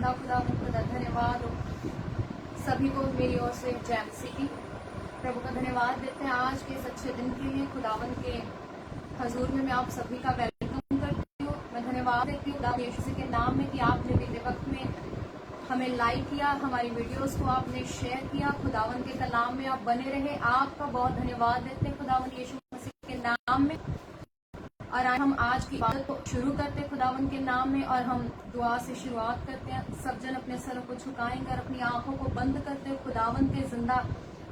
जिंदा खुदा धन्यवाद हो। सभी को मेरी ओर से जय मसीह की। प्रभु का धन्यवाद देते हैं आज के इस अच्छे दिन के लिए। खुदावन के हजूर में मैं आप सभी का वेलकम करती हूँ। मैं धन्यवाद देती हूँ खुदा यीशु के नाम में कि आपने बीते वक्त में हमें लाइक किया, हमारी वीडियोस को आपने शेयर किया, खुदावन के कलाम में आप बने रहे। आपका बहुत धन्यवाद देते हैं खुदावन यीशु मसीह के नाम में। और हम आज की इबादत को शुरू करते हैं खुदावन के नाम में, और हम दुआ से शुरुआत करते हैं। सब जन अपने सरों को झुकाएंगे और अपनी आंखों को बंद करते हुए खुदावन के जिंदा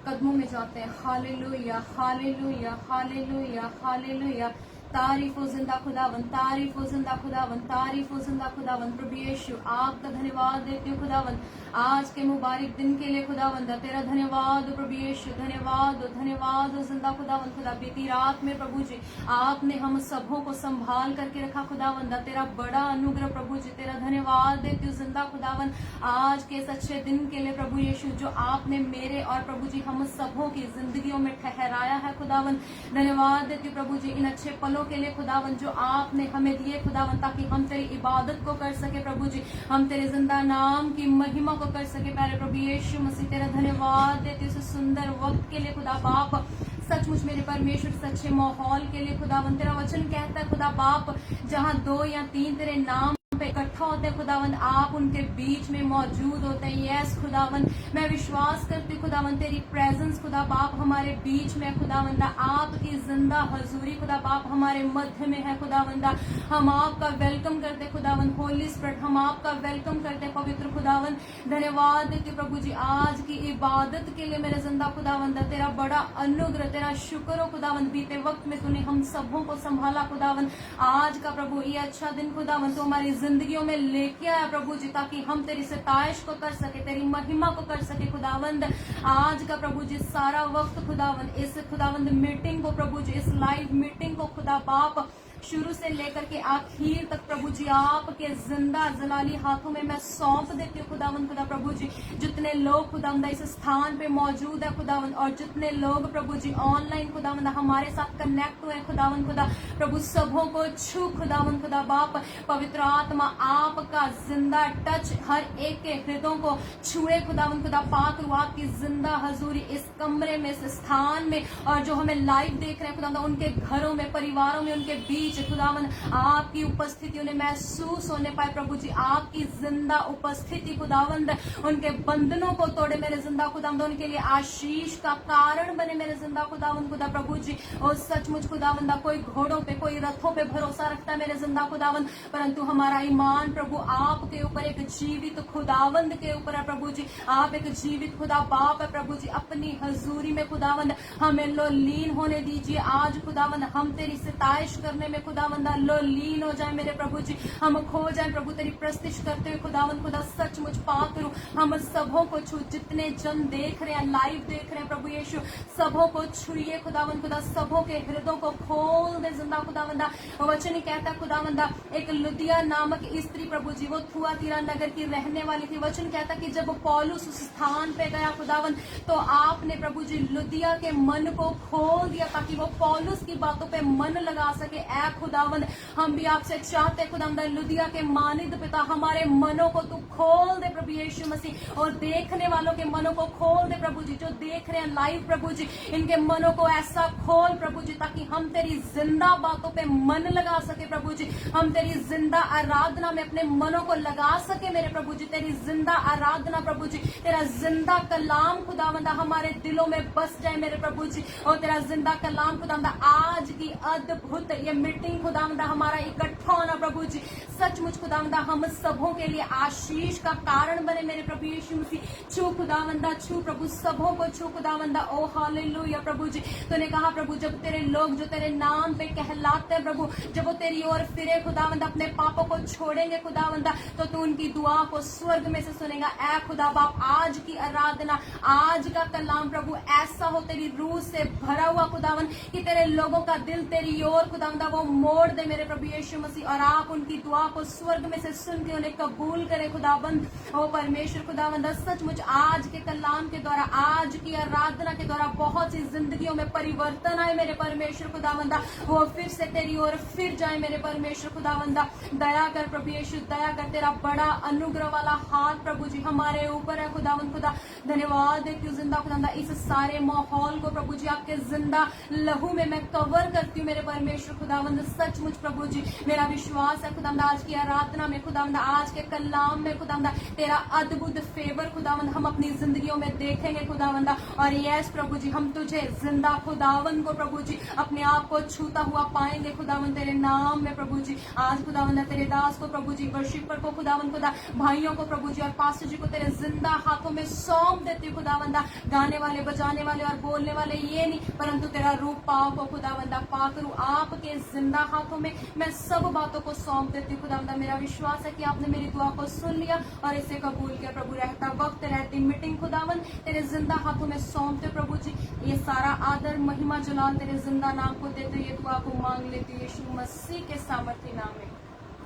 कदमों में जाते हैं। Hallelujah hallelujah hallelujah hallelujah. तारीफ हो जिंदा खुदावन, तारीफ हो जिंदा खुदावन, तारीफ हो जिंदा खुदावन। प्रभु यीशु आपका धन्यवाद देते हो खुदावन आज के मुबारक दिन के लिए। खुदावन तेरा धन्यवाद हो प्रभु यीशु, धन्यवाद हो, धन्यवाद हो जिंदा खुदावन। खुदा बीती रात में प्रभु जी आपने हम सबों को संभाल करके रखा खुदावन। तेरा बड़ा अनुग्रह प्रभु जी, तेरा धन्यवाद देती हूँ जिंदा खुदावन आज के इस अच्छे दिन के लिए प्रभु यीशु, जो आपने मेरे और प्रभु जी हम सबों की जिंदगियों में ठहराया है खुदावन। धन्यवाद देती हूँ प्रभु जी इन अच्छे पलों के लिए खुदावन जो आपने हमें दिए खुदावन, ताकि हम तेरी इबादत को कर सके प्रभु जी, हम तेरे जिंदा नाम की महिमा को कर सके। प्यारे प्रभु यीशु मसीह तेरा धन्यवाद देती हूँ इस सुंदर वक्त के लिए खुदा बाप। सचमुच मेरे परमेश्वर सच्चे माहौल के लिए खुदावन। तेरा वचन कहता है खुदा बाप, जहाँ 2 या 3 तेरे नाम पे इकट्ठा होते हैं खुदावन, आप उनके बीच में मौजूद होते हैं। यस खुदावन, मैं विश्वास करती हूँ खुदावन तेरी प्रेजेंस खुदा बाप हमारे बीच में खुदावंदा, आपकी जिंदा हजूरी खुदा बाप हमारे मध्य में है खुदावंदा। हम आपका वेलकम करते खुदावन, होली स्पिरिट हम आपका वेलकम करते पवित्र खुदावन। धन्यवाद देती प्रभु जी आज की इबादत के लिए मेरे जिंदा खुदावंदा। तेरा बड़ा अनुग्रह, तेरा शुक्र हो खुदावन, बीते वक्त में तूने हम सबों को संभाला खुदावन। आज का प्रभु ये अच्छा दिन खुदावन तो हमारी जिंदगियों में लेके आया प्रभु जी, ताकि हम तेरी सिताइश को कर सके, तेरी महिमा को कर सके खुदावंद। आज का प्रभु जी सारा वक्त खुदावंद इस खुदावंद मीटिंग को प्रभु जी, इस लाइव मीटिंग को खुदा बाप शुरू से लेकर के आखिर तक प्रभु जी आपके जिंदा जलाली हाथों में मैं सौंप देती हूँ खुदावन। खुदा प्रभु जी जितने लोग खुदावंदा इस स्थान पे मौजूद है खुदावन, और जितने लोग प्रभु जी ऑनलाइन खुदावंदा हमारे साथ कनेक्ट हुए खुदावन, खुदा प्रभु सबों को छू खुदावन। खुदा बाप पवित्र आत्मा आपका जिंदा टच हर एक के हृदयों को छुए खुदावन। खुदा पाक रू आपकी जिंदा हजूरी इस कमरे में, इस स्थान में, और जो हमें लाइव देख रहे हैं खुदावंदा उनके घरों में, परिवारों में, उनके बीच खुदावन आपकी उपस्थिति उन्हें महसूस होने पाए प्रभु जी, आपकी जिंदा उपस्थिति खुदावंद उनके बंधनों को तोड़े मेरे जिंदा खुदावंद, उनके लिए आशीष का कारण बने मेरे जिंदा खुदावंद। खुदा प्रभु जी और सचमुच खुदावंदा कोई घोड़ों पे, कोई रथों पे भरोसा रखता है मेरे जिंदा खुदावंद, परंतु हमारा ईमान प्रभु आपके ऊपर एक जीवित खुदावंद के ऊपर है प्रभु जी। आप एक जीवित खुदा बाप है प्रभु जी, अपनी हजूरी में खुदावंद हमें लो लीन होने दीजिए आज खुदावंद। हम तेरी सिताइश करने में खुदावंदा लो लीन हो जाए मेरे प्रभु जी, हम खो जाए प्रभु तेरी प्रस्तिश करते हुए खुदावन। खुदा सचमुच पाक करूं हम सबों को छू, जितने जन देख रहे हैं, लाइव देख रहे हैं प्रभु यीशु, सबों को छुइए खुदावन। खुदा सबों के हृदयों को खोल दे जिंदा खुदावंदा। वचन कहता खुदावंदा एक लुदिया नामक स्त्री प्रभु जी, वो थुआतीरा नगर की रहने वाली थी। वचन कहता कि जब पौलुस उस स्थान पे गया खुदावन, तो आपने प्रभु जी लुदिया के मन को खोल दिया, ताकि वो पौलुस की बातों पे मन लगा सके। ऐ खुदावन हम भी आपसे चाहते खुदावंदा, लुदिया के मानिद पिता हमारे मनों को तू खोल दे प्रभु यीशु मसीह, और देखने वालों के मनों को खोल दे प्रभु जी, जो देख रहे हैं लाइव प्रभु जी इनके मनों को ऐसा खोल प्रभु जी, ताकि हम तेरी जिंदा बातों पे मन लगा सके प्रभु जी, हम तेरी जिंदा आराधना में अपने मनों को लगा सके मेरे प्रभु जी। तेरी जिंदा आराधना प्रभु जी, तेरा जिंदा कलाम खुदावंदा हमारे दिलों में बस जाए मेरे प्रभु जी, और तेरा जिंदा कलाम खुदावंदा आज की अद्भुत ये मीटिंग खुदावंदा हमारा इकट्ठा होना प्रभु जी सचमुच खुदावंदा हम सबों के लिए आशीष का कारण बने मेरे प्रभु यीशु मसीह। छू खुदावंदा, छू प्रभु सबों को छू खुदावंदा। ओ हालेलुया प्रभु जी, तूने कहा प्रभु जब तेरे लोग जो तेरे नाम पे कहलाते हैं प्रभु, जब वो तेरी ओर फिरे खुदावंदा, अपने पापों को छोड़ेंगे खुदावंदा, तो तू उनकी दुआ को स्वर्ग में से सुनेगा। ऐ खुदा बाप आज की आराधना, आज का कलाम प्रभु ऐसा हो तेरी रूह से भरा हुआ खुदावन, कि तेरे लोगों का दिल तेरी ओर खुदावंदा वो मोड़ दे मेरे प्रभु यीशु मसीह, और आप उनकी दुआ को स्वर्ग में से सुन के उन्हें कबूल करें खुदाबंद। ओ परमेश्वर खुदाबंद, सचमुच आज के कलाम के द्वारा, आज की आराधना के द्वारा बहुत सी जिंदगियों में परिवर्तन आए मेरे परमेश्वर खुदाबंदा। वो फिर से तेरी ओर फिर जाए मेरे परमेश्वर खुदाबंदा। दया कर प्रभु यीशु, दया कर, तेरा बड़ा अनुग्रह वाला हाथ प्रभु जी हमारे ऊपर है खुदावंद। खुदा धन्यवाद देती हूँ जिंदा खुदावंदा, इस सारे माहौल को प्रभु जी आपके जिंदा लहू में मैं कवर करती हूँ मेरे परमेश्वर खुदावंद। सचमुच प्रभु जी मेरा विश्वास है खुदावंद, आज की आराधना में खुदावंद, आज के कलाम में खुदावंद, तेरा अद्भुत फेवर खुदावंद हम अपनी जिंदगियों में देखेंगे खुदावंदा। और यस प्रभु जी, हम तुझे जिंदा खुदावंद को प्रभु जी अपने आप को छूता हुआ पाएंगे खुदावंद तेरे नाम में प्रभु जी। आज खुदावंदा तेरे दास को प्रभु जी, वर्शिपर को खुदावंद, खुदा भाइयों को प्रभु जी और पास्टर जी को तेरे जिंदा हाथों में सौंप देती हूँ खुदावंदा। गाने वाले, बजाने वाले और बोलने वाले ये नहीं, परंतु तेरा रूप पाओ को खुदावंदा पा करूँ आपके जिंदा हाथों में मैं सब बातों को सौंप देती हूँ खुदावंदा। मेरा विश्वास है कि आपने मेरी दुआ को सुन लिया और इसे कबूल किया प्रभु। रहता वक्त, रहती मीटिंग खुदावंद तेरे जिंदा हाथों में सौंपते प्रभु जी। ये सारा आदर, महिमा, जलाल तेरे जिंदा नाम को देते, ये दुआ को मांग लेती हूँ यीशु मसीह के सामर्थ्य नाम में,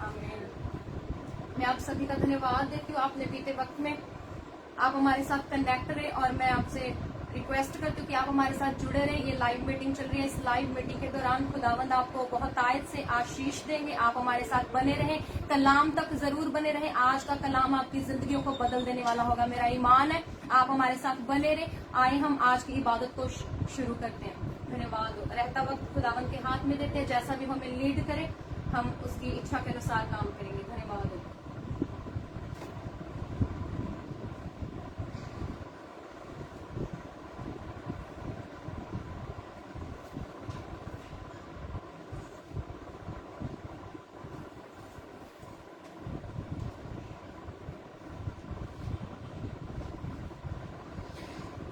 आमीन। मैं आप सभी का धन्यवाद देती हूँ, आपने बीते वक्त में आप हमारे साथ कनेक्ट रहे, और मैं आपसे रिक्वेस्ट करती हूँ कि आप हमारे साथ जुड़े रहें। ये लाइव मीटिंग चल रही है, इस लाइव मीटिंग के दौरान खुदावंद आपको बहुत आयत से आशीष देंगे। आप हमारे साथ बने रहें, कलाम तक जरूर बने रहें। आज का कलाम आपकी जिंदगियों को बदल देने वाला होगा, मेरा ईमान है। आप हमारे साथ बने रहे। आए हम आज की इबादत को शुरू करते हैं। धन्यवाद। रहता वक्त खुदावंद के हाथ में देते हैं, जैसा भी हमें लीड करे हम उसकी इच्छा के अनुसार काम करेंगे। धन्यवाद।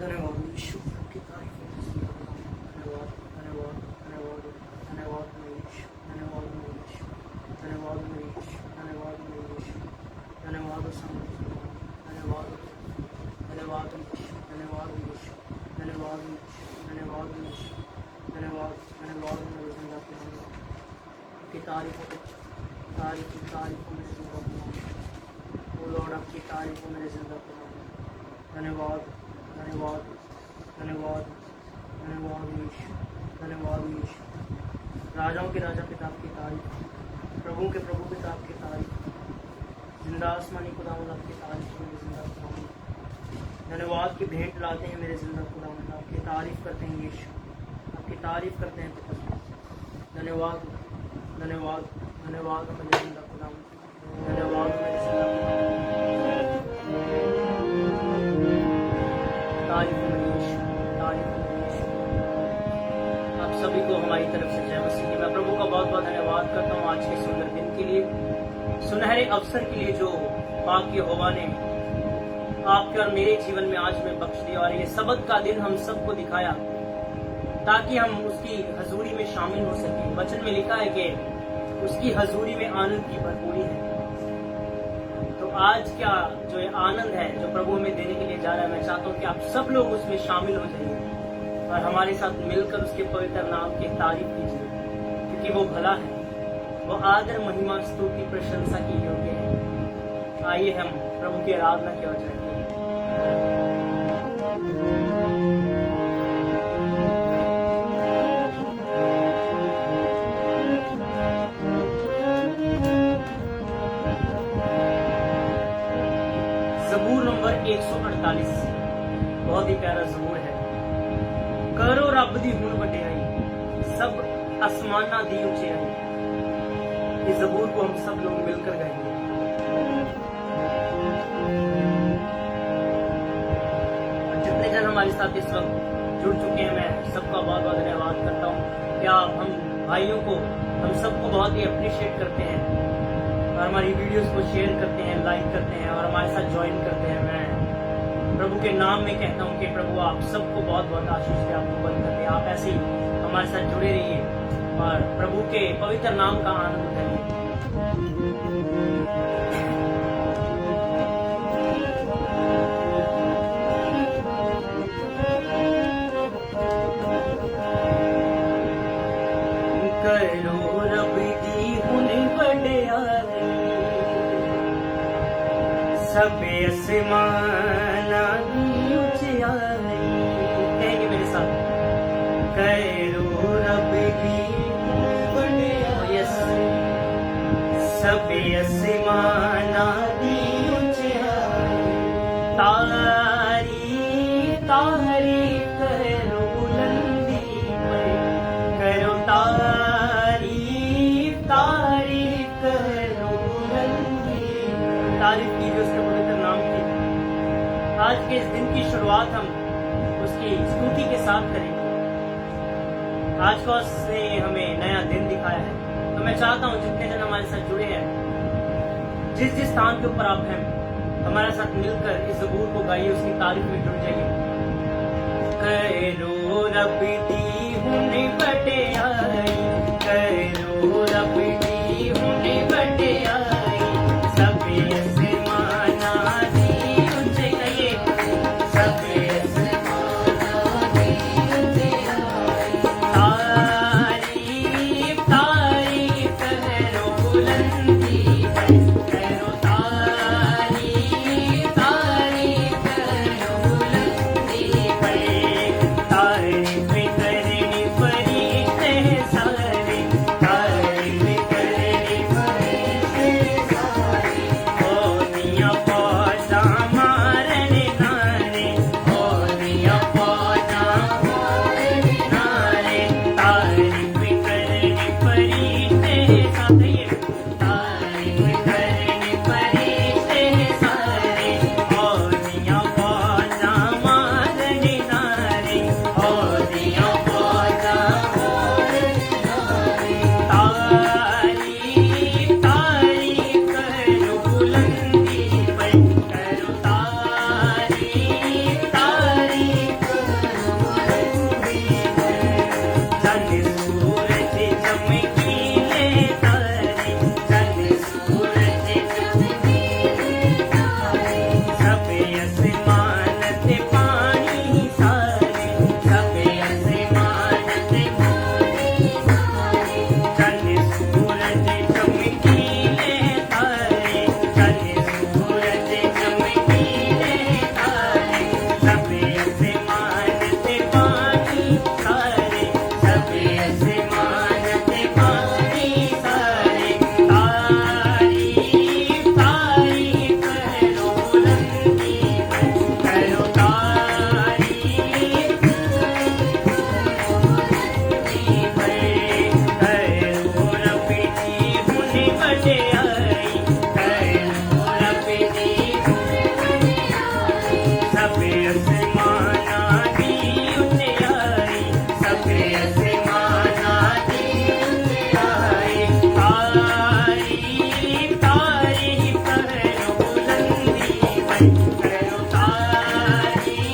धन्यवाद यीशु की तारीफ है। धन्यवाद धन्यवाद धन्यवाद धन्यवाद यीशु, धन्यवाद यीशु, धन्यवाद यीशु, धन्यवाद यीशु, धन्यवाद सामर्थ्य, धन्यवाद धन्यवाद यीशु, धन्यवाद यीशु, धन्यवाद यीशु, धन्यवाद यीशु, धन्यवाद धन्यवाद मेरे जिंदा की तारीफ हो, तारीफ हो मेरे जिंदा ओ लॉर्ड, आपकी तारीफ हो मेरे जिंदा। धन्यवाद धन्यवाद धन्यवाद धन्यवाद यीशु, धन्यवाद यीशु। राजाओं के राजा पिताब की तारीफ, प्रभु के प्रभु पिताब की तारीफ, जिंदा आसमानी खुदावंद आपकी तारीफ मेरे जिंदा खुदावंद। धन्यवाद की भेंट लाते हैं मेरे जिंदा खुदावंद, आपकी तारीफ करते हैं यीशु, आपकी तारीफ करते हैं पिता। धन्यवाद धन्यवाद धन्यवाद मेरे जिंदा खुदावंद, धन्यवाद मेरे जिंदा आप सभी को हमारी तरफ से जय मसीह की। मैं प्रभु का बहुत बहुत धन्यवाद करता हूँ आज के सुंदर दिन के लिए, सुनहरे अवसर के लिए जो पाक यहोवा ने आपके और मेरे जीवन में आज में बख्श दिया, और ये सबत का दिन हम सबको दिखाया ताकि हम उसकी हजूरी में शामिल हो सके। वचन में लिखा है कि उसकी हजूरी में आनंद की भरपूरी है। तो आज क्या जो ये आनंद है जो प्रभु हमें देने के लिए जा रहा है, मैं चाहता हूँ कि आप सब लोग उसमें शामिल हो जाइए और हमारे साथ मिलकर उसके पवित्र नाम की तारीफ कीजिए, क्योंकि वो भला है, वो आदर, महिमा, स्तुति, प्रशंसा की योग्य है। आइए हम प्रभु की आराधना की ओर जाएंगे। ज़बूर नंबर 148 बहुत ही प्यारा ज़बूर है। करो रब दी हुण वडियाई, सब आसमाना दी ऊंचाई। इस ज़बूर को हम सब लोग मिलकर गाएंगे। और जितने जन हमारे साथ इस वक्त जुड़ चुके हैं, मैं सबका बहुत बहुत धन्यवाद करता हूँ कि आप हम भाइयों को, हम सबको बहुत ही अप्रिशिएट करते हैं और हमारी वीडियोस को शेयर करते हैं, लाइक करते हैं और हमारे साथ ज्वाइन करते हैं। मैं प्रभु के नाम में कहता हूँ कि प्रभु आप सबको बहुत बहुत आशीष दे, आपको बंद करते हैं। आप ऐसे ही हमारे साथ जुड़े रहिए और प्रभु के पवित्र नाम का आनंद उठाइए। करो सबे आसमाना दी ऊंचाई, कहेंगे मेरे साथ, करो रब दी वडियाई। यस, सबे आसमाना दी ऊंचाई, तारीफ तारीफ करो बुलंदी पे, करो तारीफ तारीफ करो बुलंदी, तारीफ कीजिए उसके पवित्र नाम की। आज के इस दिन की शुरुआत हम उसकी स्तुति के साथ करेंगे। आज का उसने हमें नया दिन दिखाया है, तो मैं चाहता हूँ जितने जन हमारे साथ जुड़े हैं, जिस जिस स्थान के ऊपर आप हैं, हमारे साथ मिलकर इस ज़बूर को गाइए, उसकी तारीफ में जुड़ जाइए। करो रब दी हुने वडियाई, करो रब दी हुने वडियाई, सबे आसमाना दी ऊंचाई, सबे आसमाना दी ऊंचाई, तारीफ तारीफ करो बुलंदी पे, करो तारीफ तारीफ करो बुलंदी पे, तारीफ करनी फरिश्ते सारे, तारीफ करनी फरिश्ते सारे, ओ दिया पौधा मारने नारे, ओ दिया पौधा मारने नारे, तारीफ करनी फरिश्ते सारे, तारीफ करनी फरिश्ते सारे, ओ दिया पौधा मारने नारे, ओ दिया पौधा मारने नारे, तारीफ तारीफ करो बुलंदी पे, करो तारीफ तारीफ करो बुलंदी पे, चंद सूरज चमकीले तारे, चंद सूरज चमकीले तारे, सबे आसमान ते पानी सारे, सबे आसमान ते पानी सारे, चंद सूरज चमकीले तारे, चंद सूरज चमकीले तारे, सबे आसमान ते पानी सारे, सबे आसमान ते पानी सारे, तारीफ तारीफ करो बुलंदी पे, करो तारीफ बुलंदी पे, करो रब दी हुने वडियाई, करो रब दी हुने वडियाई, सबे आसमाना दी ऊंचाई, सबे आसमाना दी ऊंचाई, तारीफ तारीफ करो बुलंदी पे, करो तारीफ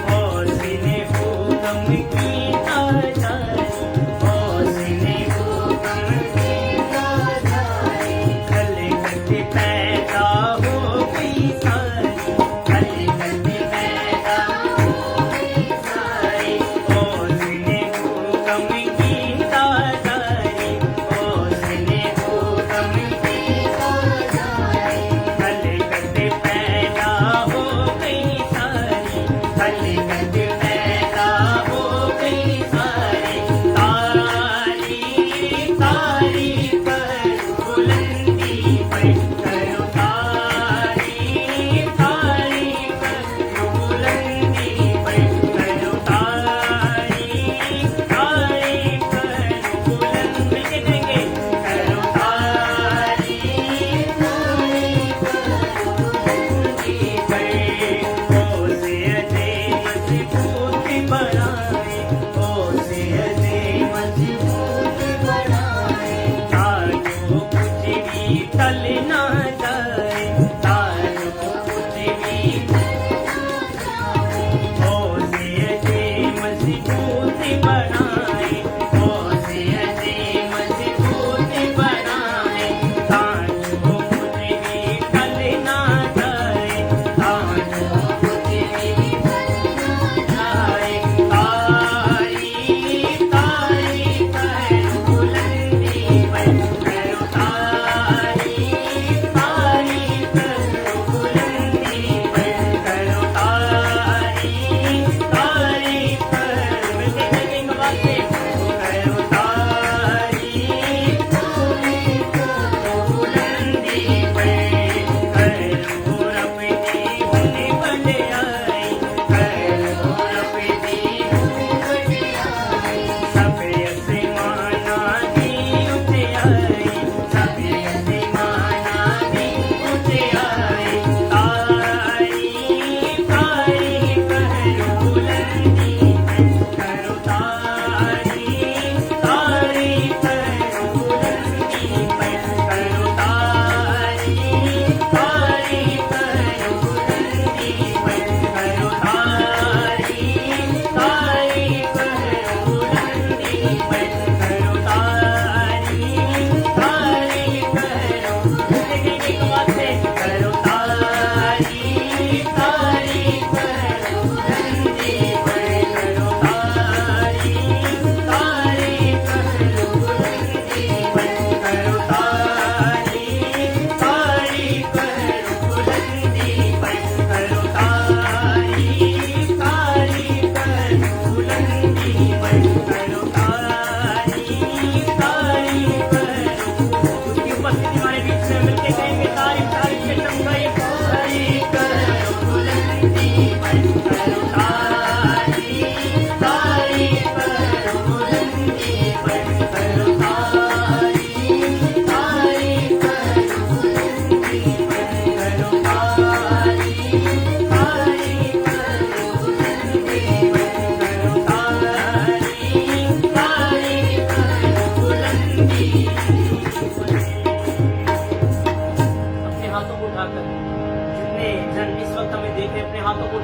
ओ सीने हुक्म की ताजाई, ओ सीने हुक्म की ताजाई, कले कते पैदा हो गई सारी, कले कते पैदा हो गई सारी, ओ सीने हुक्म की ताजाई, ओ सीने हुक्म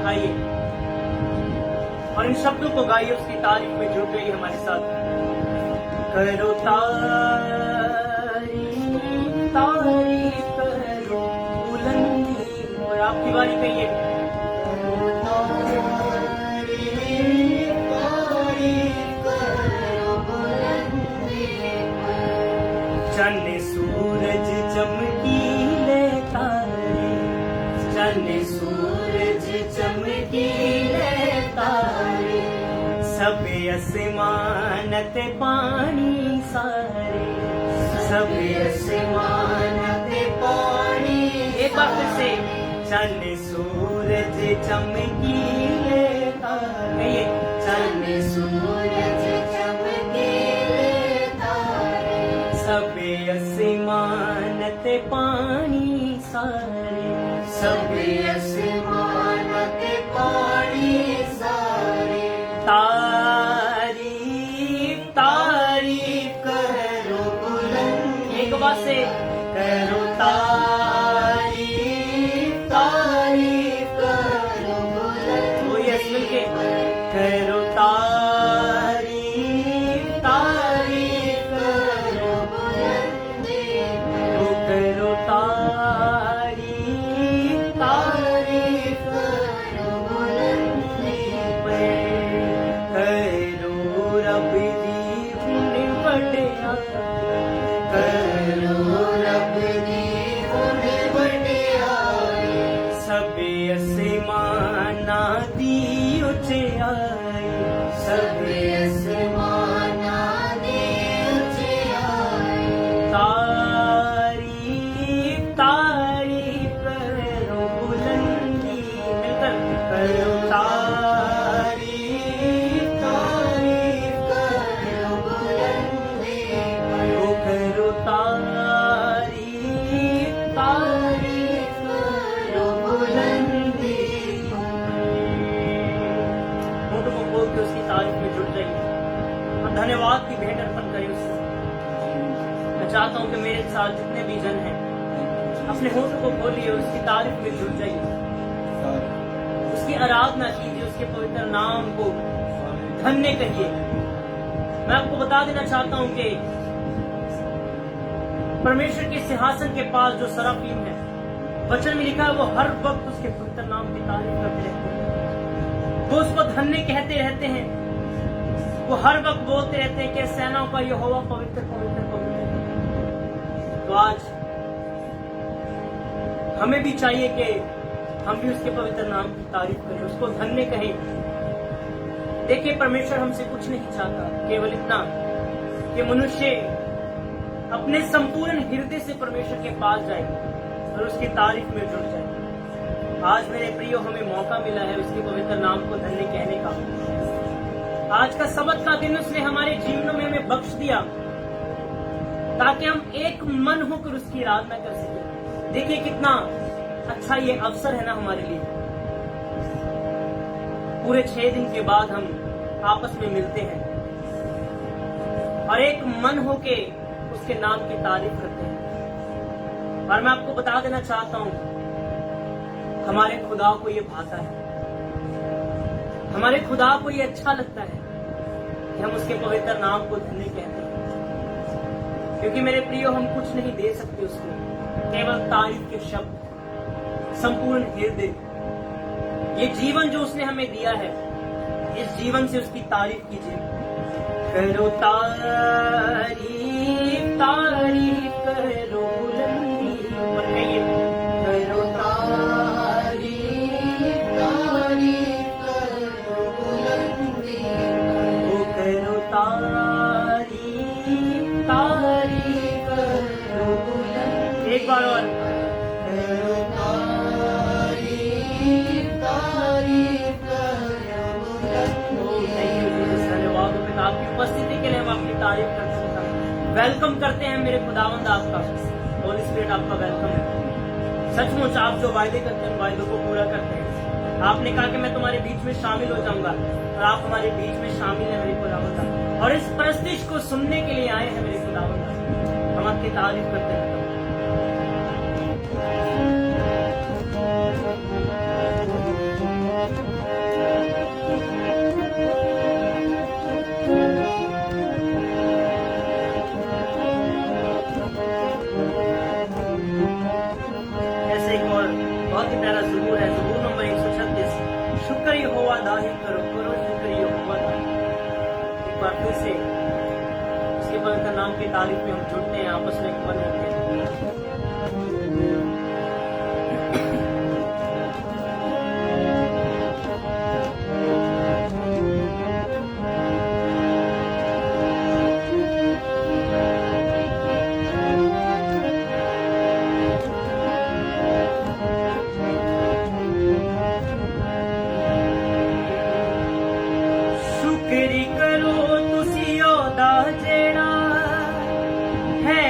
आइए और इन शब्दों को गाइए, उसकी तारीफ में जुड़ जाइए हमारे साथ। करो तारीफ तारीफ करो बुलंदी, और आपकी बारी कहिए। चंद सूरज चमकीले तारे, चंद सूरज चमकीले तारे, सब आसमान ते पानी सारे, सब आसमान ते पानी। एक बार फिर से, चंद सूरज चमकीले तारे, चंद सूरज चमकीले तारे, सब आसमान ते पानी सारे, सब आसमान ते पानी सारे। तारीफ तारीफ करो बुलंद, एक बार से करो तारीफ तारीफ करो बुलंद, वो यस मिलके करो तारीफ तारीफ करो बुलंद, वो करो तारीफ तारीफ करो बुलंद, करो रब दी हुन वड्या, करो रब दी हुन वड्या, सब आसमाना दी उचियाई, सब आसमाना दी उचियाई। तारीफ तारीफ करो बुलंदी, मिलकर करो तारीफ तारीफ करो बुलंदी, वो करो तारीफ तारीफ करो बुलंदी। होठों को खोल के उसकी तारीफ में जुड़ जाइए और धन्यवाद की भेंट अर्पण करें उससे। मैं चाहता हूं कि मेरे साथ जितने भी जन हैं अपने होठों को खोलिए, उसकी तारीफ में जुड़ जाइए, उसकी आराधना कीजिए, उसके पवित्र नाम को धन्य कहिए। मैं आपको बता देना चाहता हूं कि परमेश्वर के सिंहासन के पास जो सराफीम है, वचन में लिखा है, वो हर वक्त उसके पवित्र नाम की तारीफ करते रहते हैं, वो उसको धन्य कहते रहते हैं, वो हर वक्त बोलते रहते हैं कि सेनाओं का यहोवा पवित्र पवित्र पवित्र। तो आज हमें भी चाहिए कि हम भी उसके पवित्र नाम की तारीफ करें, उसको धन्य कहें। देखिए, परमेश्वर हमसे कुछ नहीं चाहता, केवल इतना कि मनुष्य अपने संपूर्ण हृदय से परमेश्वर के पास जाए और उसकी तारीफ में जुड़ जाए। आज मेरे प्रियो, हमें मौका मिला है उसके पवित्र नाम को धन्य कहने का। आज का सबत का दिन उसने हमारे जीवनों में हमें बख्श दिया ताकि हम एक मन होकर उसकी आराधना कर सके। देखिए कितना अच्छा ये अवसर है ना हमारे लिए। पूरे 6 दिन के बाद हम आपस में मिलते हैं और एक मन होके उसके नाम की तारीफ करते हैं। और मैं आपको बता देना चाहता हूं, हमारे खुदा को ये भाता है, हमारे खुदा को ये अच्छा लगता है कि हम उसके पवित्र नाम को धन्य कहते हैं। क्योंकि मेरे प्रियो, हम कुछ नहीं दे सकते उसको, केवल तारीफ के शब्द, संपूर्ण हृदय, ये जीवन जो उसने हमें दिया है, इस जीवन से उसकी तारीफ कीजिए। करो तारीफ तारीफ करो बुलंदी, और कहिए करो तारीफ तारीफ करो बुलंदी, वो करो तारीफ तारीफ करो बुलंदी। एक बार और करो तारीफ तारीफ करो बुलंदी। धन्यवाद आपकी उपस्थिति के लिए, हम आपकी तारीफ करते हैं। वेलकम करते हैं मेरे खुदावंद, आपका होली स्पिरिट आपका वेलकम है। सचमुच आप जो वायदे करते हैं, वायदों को पूरा करते हैं। आपने कहा कि मैं तुम्हारे बीच में शामिल हो जाऊंगा, और आप हमारे बीच में शामिल हैं मेरे खुदावंद, और इस प्रस्तिश को सुनने के लिए आए हैं मेरे खुदावंद। हम आपकी तारीफ करते हैं। बहुत ही प्यारा ज़बूर है, ज़बूर नंबर 136। शुक्र यहोवा दा ही करो, करो शुक्र यहोवा दा। एक बार फिर से उसके पवित्र नाम की तारीफ में हम जुड़ते हैं, आपस में एक मन होते हैं। शुक्री करो तुसी ओदा जेड़ा है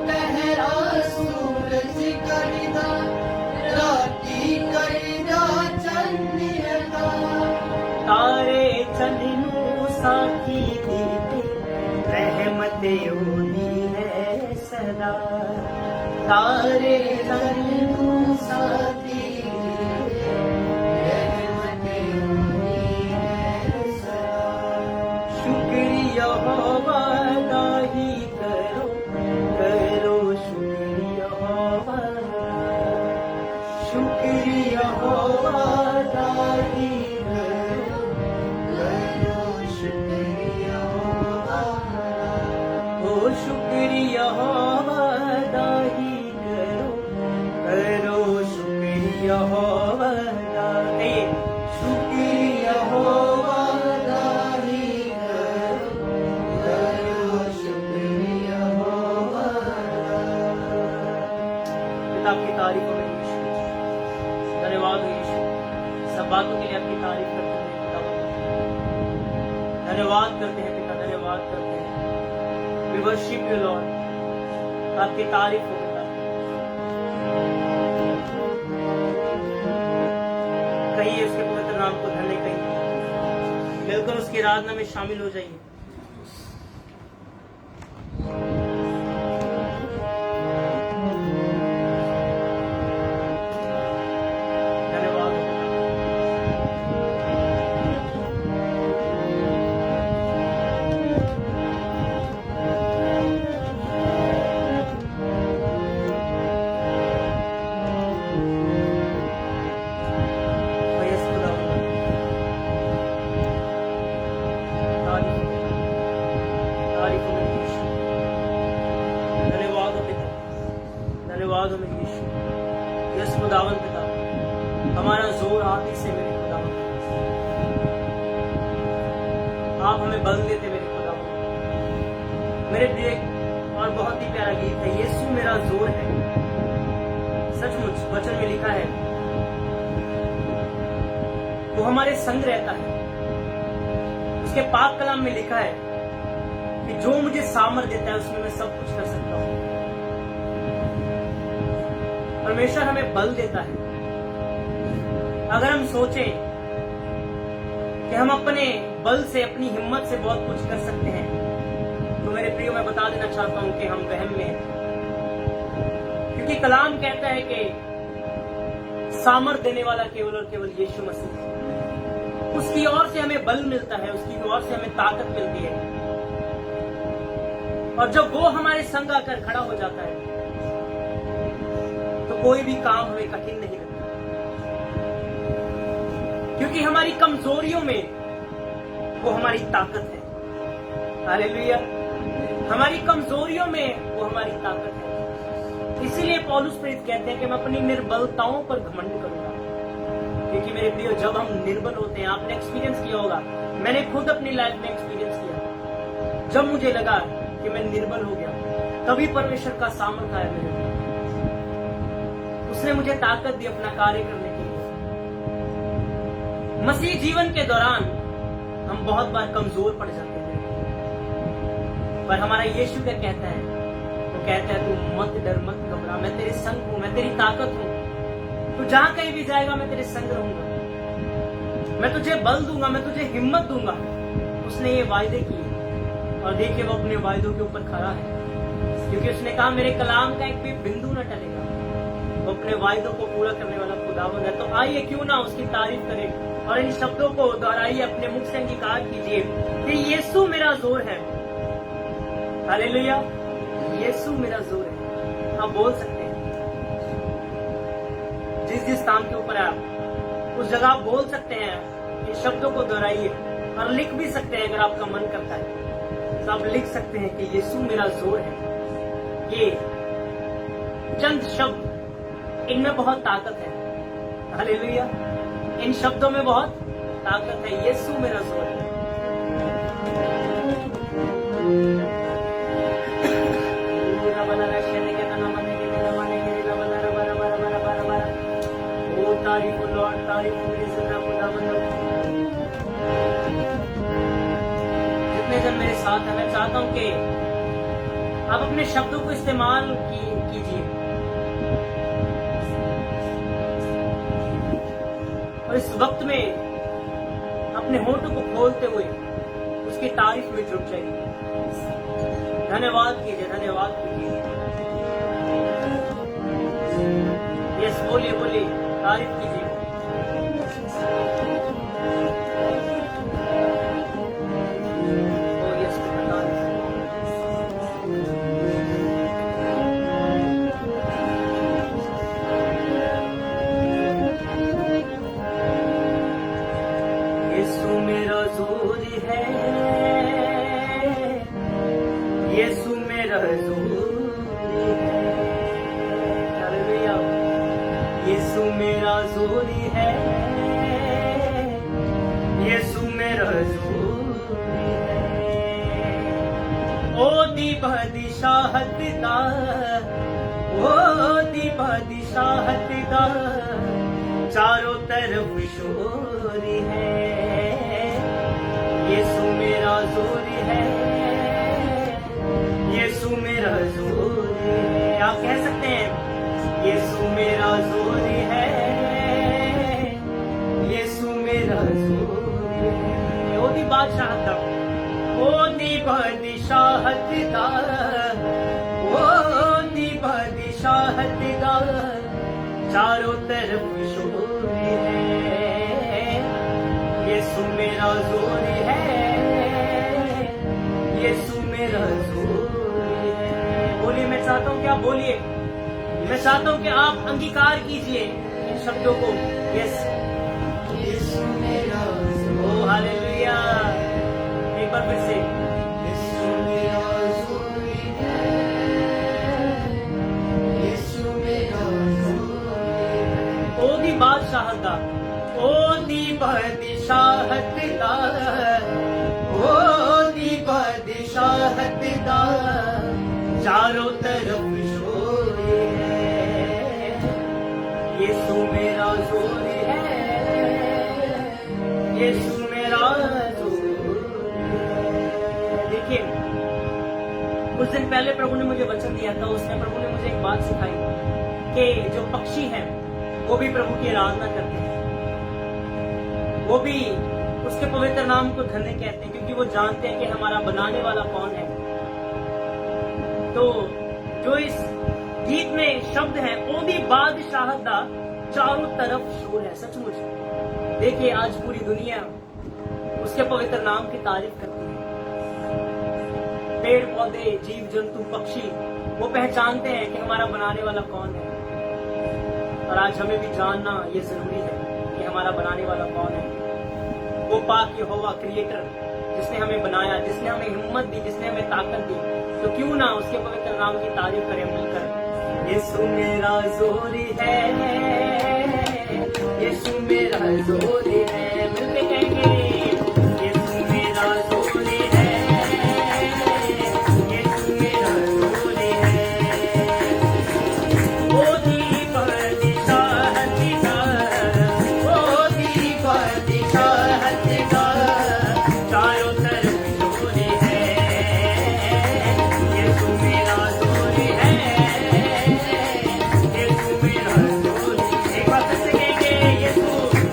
पहरा सूरज करदा राती करदा चंदिरदा तारे चंदनू साथी दीते रहमत ओदी है सदा तारे चंदनू साथी रहमत ओदी है सदा शुक्रिया वादा ही करो करो शुक्रिया वादा ही करो करो शुक्रिया ओ शुक्रिया वादा ही करो शुक्रिया वादा शुक्रिया वादा ही करो शुक्रिया पिता आपकी तारीफ हो मेरे यीशु। धन्यवाद हो यीशु, सब बातों के लिए आपकी तारीफ करते हैं पिता। धन्यवाद करते हैं पिता, धन्यवाद करते हैं। वी वर्शिप यू लॉर्ड, आपकी तारीफ हो पिता। कहिए उसके पवित्र नाम को धन्य कहिए, मिलकर उसकी आराधना में शामिल हो जाइए। धन्यवाद हो पिता। यस खुदा, तारीफ हो मेरे यीशु। धन्यवाद हो पिता, धन्यवाद हो मेरे यीशु। यस खुदावन पिता, हमारा जोर आप ही से मेरे खुदावन। आप हमें बल देते मेरे खुदावन। मेरे प्रिय और बहुत ही प्यारा गीत है, यीशु मेरा जोर है। सचमुच वचन में लिखा है वो हमारे संग रहता है। उसके पाक कलाम में लिखा है कि जो मुझे सामर्थ देता है उसमें मैं सब कुछ कर सकता हूं। परमेश्वर हमें बल देता है। अगर हम सोचें कि हम अपने बल से, अपनी हिम्मत से बहुत कुछ कर सकते हैं, तो मेरे प्रियो मैं बता देना चाहता हूं कि हम वहम में हैं। क्योंकि कलाम कहता है कि सामर्थ देने वाला केवल और केवल यीशु मसीह है। उसकी ओर से हमें बल मिलता है, उसकी ओर से हमें ताकत मिलती है। और जब वो हमारे संग आकर खड़ा हो जाता है तो कोई भी काम हमें कठिन नहीं लगता, क्योंकि हमारी कमजोरियों में वो हमारी ताकत है। हालेलुया, हमारी कमजोरियों में वो हमारी ताकत है। इसीलिए पौलुस प्रेरित कहते हैं कि मैं अपनी निर्बलताओं पर घमंड करूंगा। क्योंकि मेरे प्रियो, जब हम निर्बल होते हैं, आपने एक्सपीरियंस किया होगा, मैंने खुद अपनी लाइफ में एक्सपीरियंस किया, जब मुझे लगा कि मैं निर्बल हो गया, तभी परमेश्वर का सामर्थ आया मेरे लिए। उसने मुझे ताकत दी अपना कार्य करने के लिए। मसीह जीवन के दौरान हम बहुत बार कमजोर पड़ जाते हैं, पर हमारा यीशु क्या कहता है? वो कहता है तू मत डर, मत घबरा, मैं तेरे संग हूं, मैं तेरी ताकत हूं। तू जहां कहीं भी जाएगा मैं तेरे संग रहूंगा, मैं तुझे बल दूंगा, मैं तुझे हिम्मत दूंगा। उसने ये वायदे किए और देखिए वो अपने वायदों के ऊपर खड़ा है, क्योंकि उसने कहा मेरे कलाम का एक भी बिंदु न टलेगा। वो अपने वायदों को पूरा करने वाला खुदावंद है। तो आइए क्यों ना उसकी तारीफ करें और इन शब्दों को दोहराइए, अपने मुख से अंगीकार कीजिए कि यीशु मेरा जोर है। हालेलुया, यीशु मेरा जोर है। आप बोल सकते हैं जिस स्थान के ऊपर आप, उस जगह आप बोल सकते हैं। इन शब्दों को दोहराइए और लिख भी सकते हैं अगर आपका मन करता है तो आप लिख सकते हैं कि यीशु मेरा जोर है। ये चंद शब्द, इनमें बहुत ताकत है। हालेलुया, इन शब्दों में बहुत ताकत है। यीशु मेरा जोर है। तारीफ लॉर्ड, तारीफ मेरी जिंदा खुदावंद। जितने जन मेरे साथ हैं, मैं चाहता हूं कि आप अपने शब्दों को इस्तेमाल कीजिए और इस वक्त में अपने होठों को खोलते हुए उसकी तारीफ में जुट जाइए। धन्यवाद कीजिए, धन्यवाद कीजिए। यस, बोलिए बोलिए, तारीफ कीजिए। ओ यस, तारीफ। यीशु मेरा जोर है, यीशु मेरा जोर है। हालेलुया। यीशु मेरा जोर है, यीशु मेरा जोर है। ओ दीपा दिशाहत दा, ओ दीपा दिशाहत दा, चारों तरफ शोर है। यीशु मेरा जोर है, यीशु मेरा जोर है। आप कह सकते हैं यीशु मेरा जोर है, यीशु मेरा जोर है। ओ दी बादशाह दा, ओ दी बादशाहत दा, ओ दी बादशाहत दा, चारों तरफ शोर है। यीशु मेरा जोर है, यीशु मेरा जोर है। बोलिए, मैं चाहता हूँ कि आप बोलिए, मैं चाहता हूँ कि आप अंगीकार कीजिए इन शब्दों को। यस, यीशु मेरा जोर, ओ हालेलुया। एक बार फिर से, यीशु मेरा जोर है, यीशु मेरा जोर है। ओ दी बादशाह दा, ओ दी बादशाहत दा, ओ दी बादशाहत दा, चारों तरफ शोर है। यीशु मेरा जोर है, यीशु मेरा जोर है। देखिए, कुछ दिन पहले प्रभु ने मुझे वचन दिया था। उसने प्रभु ने मुझे एक बात सिखाई कि जो पक्षी हैं वो भी प्रभु की आराधना करते हैं, वो भी उसके पवित्र नाम को धन्य कहते हैं, क्योंकि वो जानते हैं कि हमारा बनाने वाला कौन है। तो जो इस गीत में शब्द है, ओदी बादशाह दा, चारों तरफ शोर है। सचमुच देखिए, आज पूरी दुनिया उसके पवित्र नाम की तारीफ करती है। पेड़ पौधे, जीव जंतु, पक्षी, वो पहचानते हैं कि हमारा बनाने वाला कौन है। और आज हमें भी जानना ये जरूरी है कि हमारा बनाने वाला कौन है। वो पाक यहोवा क्रिएटर, जिसने हमें बनाया, जिसने हमें हिम्मत दी, जिसने हमें ताकत दी, तो क्यों ना उसके पवित्र नाम की तारीफ करें मिलकर। यीशु मेरा जोर है, यीशु मेरा जोर है। मिलके कहेंगे, यीशु मेरा जोर है, यीशु मेरा जोर है। ओ दी बादशाहत दा, ओ दी बादशाहत दा, चारों तरफ शोर है। यीशु मेरा जोर है, यीशु मेरा जोर है। एक बार फिर से कहेंगे, यीशु,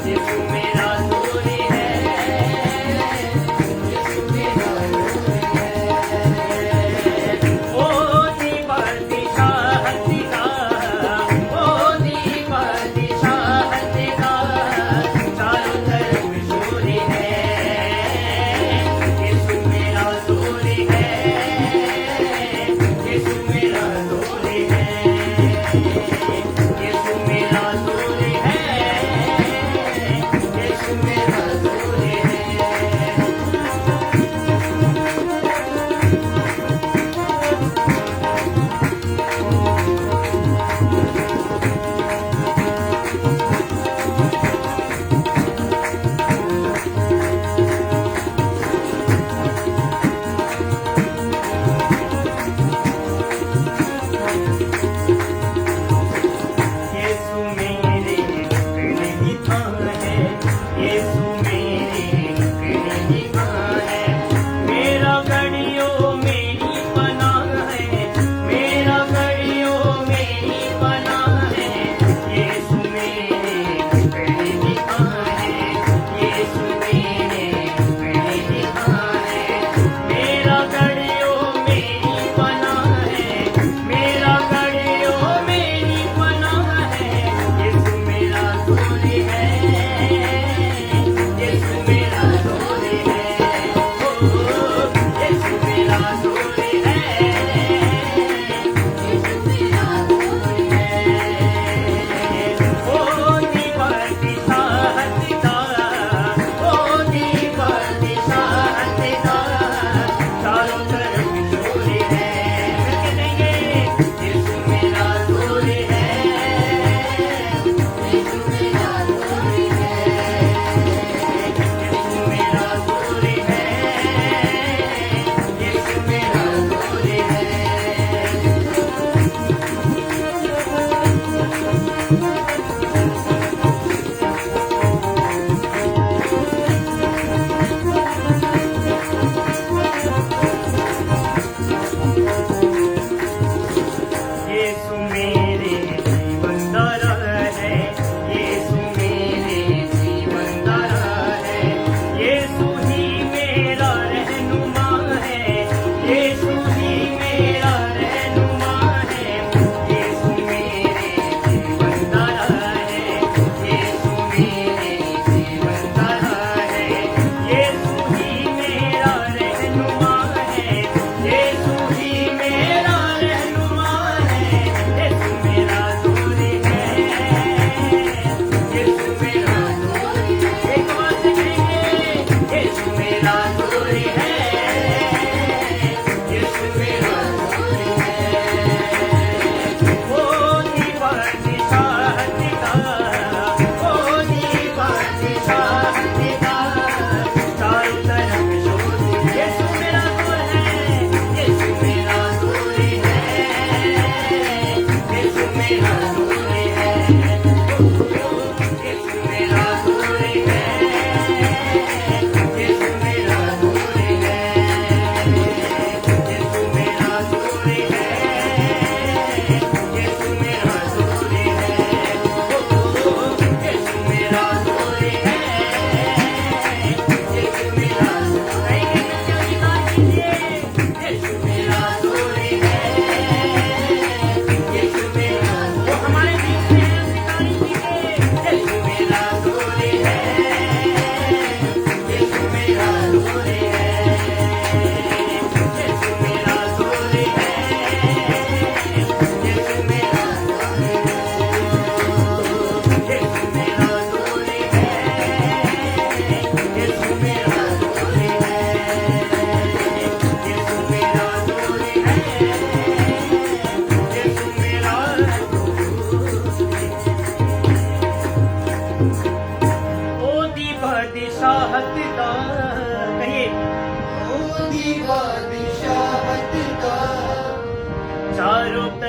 यीशु मेरा जोर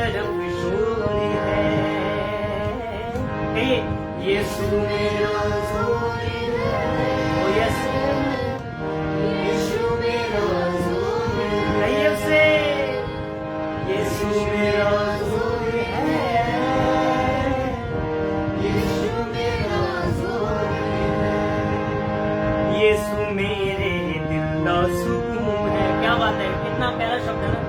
तरफ शोर है। कहिए यीशु मेरा जोर है। ओ यस, यीशु मेरा जोर है। कहिए उसे यीशु मेरा जोर है। यीशु मेरा जोर है। यीशु मेरे दिल का सुकून है। क्या बात है, कितना प्यारा शब्द है ना,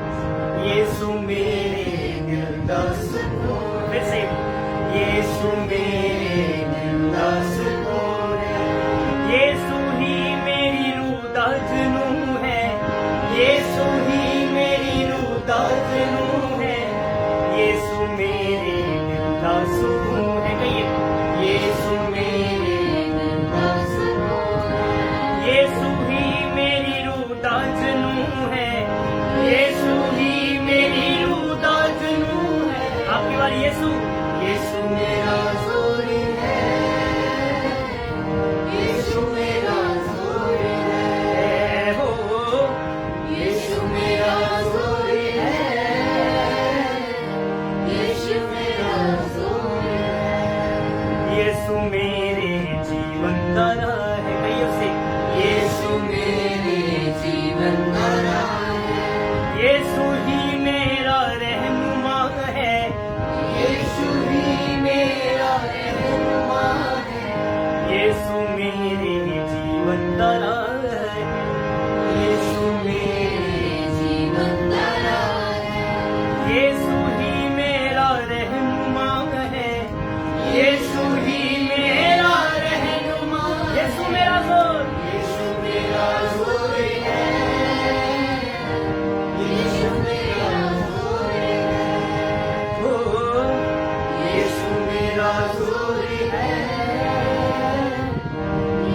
यीशु मेरे दिल का सुकून। फिर से यीशु मेरे दिल का सुकून है। यीशु ही मेरी रूह का जुनून है। यीशु ही मेरी रूह का जुनून है। यीशु मेरे दिल का सुकून है। कहिए यीशु मेरे दिल का सुकून है। यीशु ही मेरी रूह का जुनून है। यीशु ही मेरी रूह का जुनून है। आपकी बारी यीशु। यीशु मेरा जोर है। यीशु मेरा जोर है। हो यीशु मेरा जोर है। यीशु मेरा जोर है। यीशु मेरे जीवन का राह है। कहिए उसे यीशु मेरे जीवन का राह है। यीशु ही मेरा रहनुमा है। यीशु ही मेरा रहनुमा है। यीशु मेरे जीवन का राह है। यीशु मेरे जीवन का राह है। यीशु ही मेरा रहनुमा है। यीशु ही मेरा रहनुमा। यीशु मेरा जोर। यीशु मेरा जोर है। यीशु मेरा जोर है। हो यीशु मेरा जोर है।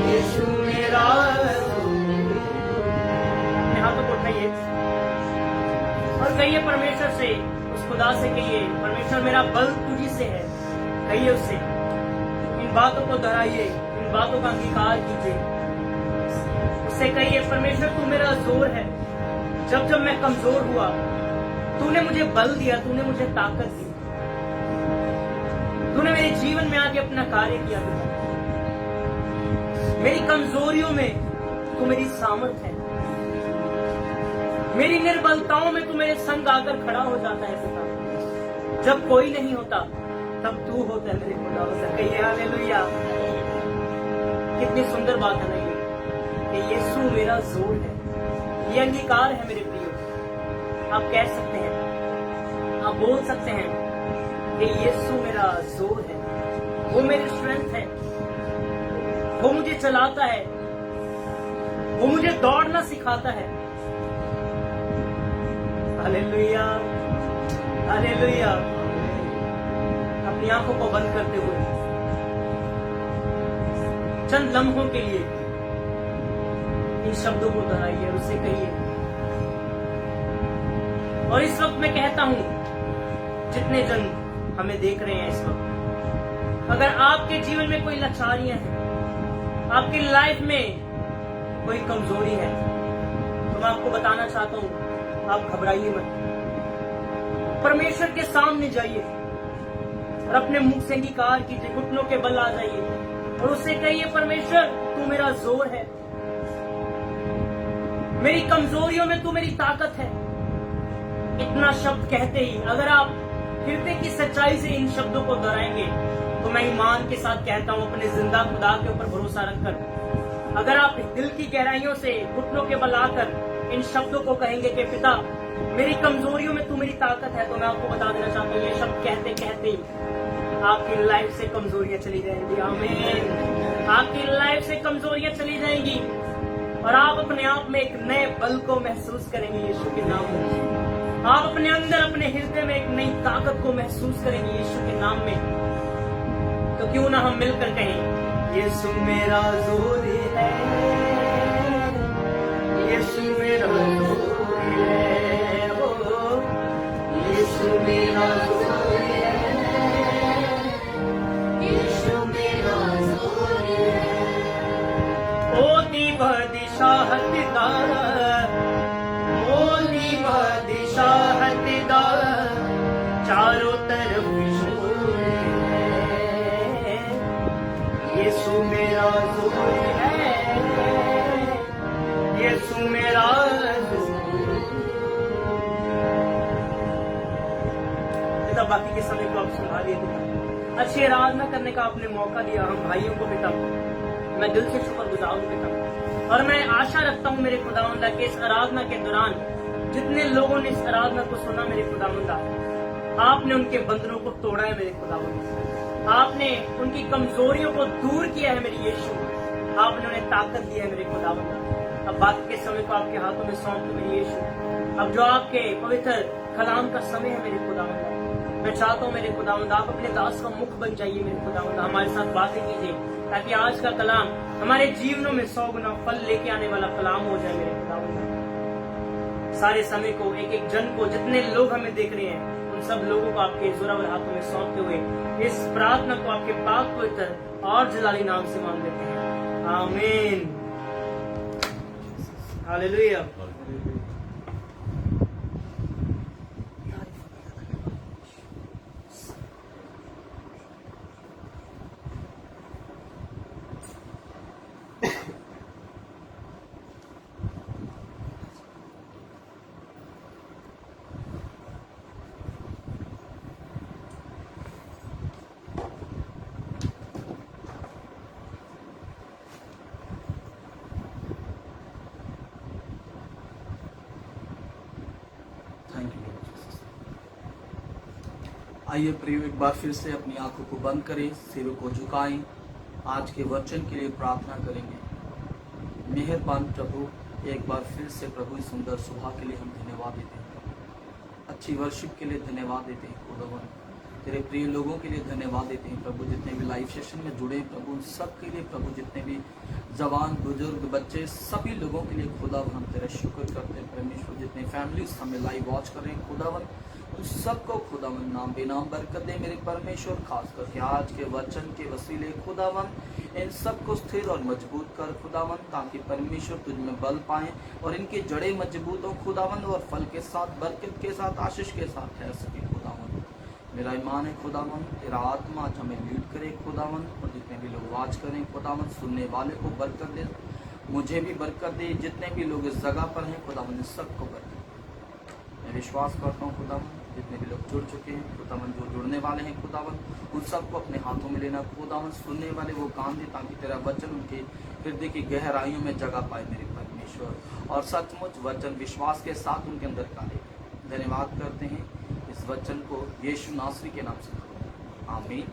यीशु मेरा जोर अपने हाथों को उठाइए और कहिए परमेश्वर से, उस खुदा से कहिए, परमेश्वर मेरा बल तुझी से है। कहिए उससे, इन बातों को दोहराइए, इन बातों का अंगीकार कीजिए। उससे कहिए परमेश्वर तू मेरा जोर है। जब जब मैं कमजोर हुआ तूने मुझे बल दिया, तूने मुझे ताकत दी, तूने मेरे जीवन में आके अपना कार्य किया। मेरी कमजोरियों में तू मेरी सामर्थ है। मेरी निर्बलताओं में तू मेरे संग आकर खड़ा हो जाता है पिता। जब कोई नहीं होता तब तू होता है मेरे खुदा। कहिए हालेलुया। कितनी सुंदर बात है ना ये, कि यीशु मेरा जोर है। ये अंगीकार है मेरे प्रियो। आप कह सकते हैं, आप बोल सकते हैं कि यीशु मेरा जोर है। वो मेरी स्ट्रेंथ है। वो मुझे चलाता है। वो मुझे दौड़ना सिखाता है। Hallelujah, hallelujah. अपनी आंखों को बंद करते हुए चंद लम्हों के लिए इन शब्दों को दोहराइए, उससे कहिए। और इस वक्त मैं कहता हूं, जितने जन हमें देख रहे हैं इस वक्त, अगर आपके जीवन में कोई लाचारियां हैं, आपकी लाइफ में कोई कमजोरी है, तो मैं आपको बताना चाहता हूं, आप घबराइए मत। परमेश्वर के सामने जाइए और अपने मुख से अंगीकार कीजिए, घुटनों के बल आ जाइए और उससे कहिए परमेश्वर तू मेरा जोर है। मेरी कमजोरियों में तू मेरी ताकत है। इतना शब्द कहते ही अगर आप हृदय की सच्चाई से इन शब्दों को दोहराएंगे, तो मैं ईमान के साथ कहता हूं, अपने जिंदा खुदा के ऊपर भरोसा रखकर, अगर आप दिल की गहराइयों से घुटनों के बल आकर इन शब्दों को कहेंगे कि पिता मेरी कमजोरियों में तू मेरी ताकत है, तो मैं आपको बता देना चाहता हूँ, ये शब्द कहते कहते ही आपकी लाइफ से कमजोरियां चली जाएंगी। आमीन। आपकी लाइफ से कमजोरियां चली जाएंगी और आप अपने आप में एक नए बल को महसूस करेंगे यीशु के नाम में। आप अपने अंदर, अपने हृदय में एक नई ताकत को महसूस करेंगे यीशु के नाम में। तो क्यों ना हम मिलकर कहें, यीशु मेरा जोर है, यीशु मेरा जोर है, ओ यीशु मेरा जोर है। यीशु मेरा जोर है। ओ दीवा दिशा हतदार, ओ दीवा दिशा हतदार, पिता, बाकी के समय को आप संभालिए पिता। अच्छी आराधना करने का आपने मौका दिया हम भाइयों को पिता, मैं दिल से शुक्रगुजार हूँ पिता। और मैं आशा रखता हूँ मेरे खुदावंदा कि इस आराधना के दौरान जितने लोगों ने इस आराधना को सुना मेरे खुदावंदा, आपने उनके बंधनों को तोड़ा है मेरे खुदावंदा, आपने उनकी कमजोरियों को दूर किया है मेरे यीशु, आपने उन्हें ताकत दी है मेरे खुदावंदा। अब बाकी के समय को आपके हाथों में सौंप दो मेरे यीशु। अब जो आपके पवित्र कलाम का समय है मेरे खुदावंदा, मैं चाहता हूँ मेरे खुदावंदा आप अपने दास का मुख बन जाइए मेरे खुदावंदा, हमारे साथ बातें कीजिए ताकि आज का कलाम हमारे जीवनों में 100 गुना फल लेके आने वाला कलाम हो जाए मेरे खुदावंदा। सारे समय को, एक एक जन को, जितने लोग हमें देख रहे हैं, उन सब लोगों को आपके जोरावर हाथों में सौंपते हुए इस प्रार्थना को आपके पाक पवित्र और जलाली नाम से मांग लेते हैं, आमीन। हालेलुया। Thank you. आइए प्रिय, एक बार फिर से अपनी आंखों को बंद करें, सिरों को झुकाएं, आज के वचन के लिए प्रार्थना करेंगे। मेहरबान प्रभु, एक बार फिर से प्रभु इस सुंदर सुबह के लिए हम धन्यवाद देते हैं, अच्छी वर्शिप के लिए धन्यवाद देते हैं खुदावन, तेरे प्रिय लोगों के लिए धन्यवाद देते हैं प्रभु, जितने भी लाइव सेशन में जुड़े हैं प्रभु, सब के लिए प्रभु, जितने भी जवान बुजुर्ग बच्चे सभी लोगों के लिए खुदावन हम तेरा शुक्र करते हैं परमेश्वर। जितने फैमिलीज हमें लाइव वॉच कर रहे हैं खुदावन, उन सबको खुदावन नाम बेनाम बरकत दे मेरे परमेश्वर। खास करके आज के वचन के वसीले खुदावन इन सबको स्थिर और मजबूत कर खुदावन, ताकि परमेश्वर तुझ में बल पाए और इनकी जड़ें मजबूत हो खुदावन, और फल के साथ, बरकत के साथ, आशीष के साथ ठहर सके खुदावन। मेरा ईमान है खुदावन, तेरा आत्मा आज हमें लीड करे खुदावन, और जितने भी लोग वाच करें खुदावन, सुनने वाले को बरकत दे, मुझे भी बरकत दे, जितने भी लोग इस जगह पर हैं खुदावन इस सबको बरकत दे। मैं विश्वास करता हूँ खुदावन, जितने भी लोग जुड़ चुके हैं खुदावन, जो जुड़ने वाले हैं खुदावन, उन सबको अपने हाथों में लेना खुदावन, सुनने वाले वो कान दे, ताकि तेरा वचन उनके हृदय की गहराइयों में जगह पाए मेरे परमेश्वर, और सचमुच वचन विश्वास के साथ उनके अंदर डाले। धन्यवाद करते हैं इस वचन को यीशु नासरी के नाम से, आमीन।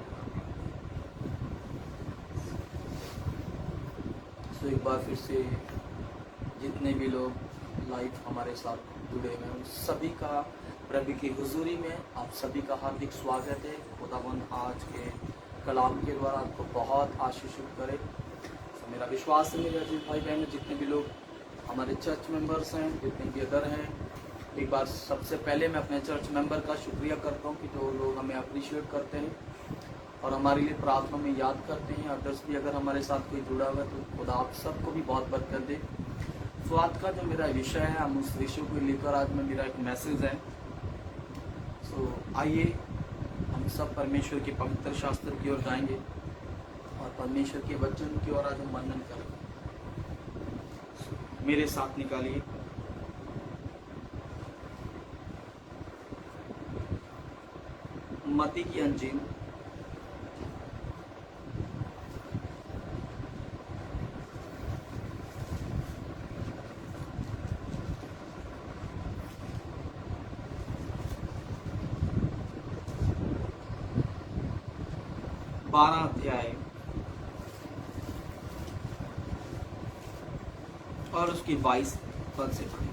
तो एक बार फिर से जितने भी लोग लाइव हमारे साथ जुड़े हुए हैं उन सभी का प्रभु की हुजूरी में आप सभी का हार्दिक स्वागत है। खुदावन आज के कलाम के द्वारा आपको बहुत आशीषित करे। तो मेरा विश्वास है मेरे अजीज भाई बहन, जितने भी लोग हमारे चर्च मेंबर्स हैं, जितने भी अदर हैं, एक बार सबसे पहले मैं अपने चर्च मेंबर का शुक्रिया करता हूं कि जो लोग हमें अप्रिशिएट करते हैं और हमारे लिए प्रार्थना में याद करते हैं। अदर्स भी अगर हमारे साथ कोई जुड़ा हुआ है तो खुदा आप सबको भी बहुत बरकत दे। तो आज का जो मेरा विषय है, हम उस विषय को लेकर आज में मेरा एक मैसेज है। तो आइए हम सब परमेश्वर के पवित्र शास्त्र की ओर जाएंगे और परमेश्वर के वचन की ओर आज हम मनन करेंगे। मेरे साथ निकालिए मत्ती की अंजील 12 अध्याय और उसकी 22 पद से पढ़ें।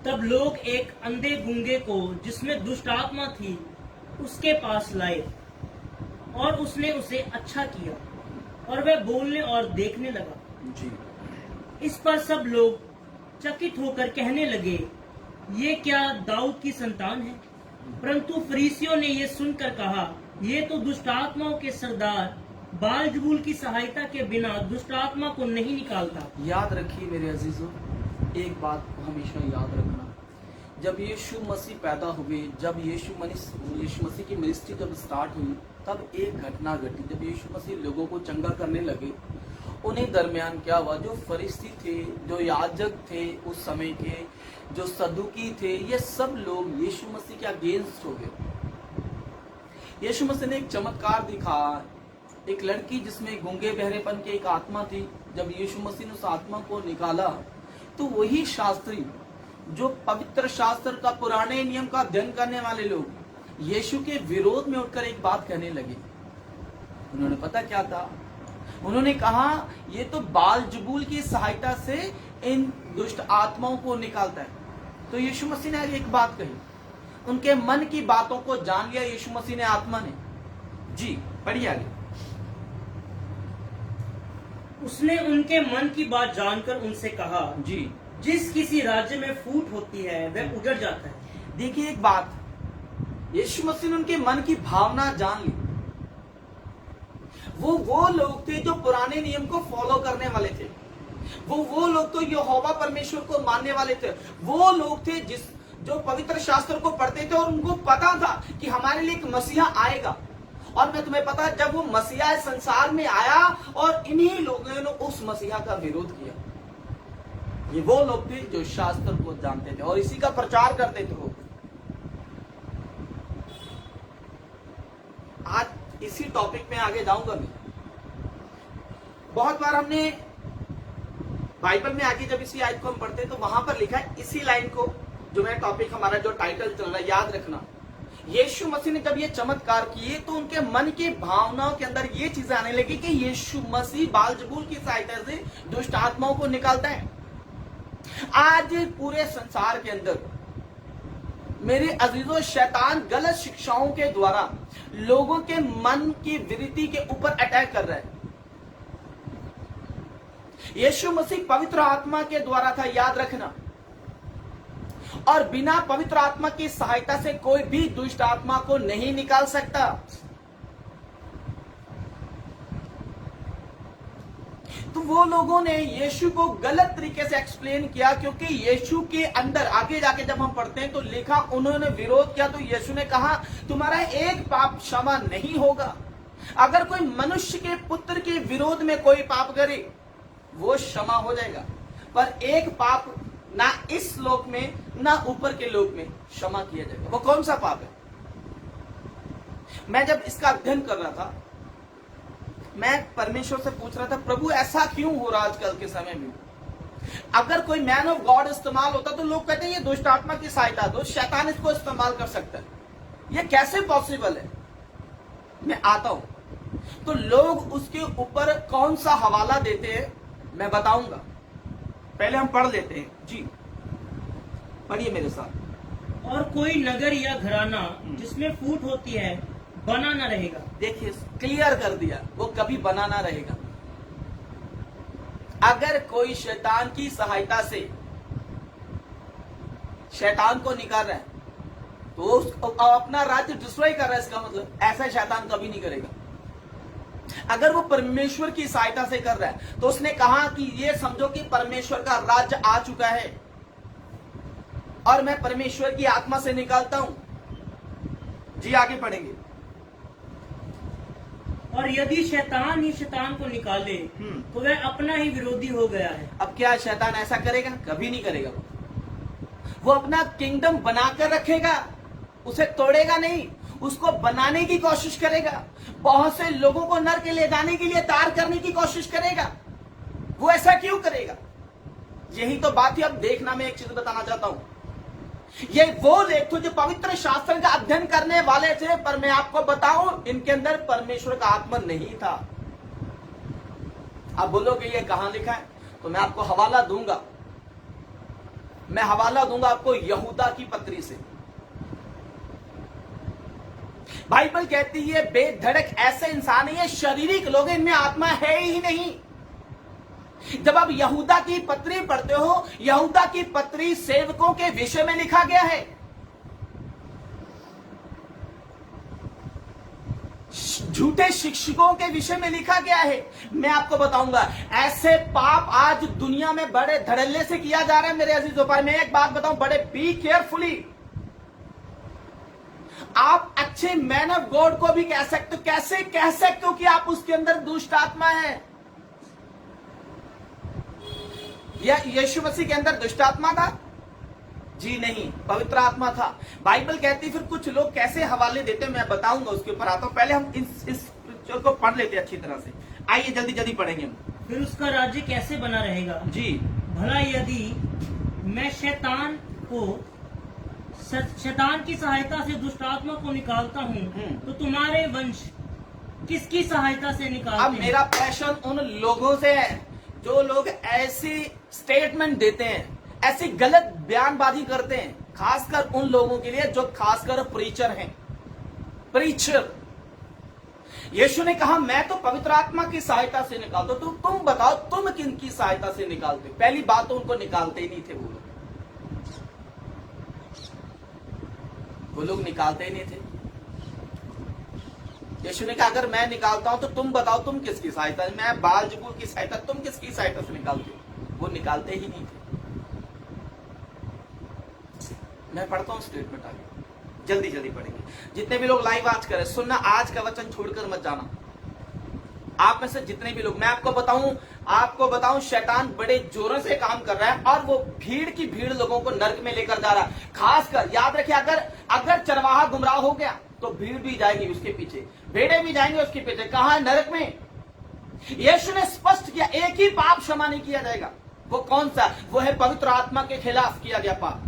तब लोग एक अंधे गूंगे को जिसमें दुष्ट आत्मा थी उसके पास लाए और उसने उसे अच्छा किया और वह बोलने और देखने लगा। जी इस पर सब लोग चकित होकर कहने लगे, ये क्या दाऊद की संतान है? परंतु फरीसियों ने ये सुनकर कहा, ये तो दुष्ट आत्माओं के सरदार बालजबूल की सहायता के बिना दुष्ट आत्मा को नहीं निकालता। याद रखिए मेरे अजीजों, एक बात को हमेशा याद रखना, जब यीशु मसीह पैदा हुए, जब यीशु मसीह की मिनिस्ट्री जब स्टार्ट हुई, तब एक घटना घटी। जब यीशु मसीह लोगों को चंगा करने लगे, उन्हीं दरमियान क्या हुआ, जो फरिश्ती थे, जो याजक थे उस समय के, जो सदुकी थे, ये सब लोग यीशु मसीह के अगेंस्ट हो गए। यीशु मसीह ने एक चमत्कार दिखा, एक लड़की जिसमें गूंगे बहरेपन की एक आत्मा थी। जब यीशु मसीह ने उस आत्मा को निकाला, तो वही शास्त्री, जो पवित्र शास्त्र का, पुराने नियम का अध्ययन करने वाले लोग, यीशु के विरोध में उठकर एक बात कहने लगे। उन्होंने पता क्या था, उन्होंने कहा ये तो बालजबूल की सहायता से इन दुष्ट आत्माओं को निकालता है। तो यीशु मसीह ने एक बात कही, उनके मन की बातों को जान लिया यीशु मसीह ने, आत्मा ने। जी पढ़िए आगे। उसने उनके मन की बात जानकर उनसे कहा, जी, जिस किसी राज्य में फूट होती है वह उजड़ जाता है। देखिए एक बात, यीशु मसीह ने उनके मन की भावना जान ली। वो लोग थे जो पुराने नियम को फॉलो करने वाले थे। वो लोग तो यहोवा परमेश्वर को मानने वाले थे। वो लोग थे जो पवित्र शास्त्र को पढ़ते थे और उनको पता था कि हमारे लिए एक मसीहा आएगा। और मैं तुम्हें पता, जब वो मसीहा संसार में आया और इन्हीं लोगों ने उस मसीहा का विरोध किया। ये वो लोग थे जो शास्त्र को जानते थे और इसी का प्रचार करते थे। वो आज इसी टॉपिक में आगे जाऊंगा मैं। बहुत बार हमने बाइबल में आगे जब इसी आयत को हम पढ़ते हैं तो वहां पर लिखा है, इसी लाइन को, जो मेरा टॉपिक, हमारा जो टाइटल चल रहा है, याद रखना। यीशु मसीह ने जब ये चमत्कार किए तो उनके मन की भावनाओं के अंदर ये चीजें आने लगी कि यीशु मसीह बालजबूल की सहायता से दुष्ट आत्माओं को निकालता है। आज पूरे संसार के अंदर मेरे अजीजों, शैतान गलत शिक्षाओं के द्वारा लोगों के मन की वृत्ति के ऊपर अटैक कर रहा है। यीशु मसीह पवित्र आत्मा के द्वारा था, याद रखना। और बिना पवित्र आत्मा की सहायता से कोई भी दुष्ट आत्मा को नहीं निकाल सकता। तो वो लोगों ने यीशु को गलत तरीके से एक्सप्लेन किया, क्योंकि यीशु के अंदर आगे जाके जब हम पढ़ते हैं तो लिखा, उन्होंने विरोध किया तो यीशु ने कहा, तुम्हारा एक पाप क्षमा नहीं होगा। अगर कोई मनुष्य के पुत्र के विरोध में कोई पाप करे वो क्षमा हो जाएगा, पर एक पाप ना इस लोक में ना ऊपर के लोक में क्षमा किया जाएगा। वो कौन सा पाप है? मैं जब इसका अध्ययन कर रहा था, मैं परमेश्वर से पूछ रहा था, प्रभु ऐसा क्यों हो रहा आजकल के समय में? अगर कोई मैन ऑफ गॉड इस्तेमाल होता तो लोग कहते हैं ये दुष्ट आत्मा की सहायता दो, शैतान इसको इस्तेमाल कर सकता है, ये कैसे पॉसिबल है? मैं आता हूं तो लोग उसके ऊपर कौन सा हवाला देते हैं मैं बताऊंगा। पहले हम पढ़ लेते हैं। जी पढ़िए मेरे साथ। और कोई नगर या घराना जिसमें फूट होती है बना न रहेगा। देखिए क्लियर कर दिया, वो कभी बना ना रहेगा। अगर कोई शैतान की सहायता से शैतान को निकाल रहा है तो अपना राज्य डिस्ट्रॉय कर रहा है, इसका मतलब ऐसा शैतान कभी नहीं करेगा। अगर वो परमेश्वर की सहायता से कर रहा है तो उसने कहा कि ये समझो कि परमेश्वर का राज्य आ चुका है और मैं परमेश्वर की आत्मा से निकालता हूं। जी आगे पढ़ेंगे। और यदि शैतान ही शैतान को निकाले तो वह अपना ही विरोधी हो गया है। अब क्या शैतान ऐसा करेगा? कभी नहीं करेगा। वो अपना किंगडम बनाकर रखेगा, उसे तोड़ेगा नहीं, उसको बनाने की कोशिश करेगा, बहुत से लोगों को नरक ले जाने के लिए तैयार करने की कोशिश करेगा। वो ऐसा क्यों करेगा? यही तो बात है। अब देखना, मैं एक चीज बताना चाहता हूं, ये वो लेख थे जो पवित्र शास्त्र का अध्ययन करने वाले थे, पर मैं आपको बताऊं इनके अंदर परमेश्वर का आत्मा नहीं था। आप बोलोगे ये कहां लिखा है, तो मैं आपको हवाला दूंगा। मैं हवाला दूंगा आपको यहूदा की पत्री से। बाइबल कहती है बेधड़क ऐसे इंसान है, शारीरिक लोग, इनमें आत्मा है ही नहीं। जब आप यहूदा की पत्री पढ़ते हो, यहूदा की पत्री सेवकों के विषय में लिखा गया है। झूठे शिक्षकों के विषय में लिखा गया है। मैं आपको बताऊंगा, ऐसे पाप आज दुनिया में बड़े धड़ल्ले से किया जा रहा है मेरे अजीजों पर। मैं एक बात बताऊं, बड़े बी केयरफुली। आप अच्छे मैन ऑफ गॉड को भी कह सकते हो, कैसे कह सकते हो कि आप उसके अंदर दुष्ट आत्मा है? या यीशु मसीह के अंदर दुष्ट आत्मा था? जी नहीं, पवित्र आत्मा था। बाइबल कहती, फिर कुछ लोग कैसे हवाले देते हैं, मैं बताऊंगा, उसके ऊपर आता हूं। पहले हम इस को पढ़ लेते हैं अच्छी तरह से। आइए जल्दी जल्दी पढ़ेंगे हम। फिर उसका राज्य कैसे बना रहेगा? जी, भला यदि मैं शैतान की सहायता से दुष्ट आत्मा को निकालता हूँ, तो तुम्हारे वंश किसकी सहायता से निकालते अब हैं? मेरा पैशन उन लोगों से है जो लोग ऐसी स्टेटमेंट देते हैं, ऐसी गलत बयानबाजी करते हैं, खासकर उन लोगों के लिए जो खासकर प्रीचर हैं। प्रीचर, यीशु ने कहा मैं तो पवित्र आत्मा की सहायता से निकालता हूं, तो तुम बताओ तुम किन की सहायता से निकालते? पहली बात तो उनको निकालते ही नहीं थे वो लोग निकालते ही नहीं थे। यीशु ने कहा अगर मैं निकालता हूं तो तुम बताओ तुम किसकी सहायता? मैं बालजबूल की सहायता, तुम किसकी सहायता से निकालते हो? वो निकालते ही नहीं थे। मैं पढ़ता हूं स्टेटमेंट आगे, जल्दी जल्दी पढ़ेंगे। जितने भी लोग लाइव आज करें, सुनना, आज का वचन छोड़कर मत जाना। आप में से जितने भी लोग, मैं आपको बताऊं शैतान बड़े जोरों से काम कर रहा है और वो भीड़ की भीड़ लोगों को नर्क में लेकर जा रहा है। खासकर याद रखिए, अगर चरवाहा गुमराह हो गया तो भीड़ भी जाएगी उसके पीछे, भेड़े भी जाएंगे उसके पीछे। कहां है? नरक में। यीशु ने स्पष्ट किया एक ही पाप क्षमा नहीं किया जाएगा। वो कौन सा? वो है पवित्र आत्मा के खिलाफ किया गया पाप।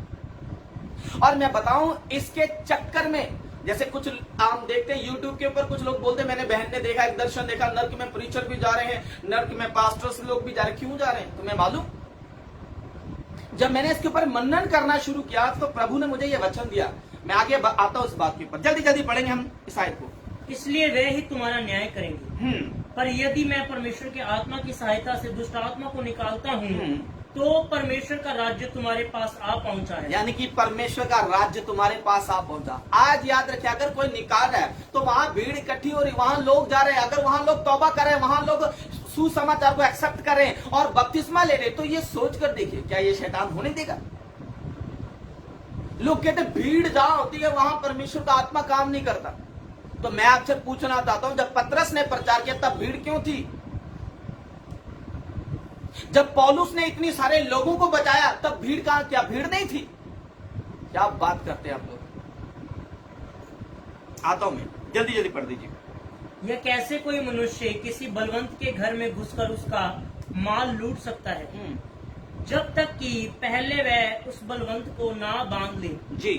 और मैं बताऊं, इसके चक्कर में जैसे कुछ हम देखते हैं यूट्यूब के ऊपर, कुछ लोग बोलते हैं मैंने बहन ने देखा, एक दर्शन देखा, नर्क में प्रीचर भी जा रहे हैं, नर्क में पास्टर्स लोग भी जा रहे हैं। क्यों जा रहे हैं तुम्हें मालूम? जब मैंने इसके ऊपर मनन करना शुरू किया तो प्रभु ने मुझे यह वचन दिया। मैं आगे आता हूं इस बात के ऊपर, जल्दी जल्दी पढ़ेंगे हम इस आयत को। इसलिए वे ही तुम्हारा न्याय करेंगे। पर यदि मैं परमेश्वर की आत्मा की सहायता से दुष्ट आत्मा को निकालता हूँ, तो परमेश्वर का राज्य तुम्हारे पास आ पहुंचा है। यानी कि परमेश्वर का राज्य तुम्हारे पास आ पहुंचा। आज याद रखिए, अगर कोई निकाल रहा है तो वहां भीड़ इकट्ठी हो रही, वहां लोग जा रहे हैं। अगर वहां लोग तौबा करें, वहां लोग सुसमाचार को एक्सेप्ट करें और बपतिस्मा ले रहे, तो ये सोच कर देखिए क्या ये शैतान होने देगा? लोग कहते भीड़ जहां होती है वहां परमेश्वर का आत्मा काम नहीं करता। तो मैं आपसे पूछना चाहता हूं, जब पतरस ने प्रचार किया तब भीड़ क्यों थी? जब पौलुस ने इतनी सारे लोगों को बचाया तब भीड़ कहां? क्या भीड़ नहीं थी? क्या बात करते हैं आप लोग? आता हूं मैं, जल्दी जल्दी पढ़ दीजिए। यह कैसे कोई मनुष्य किसी बलवंत के घर में घुसकर उसका माल लूट सकता है, जब तक कि पहले वह उस बलवंत को ना बांध ले? जी,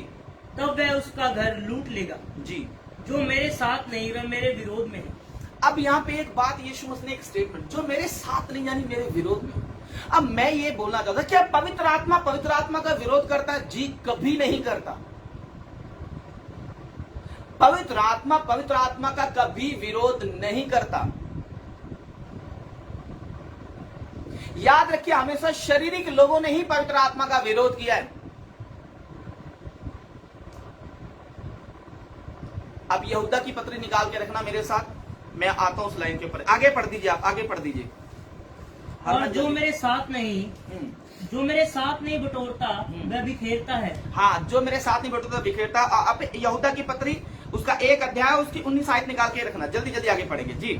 तब वह उसका घर लूट लेगा। जी, जो मेरे साथ नहीं वह मेरे विरोध में है। अब यहाँ पे एक बात यीशु मसीह ने एक स्टेटमेंट, जो मेरे साथ नहीं यानी मेरे विरोध में। अब मैं ये बोलना चाहता, क्या पवित्र आत्मा का विरोध करता है? जी, कभी नहीं करता। पवित्र आत्मा का कभी विरोध नहीं करता। याद रखिए, हमेशा शारीरिक लोगों ने ही पवित्र आत्मा का विरोध किया है। अब यहूदा की पत्री निकाल के रखना मेरे साथ, मैं आता हूं उस लाइन के ऊपर। आगे पढ़ दीजिए, आप आगे पढ़ दीजिए। और जो मेरे साथ नहीं बटोरता वह बिखेरता है। हाँ, जो मेरे साथ नहीं बटोरता बिखेरता। अब यहूदा की पत्री उसका 1 अध्याय उसकी 19 आयत निकाल के रखना। जल्दी जल्दी आगे पढ़ेंगे जी।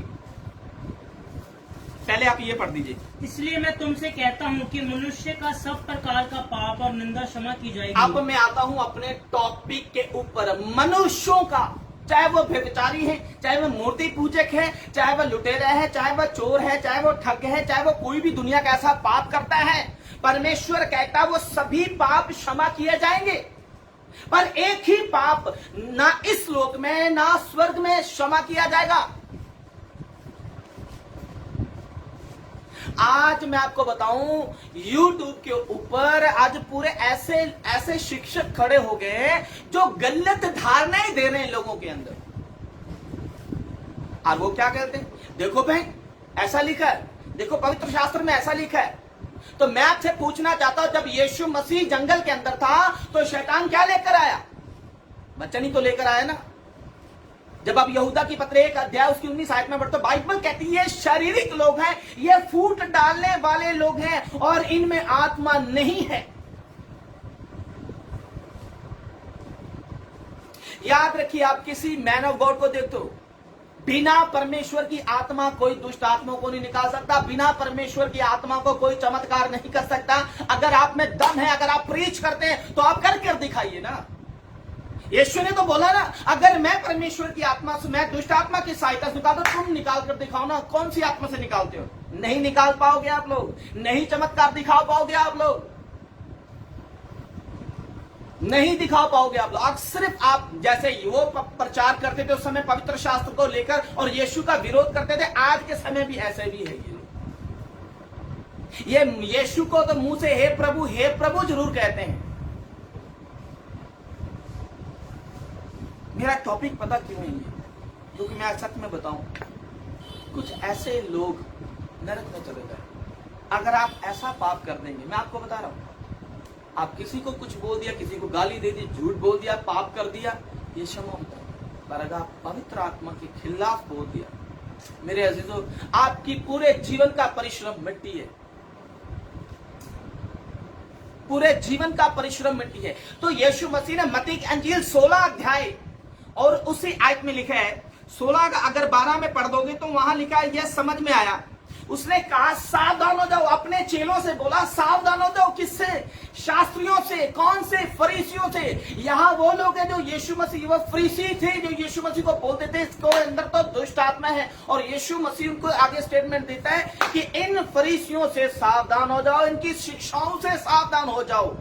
पहले आप ये पढ़ दीजिए। इसलिए मैं तुमसे कहता हूँ कि मनुष्य का सब प्रकार का पाप और निंदा क्षमा की जाएगी। अब मैं आता हूँ अपने टॉपिक के ऊपर। मनुष्यों का, चाहे वो व्यभिचारी है, चाहे वो मूर्ति पूजक है, चाहे वो लुटेरा है, चाहे वो चोर है, चाहे वो ठग है, चाहे वो कोई भी दुनिया का ऐसा पाप करता है, परमेश्वर कहता है वो सभी पाप क्षमा किए जाएंगे। पर एक ही पाप ना इस लोक में ना स्वर्ग में क्षमा किया जाएगा। आज मैं आपको बताऊं, YouTube के ऊपर आज पूरे ऐसे शिक्षक खड़े हो गए जो गलत धारणाएं दे रहे हैं लोगों के अंदर। और वो क्या कहते हैं, देखो बहन ऐसा लिखा है, देखो पवित्र शास्त्र में ऐसा लिखा है। तो मैं आपसे पूछना चाहता हूं, जब यीशु मसीह जंगल के अंदर था तो शैतान क्या लेकर आया? वचन ही तो लेकर आया ना। जब आप यहूदा की पत्र 1 अध्याय उसकी 19 आयत में पढ़ते हो, बाइबल कहती है ये शारीरिक लोग हैं, ये फूट डालने वाले लोग हैं और इनमें आत्मा नहीं है। याद रखिए, आप किसी मैन ऑफ गॉड को देखते हो, बिना परमेश्वर की आत्मा कोई दुष्ट आत्मा को नहीं निकाल सकता, बिना परमेश्वर की आत्मा को कोई चमत्कार नहीं कर सकता। अगर आप में दम है, अगर आप प्रीच करते हैं तो आप कर दिखाइए ना। यीशु ने तो बोला ना, अगर मैं परमेश्वर की आत्मा से, मैं दुष्ट आत्मा की सहायता से निकालता, तुम निकाल कर दिखाओ ना। कौन सी आत्मा से निकालते हो? नहीं निकाल पाओगे आप लोग, नहीं चमत्कार दिखा पाओगे आप लोग, नहीं दिखा पाओगे आप लोग। सिर्फ आप जैसे वो प्रचार करते थे उस समय पवित्र शास्त्र को लेकर और यीशु का विरोध करते थे, आज के समय भी ऐसे भी है ये यीशु को तो मुंह से हे प्रभु जरूर कहते हैं। मेरा टॉपिक पता क्यों है ये? क्योंकि मैं सच में बताऊं, कुछ ऐसे लोग नरक में चले गए। अगर आप ऐसा पाप कर देंगे, मैं आपको बता रहा हूं, आप किसी को कुछ बोल दिया, किसी को गाली दे दी, झूठ बोल दिया, पाप कर दिया, ये क्षमा होता है। पर अगर आप पवित्र आत्मा के खिलाफ बोल दिया, मेरे अजीजों, आपकी पूरे जीवन का परिश्रम मिट्टी है, पूरे जीवन का परिश्रम मिट्टी है। तो यीशु मसीह ने मत्ती की अंजील 16 अध्याय और उसी आयत में लिखा है, 16 का अगर 12 में पढ़ दोगे तो वहां लिखा है, यह समझ में आया, उसने कहा सावधान हो जाओ। अपने चेलों से बोला सावधान हो जाओ। किससे? शास्त्रियों से। कौन से? फरीसियों से। यहाँ वो लोग हैं जो यीशु मसीह, वो फरीसी थे जो यीशु मसीह को बोलते थे इसको अंदर तो दुष्ट आत्मा है, और यीशु मसीह उनको आगे स्टेटमेंट देता है कि इन फरीसियों से सावधान हो जाओ, इनकी शिक्षाओं से सावधान हो जाओ,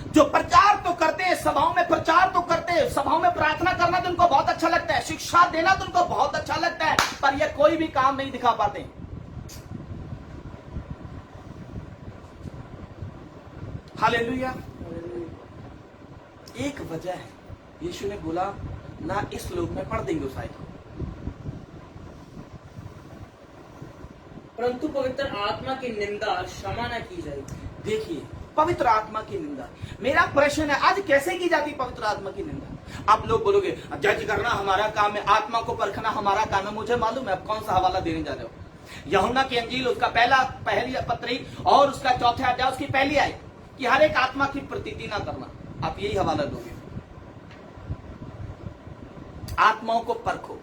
जो प्रचार तो करते हैं, सभाओं में प्रचार तो करते हैं, सभाओं में प्रार्थना करना तो उनको बहुत अच्छा लगता है, शिक्षा देना तो उनको बहुत अच्छा लगता है, पर ये कोई भी काम नहीं दिखा पाते। हालेलुया। एक वजह है, यीशु ने बोला ना इस लोक में पढ़ देंगे उस आयत को, परंतु पवित्र आत्मा की निंदा क्षमा न की जाएगी। देखिए, पवित्र आत्मा की निंदा, मेरा प्रश्न है आज कैसे की जाती पवित्र आत्मा की निंदा? आप लोग बोलोगे जज करना हमारा काम है, आत्मा को परखना हमारा काम है। मुझे मालूम है आप कौन सा हवाला देने जा रहे हो। यूहन्ना की अंजील उसका पहली पत्री और उसका चौथा अध्याय उसकी पहली आयत कि हर एक आत्मा की प्रतीति ना करना, आप यही हवाला दोगे। आत्माओं को परखो।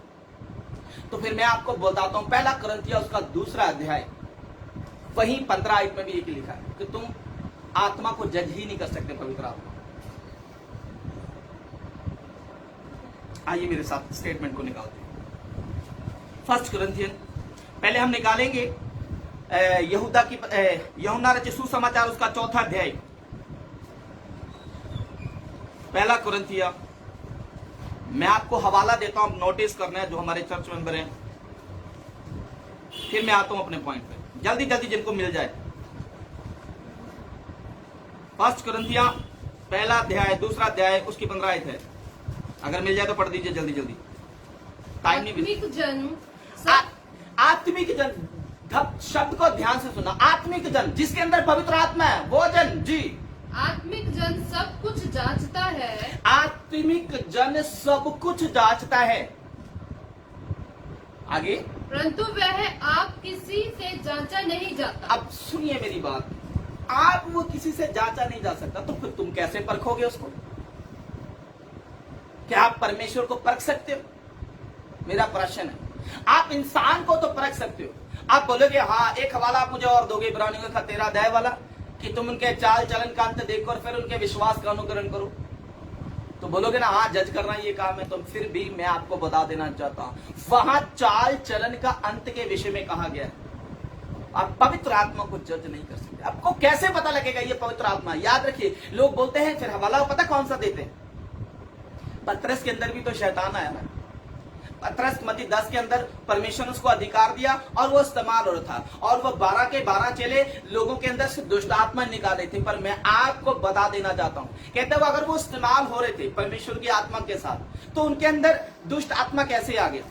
तो फिर मैं आपको बताता हूं, पहला कुरिन्थियों उसका 2 अध्याय, वहीं 15 आयत में भी एक लिखा है कि तुम आत्मा को जज ही नहीं कर सकते, पवित्र आत्मा। आइए मेरे साथ स्टेटमेंट को निकालते हैं। 1 कुरिन्थियन पहले हम निकालेंगे यूहन्ना रचित सुसमाचार उसका 4 अध्याय, पहला कुरिन्थिया। मैं आपको हवाला देता हूं, नोटिस करना है जो हमारे चर्च मेंबर हैं, फिर मैं आता हूं अपने पॉइंट पे, जल्दी जल्दी जिनको मिल जाए। 1 कुरिन्थिया पहला अध्याय 2 अध्याय उसकी 15 आयत है, अगर मिल जाए तो पढ़ दीजिए जल्दी जल्दी, टाइम नहीं मिल। आत्मिक जन शब्द को ध्यान से सुना। आत्मिक जन जिसके अंदर पवित्र आत्मा है, वो जन जी। आत्मिक जन सब कुछ जांचता है। आत्मिक जन सब कुछ जांचता है। आगे, परंतु वह आप किसी से जांचा नहीं जाता। अब सुनिए मेरी बात, आप वो किसी से जांचा नहीं जा सकता, तो फिर तुम कैसे परखोगे उसको? क्या आप परमेश्वर को परख सकते हो? मेरा प्रश्न है। आप इंसान को तो परख सकते हो। आप बोलोगे हाँ, एक हवाला आप मुझे और दोगे, इब्रानियों का 13 अध्याय वाला, कि तुम उनके चाल चलन का अंत देखो और फिर उनके विश्वास का अनुकरण करो। तो बोलोगे ना हाँ, जज करना ये काम है। तो फिर भी मैं आपको बता देना चाहता हूं, वहां चाल चलन का अंत के विषय में कहा गया है। आप पवित्र आत्मा को जज नहीं कर सकते। आपको कैसे पता लगेगा ये पवित्र आत्मा? याद रखिए, लोग बोलते हैं फिर हवाला पता कौन सा देते हैं? पतरस के अंदर भी तो शैतान आया ना। पतरस मत्ती 10 के अंदर परमेश्वर ने उसको अधिकार दिया और वो इस्तेमाल हो रहा था, और वो 12 के 12 चेले लोगों के अंदर से दुष्ट आत्मा निकाल रहे थे। पर मैं आपको बता देना चाहता हूं, कहते हैं अगर वो इस्तेमाल हो रहे थे परमेश्वर की आत्मा के साथ, तो उनके अंदर दुष्ट आत्मा कैसे आ गया?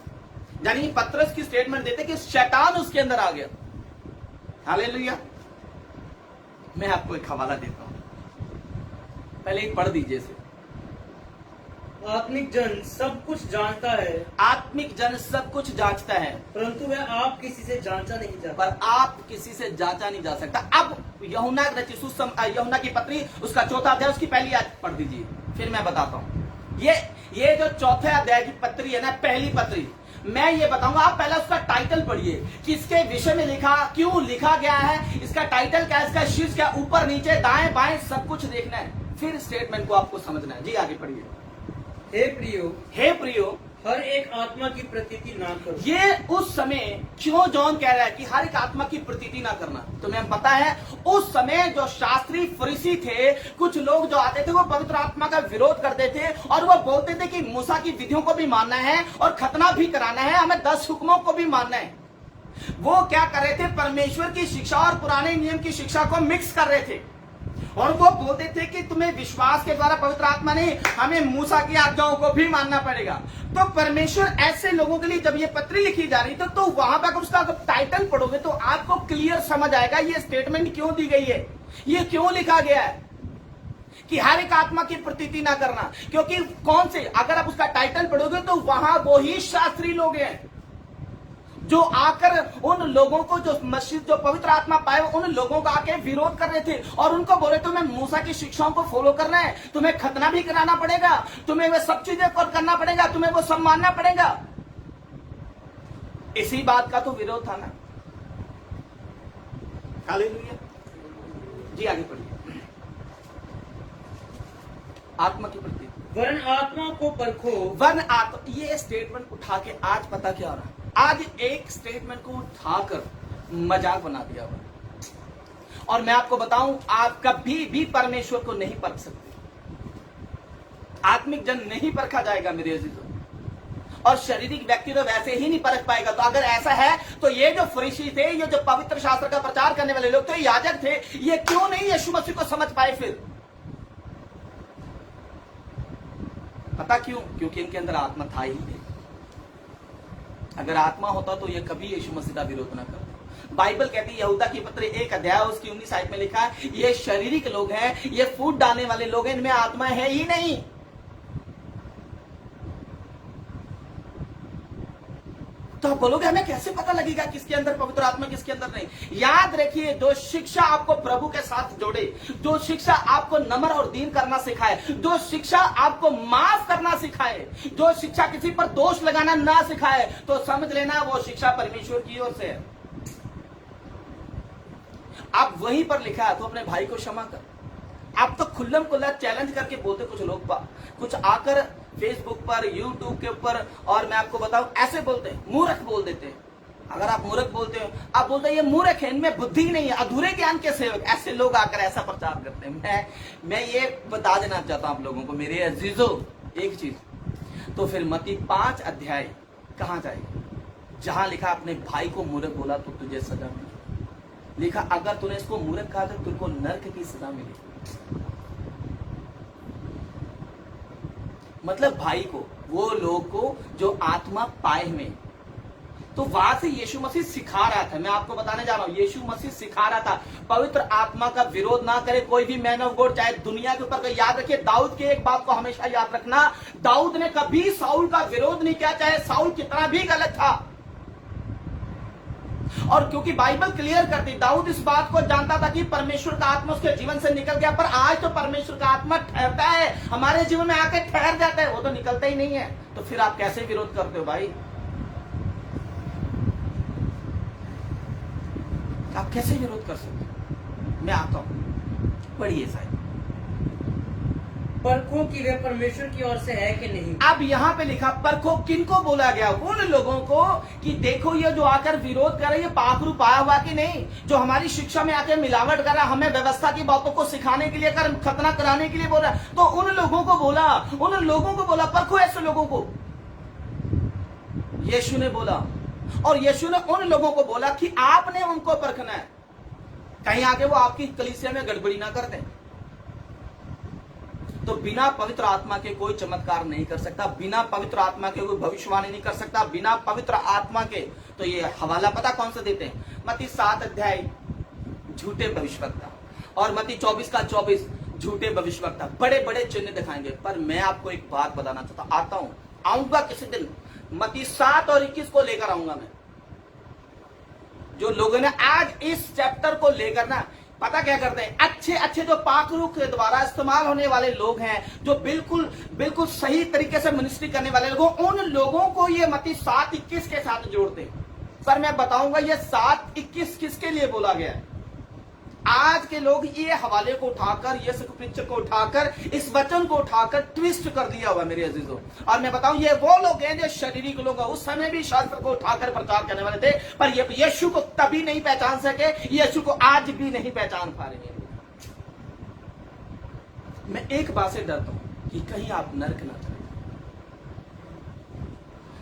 यानी पतरस की स्टेटमेंट देते कि शैतान उसके अंदर आ गया। हालेलुया। मैं आपको एक हवाला देता हूं, पहले एक पढ़ दीजिए इसे। आत्मिक जन सब कुछ जानता है, आत्मिक जन सब कुछ जांचता है, परंतु वह आप किसी से जांचा नहीं जाता। पर आप किसी से जांचा नहीं जा सकता। अब यूहन्ना यूहन्ना की पत्री उसका 4वां अध्याय उसकी पहली आयत पढ़ दीजिए, फिर मैं बताता हूँ। ये जो 4वें अध्याय की पत्री है ना, पहली पत्री, मैं ये बताऊंगा। आप पहले उसका टाइटल पढ़िए, किसके विषय में लिखा, क्यों लिखा गया है, इसका टाइटल क्या है, इसका शीर्ष क्या, ऊपर नीचे दाएं बाएं सब कुछ देखना है, फिर स्टेटमेंट को आपको समझना है। जी आगे पढ़िए। हे प्रियो, हर एक आत्मा की प्रतीति ना करो। ये उस समय क्यों जॉन कह रहा है कि हर एक आत्मा की प्रतीति ना करना? तुम्हें पता है उस समय जो शास्त्री फरीसी थे, कुछ लोग जो आते थे वो पवित्र आत्मा का विरोध करते थे और वो बोलते थे कि मूसा की विधियों को भी मानना है और खतना भी कराना है, हमें 10 हुक्मों को भी मानना है। वो क्या कर रहे थे? परमेश्वर की शिक्षा और पुराने नियम की शिक्षा को मिक्स कर रहे थे और वो बोलते थे कि तुम्हें विश्वास के द्वारा पवित्र आत्मा नहीं, हमें मूसा की आज्ञाओं को भी मानना पड़ेगा। तो परमेश्वर ऐसे लोगों के लिए जब ये पत्री लिखी जा रही तो वहां पर उसका टाइटल पढ़ोगे तो आपको क्लियर समझ आएगा ये स्टेटमेंट क्यों दी गई है, ये क्यों लिखा गया है कि हर एक आत्मा की प्रतीति ना करना। क्योंकि कौन से, अगर आप उसका टाइटल पढ़ोगे तो वहां वो ही शास्त्री लोग हैं जो आकर उन लोगों को, जो मस्जिद जो पवित्र आत्मा पाए, उन लोगों का आके विरोध कर रहे थे और उनको बोले तुम्हें मूसा की शिक्षाओं को फॉलो करना है, तुम्हें खतना भी कराना पड़ेगा, तुम्हें वो सब चीजें करना पड़ेगा, तुम्हें वो सब मानना पड़ेगा। इसी बात का तो विरोध था ना। हालेलुया। जी आगे पढ़िए। आत्मा की प्रति वरन आत्मा को परखो। वन आत्मा, ये स्टेटमेंट उठा के आज पता क्या हो रहा है, आज एक स्टेटमेंट को उठाकर मजाक बना दिया हुआ। और मैं आपको बताऊं, आप कभी भी परमेश्वर को नहीं परख सकते। आत्मिक जन नहीं परखा जाएगा मेरे अजीजों, और शारीरिक व्यक्ति तो वैसे ही नहीं परख पाएगा। तो अगर ऐसा है तो ये जो फरीसी थे, ये जो पवित्र शास्त्र का प्रचार करने वाले लोग थे, याजक थे, ये क्यों नहीं यीशु मसीह को समझ पाए? फिर पता क्यों? क्योंकि इनके अंदर आत्मा था ही नहीं। अगर आत्मा होता तो ये कभी यीशु मसीह का विरोध ना करता। बाइबल कहती है, यहूदा की पत्री 1 अध्याय उसकी 19 आयत में लिखा है, ये शारीरिक लोग हैं, ये फूट डालने वाले लोग हैं, इनमें आत्मा है ही नहीं। तो आप बोलोगे हमें कैसे पता लगेगा किसके अंदर पवित्र आत्मा किसके अंदर नहीं? याद रखिए, जो शिक्षा आपको प्रभु के साथ जोड़े, जो शिक्षा आपको नम्र और दीन करना सिखाए, जो शिक्षा आपको माफ करना सिखाए, जो शिक्षा किसी पर दोष लगाना ना सिखाए, तो समझ लेना वो शिक्षा परमेश्वर की ओर से है। आप वहीं पर लिखा है तो अपने भाई को क्षमा कर। आप तो खुल्लम खुल्ला चैलेंज करके बोलते कुछ लोग, कुछ आकर फेसबुक पर, यूट्यूब के ऊपर, और मैं आपको बताऊं ऐसे बोलते हैं, मूर्ख बोल देते हैं। अगर आप मूर्ख बोलते हो, आप बोलते हैं ये मूर्ख है, इनमें बुद्धि नहीं है, अधूरे ज्ञान के सेवक, ऐसे लोग आकर ऐसा प्रचार करते हैं। मैं ये बता देना चाहता हूं आप लोगों को मेरे अजीजों एक चीज। तो फिर मत्ती 5 अध्याय कहां जाएगा? जहां लिखा अपने भाई को मूर्ख बोला तो तुझे सजा मिली। लिखा अगर तूने इसको मूर्ख कहा तो तुझको नर्क की सजा मिली। मतलब भाई को, वो लोग को जो आत्मा पाए में, तो वहां से यीशु मसीह सिखा रहा था। मैं आपको बताने जा रहा हूं, यीशु मसीह सिखा रहा था पवित्र आत्मा का विरोध ना करे कोई भी मैन ऑफ गॉड, चाहे दुनिया के ऊपर। याद रखिए, दाऊद के एक बात को हमेशा याद रखना, दाऊद ने कभी साउल का विरोध नहीं किया, चाहे साउल कितना भी गलत था। और क्योंकि बाइबल क्लियर करती, दाऊद इस बात को जानता था कि परमेश्वर का आत्मा उसके जीवन से निकल गया। पर आज तो परमेश्वर का आत्मा ठहरता है, हमारे जीवन में आके ठहर जाता है, वो तो निकलता ही नहीं है। तो फिर आप कैसे विरोध करते हो भाई? आप कैसे विरोध कर सकते हो? मैं आता हूं, पढ़िए साहब। परखो कि वे परमेश्वर की ओर से है कि नहीं। अब यहाँ पे लिखा परखो, किनको बोला गया? उन लोगों को कि देखो ये जो आकर विरोध कर रहे हैं पाखरू पाया हुआ कि नहीं, जो हमारी शिक्षा में आकर मिलावट कर रहा है, हमें व्यवस्था की बातों को सिखाने के लिए, कर खतना कराने के लिए बोल रहा है। तो उन लोगों को बोला, परखो ऐसे लोगों को यीशु ने बोला। और यीशु ने उन लोगों को बोला कि आपने उनको परखना है, कहीं आगे वो आपकी कलीसिया में गड़बड़ी ना कर दें। तो बिना पवित्र आत्मा के कोई चमत्कार नहीं कर सकता, बिना पवित्र आत्मा के कोई भविष्यवाणी नहीं कर सकता, बिना पवित्र आत्मा के। तो ये हवाला पता कौन सा देते हैं? मत्ती 7 अध्याय झूठे भविष्यवक्ता, और मत्ती 24 का 24 झूठे भविष्यवक्ता बड़े बड़े चिन्ह दिखाएंगे, पर मैं आपको एक बात बताना चाहता, आता हूं, आऊंगा किसी दिन, मत्ती 7 और 21 को लेकर आऊंगा मैं। जो लोगों ने आज इस चैप्टर को लेकर ना, पता क्या करते हैं, अच्छे अच्छे जो पाखरू के द्वारा इस्तेमाल होने वाले लोग हैं, जो बिल्कुल बिल्कुल सही तरीके से मिनिस्ट्री करने वाले लोग, उन लोगों को ये मत्ती 7:21 के साथ जोड़ते हैं। पर मैं बताऊंगा ये 7:21 किसके लिए बोला गया है। आज के लोग ये हवाले को उठाकर, ये पिक्चर को उठाकर, इस वचन को उठाकर ट्विस्ट कर दिया हुआ मेरे अजीजों। और मैं बताऊं ये वो लोग हैं जो शारीरिक लोग, उस समय भी शास्त्र को उठाकर प्रचार करने वाले थे, पर ये यीशु को तभी नहीं पहचान सके, यीशु को आज भी नहीं पहचान पा रहे हैं। मैं एक बात से डरता हूं कि कहीं आप नरक ना चले।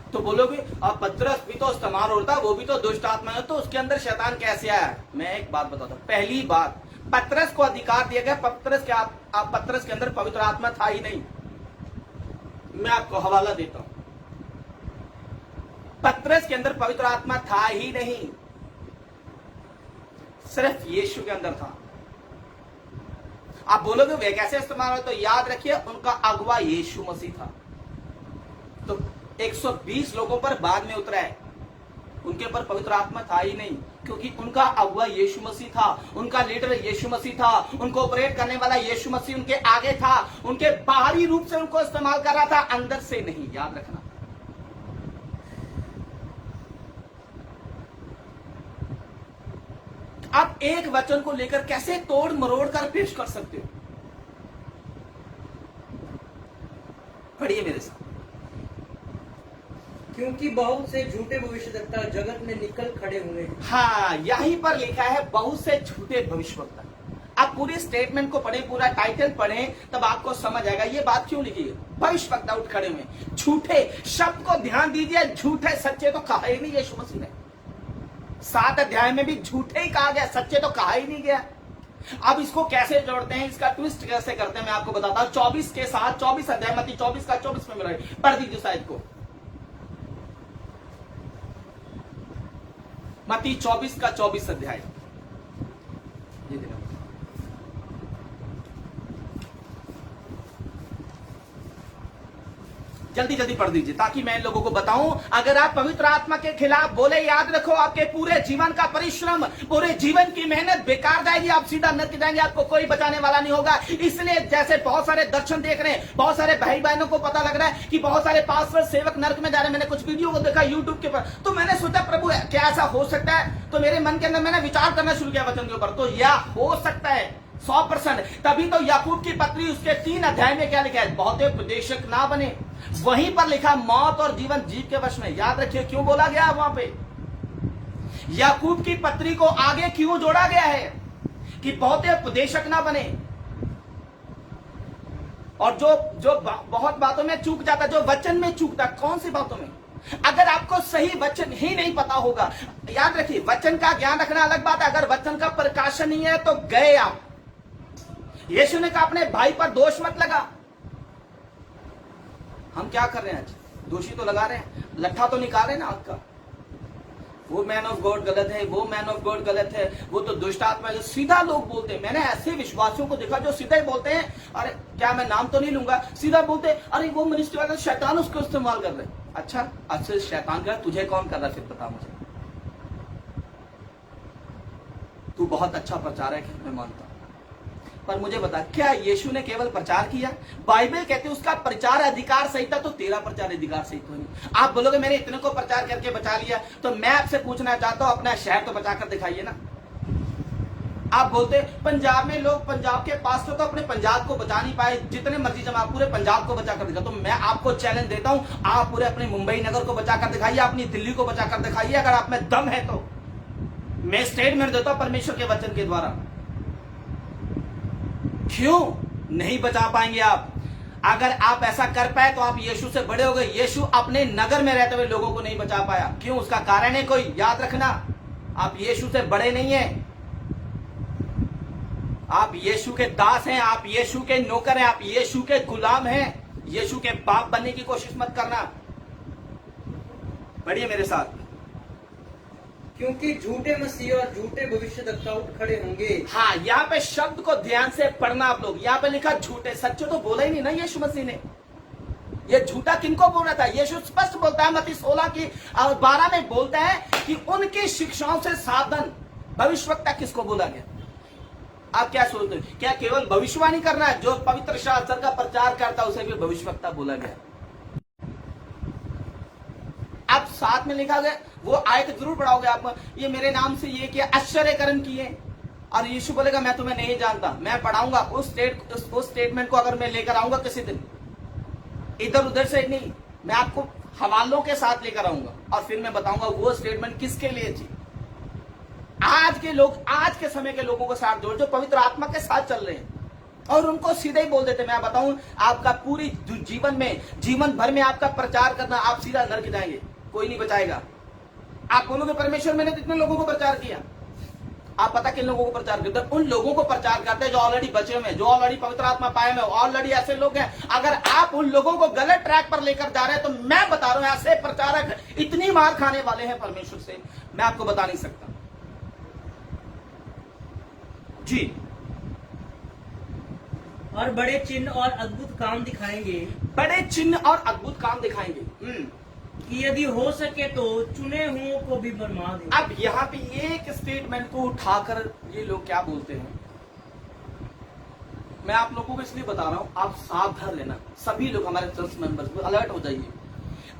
तो बोलोगे अब पतरस भी तो इस्तेमाल होता, वो भी तो दुष्ट आत्मा है, तो उसके अंदर शैतान कैसे आया? मैं एक बात बताता हूं। पहली बात, पतरस को अधिकार दिया गया, पतरस के अंदर पवित्र आत्मा था ही नहीं। मैं आपको हवाला देता हूं, पतरस के अंदर पवित्र आत्मा था ही नहीं, सिर्फ यीशु के अंदर था। आप बोलोगे वे कैसे इस्तेमाल हो, तो याद रखिए उनका अगुवा यीशु मसीह था। तो 120 लोगों पर बाद में उतरा है, उनके पर पवित्र आत्मा था ही नहीं, क्योंकि उनका अगुवा यीशु मसीह था, उनका लीडर यीशु मसीह था, उनको ऑपरेट करने वाला यीशु मसीह उनके आगे था, उनके बाहरी रूप से उनको इस्तेमाल कर रहा था, अंदर से नहीं। याद रखना। आप एक वचन को लेकर कैसे तोड़ मरोड़ कर पेश कर सकते हो? पढ़िए मेरे साथ। क्योंकि बहुत से झूठे भविष्यवक्ता जगत में निकल खड़े हुए हैं। हाँ, यहीं पर लिखा है बहुत से झूठे भविष्यवक्ता। आप पूरे स्टेटमेंट को पढ़ें, पूरा टाइटल पढ़ें, तब आपको समझ आएगा ये बात क्यों लिखी है। भविष्यवक्ता उठ खड़े हुए, झूठे शब्द को ध्यान दीजिए, झूठे सच्चे तो कहा ही नहीं यीशु मसीह ने। 7 अध्याय में भी झूठे ही कहा गया, सच्चे तो कहा ही नहीं गया। अब इसको कैसे जोड़ते हैं, इसका ट्विस्ट कैसे करते हैं, मैं आपको बताता हूं। 24 के साथ 24 अध्याय, मत्ती 24 का 24 में मिला है, पढ़ दीजिए शायद को। मत्ती 24 का 24 अध्याय, ये देखो, जल्दी जल्दी पढ़ दीजिए ताकि मैं इन लोगों को बताऊं। अगर आप पवित्र आत्मा के खिलाफ बोले, याद रखो आपके पूरे जीवन का परिश्रम, पूरे जीवन की मेहनत बेकार जाएगी, आप सीधा नरक जाएंगे, आपको कोई बचाने वाला नहीं होगा। इसलिए जैसे बहुत सारे दर्शन देख रहे हैं, बहुत सारे भाई बहनों को पता लग रहा है कि बहुत सारे पास्टर सेवक नरक में जा रहे हैं। मैंने कुछ वीडियो को देखा यूट्यूब के ऊपर, तो मैंने सोचा प्रभु क्या ऐसा हो सकता है? तो मेरे मन के अंदर मैंने विचार करना शुरू किया वचन के ऊपर, तो यह हो सकता है 100%। तभी तो याकूब की पत्री उसके 3 अध्याय में क्या लिखा है, बहुत उपदेशक ना बने। वहीं पर लिखा मौत और जीवन जीव के वश में। याद रखिए क्यों बोला गया वहां पे, याकूब की पत्री को आगे क्यों जोड़ा गया है कि बहुत उपदेशक ना बने। और जो बहुत बातों में चूक जाता, जो वचन में चूकता, कौन सी बातों में? अगर आपको सही वचन ही नहीं पता होगा, याद रखिए वचन का ज्ञान रखना अलग बात है, अगर वचन का प्रकाशन नहीं है तो गए आप। यीशु ने कहा अपने भाई पर दोष मत लगा। हम क्या कर रहे हैं आज? दोषी तो लगा रहे हैं, लट्ठा तो निकाल रहे हैं ना आपका। वो मैन ऑफ गॉड गलत है, वो मैन ऑफ गॉड गलत है, वो तो दुष्ट आत्मा है। सीधा लोग बोलते हैं, मैंने ऐसे विश्वासियों को देखा जो सीधा ही बोलते हैं, अरे क्या मैं नाम तो नहीं लूंगा, सीधा बोलते अरे वो मिनिस्ट्री वाला शैतान उसको इस्तेमाल कर रहे हैं। अच्छा, अच्छे शैतान कर, तुझे कौन कर रहा है फिर बता मुझे। तू बहुत अच्छा प्रचारक है, मैं मानता हूं, पर मुझे बता क्या यीशु ने केवल प्रचार किया? बाइबल कहते उसका प्रचार अधिकार सही था, तो तेरा प्रचार अधिकार सही तो नहीं। आप बोलोगे मैंने इतने को प्रचार करके बचा लिया, तो मैं आपसे पूछना चाहता हूं अपना शहर तो बचा कर दिखाइए ना। आप बोलते पंजाब में लोग, पंजाब के पास्टर तो अपने पंजाब को बचा नहीं पाए, जितने मर्जी जमा पूरे पंजाब को बचा कर दिखा। तो मैं आपको चैलेंज देता हूं, आप पूरे अपने मुंबई नगर को बचा कर दिखाइए, अपनी दिल्ली को बचा कर दिखाइए, अगर आप में दम है तो। मैं स्टेटमेंट देता हूं परमेश्वर के वचन के द्वारा। क्यों नहीं बचा पाएंगे आप? अगर आप ऐसा कर पाए तो आप यीशु से बड़े हो गए। यीशु अपने नगर में रहते हुए लोगों को नहीं बचा पाया, क्यों? उसका कारण है कोई? याद रखना, आप यीशु से बड़े नहीं हैं, आप यीशु के दास हैं, आप यीशु के नौकर हैं, आप यीशु के गुलाम हैं। यीशु के बाप बनने की कोशिश मत करना। बढ़िए मेरे साथ। क्योंकि झूठे मसीह और झूठे भविष्यद्वक्ता उठ खड़े होंगे। हाँ, यहाँ पे शब्द को ध्यान से पढ़ना आप लोग। यहाँ पे लिखा झूठे, सच्चे तो बोला ही नहीं ना यीशु मसीह ने। ये झूठा किनको बोल रहा था? यीशु स्पष्ट बोलता है मत्ती 16 की 12 में बोलता है कि उनकी शिक्षाओं से सावधान। भविष्यवक्ता किसको बोला गया? आप क्या सोचते हैं? क्या केवल भविष्यवाणी करना है? जो पवित्र शास्त्र का प्रचार करता है उसे भी भविष्यवक्ता बोला गया। अब साथ में लिखा गया, वो आयत जरूर पढ़ाओगे आप, ये मेरे नाम से ये किया, आश्चर्य कर्म किए, और यीशु बोलेगा मैं तुम्हें नहीं जानता। मैं पढ़ाऊंगा उस स्टेटमेंट को, अगर मैं लेकर आऊंगा किसी दिन, इधर उधर से नहीं, मैं आपको हवालों के साथ लेकर आऊंगा और फिर मैं बताऊंगा वो स्टेटमेंट किसके लिए थी। आज के लोग, आज के समय के लोगों के साथ जोड़, जो पवित्र आत्मा के साथ चल रहे हैं, और उनको सीधे ही बोल देते। मैं बताऊं, आपका पूरी जीवन में, जीवन भर में आपका प्रचार करना, आप सीधा नरक जाएंगे, कोई नहीं बचाएगा। आप बोलोगे परमेश्वर मैंने कितने लोगों को प्रचार किया? आप पता किन लोगों को प्रचार करते हैं? उन लोगों को प्रचार करते हैं जो ऑलरेडी बचे हुए हैं, जो ऑलरेडी पवित्र आत्मा पाए हुए, ऑलरेडी ऐसे लोग हैं। अगर आप उन लोगों को गलत ट्रैक पर लेकर जा रहे हैं, तो मैं बता रहा हूं, ऐसे प्रचारक इतनी मार खाने वाले हैं परमेश्वर से, मैं आपको बता नहीं सकता जी। और बड़े चिन्ह और अद्भुत काम दिखाएंगे, बड़े चिन्ह और अद्भुत काम दिखाएंगे कि यदि हो सके तो चुने हुओं को भी बरमा दें। अब यहाँ पे एक स्टेटमेंट को उठाकर ये लोग क्या बोलते हैं, मैं आप लोगों को इसलिए बता रहा हूं, आप सावधान रहना। सभी लोग, हमारे चर्च मेंबर्स अलर्ट हो जाइए,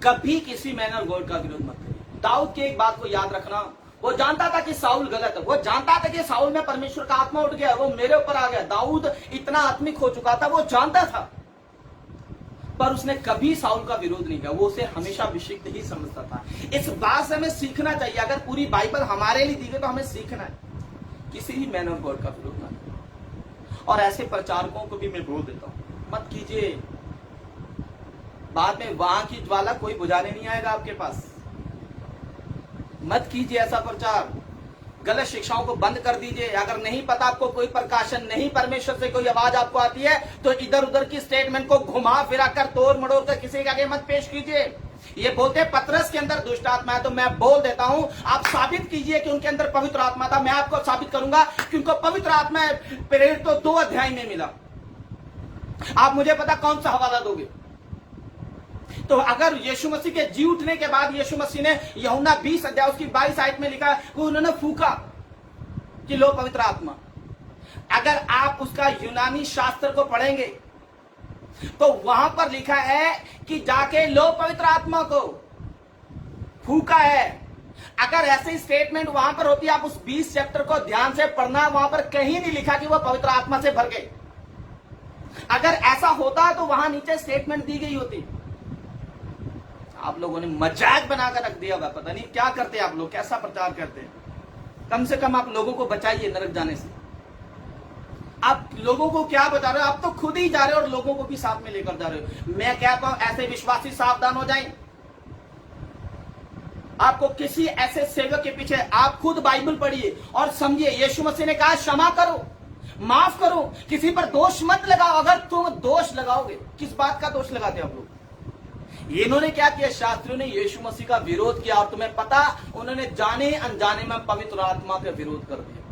कभी किसी मैन और गॉड का विरोध मत करिए। दाऊद की एक बात को याद रखना, वो जानता था कि साउल गलत है, वो जानता था कि साउल में परमेश्वर का आत्मा उठ गया, वो मेरे ऊपर आ गया। दाऊद इतना आत्मिक हो चुका था, वो जानता था, पर उसने कभी साउल का विरोध नहीं किया, वो उसे हमेशा अभिषिक्त ही समझता था। इस बात से हमें सीखना चाहिए। अगर पूरी बाइबल हमारे लिए दी गई तो हमें सीखना है, किसी भी मैन ऑफ गॉड का विरोध ना करें। और ऐसे प्रचारकों को भी मैं बोल देता हूं, मत कीजिए, बाद में वहां की ज्वाला कोई बुझाने नहीं आएगा आपके पास। मत कीजिए ऐसा प्रचार, गलत शिक्षाओं को बंद कर दीजिए। अगर नहीं पता आपको, कोई प्रकाशन नहीं, परमेश्वर से कोई आवाज आपको आती है, तो इधर उधर की स्टेटमेंट को घुमा फिरा कर, तोड़ मड़ोड़ कर किसी के आगे मत पेश कीजिए। ये बोलते हैं पतरस के अंदर दुष्ट आत्मा है, तो मैं बोल देता हूं, आप साबित कीजिए कि उनके अंदर पवित्र आत्मा था। मैं आपको साबित करूंगा कि उनको पवित्र आत्मा प्रेरित तो 2 अध्याय में मिला। आप मुझे पता कौन सा हवाला दोगे? तो अगर यीशु मसीह के जी उठने के बाद यीशु मसीह ने यूहन्ना 20 अध्याय उसकी 22 आयत में लिखा, वो उन्होंने फूका कि लो पवित्र आत्मा। अगर आप उसका यूनानी शास्त्र को पढ़ेंगे तो वहां पर लिखा है कि जाके लो पवित्र आत्मा को फूका है। अगर ऐसी स्टेटमेंट वहां पर होती, आप उस 20 चैप्टर को ध्यान से पढ़ना, वहां पर कहीं नहीं लिखा कि वो पवित्र आत्मा से भर गए। अगर ऐसा होता तो वहां नीचे स्टेटमेंट दी गई होती। आप लोगों ने मजाक बनाकर रख दिया होगा, पता नहीं क्या करते हैं आप लोग, कैसा प्रचार करते हैं। कम से कम आप लोगों को बचाइए नरक जाने से। आप लोगों को क्या बता रहे हो? आप तो खुद ही जा रहे हो और लोगों को भी साथ में लेकर जा रहे हो। मैं कहता हूं ऐसे विश्वासी सावधान हो जाएं। आपको किसी ऐसे सेवक के पीछे, आप खुद बाइबल पढ़िए और समझिए। यीशु मसीह ने कहा क्षमा करो, माफ करो, किसी पर दोष मत लगाओ। अगर तुम दोष लगाओगे, किस बात का दोष लगाते हो आप लोग? इन्होंने क्या किया? शास्त्रियों ने यीशु मसीह का विरोध किया, और तुम्हें पता, उन्होंने जाने अनजाने में पवित्र आत्मा का विरोध कर दिया।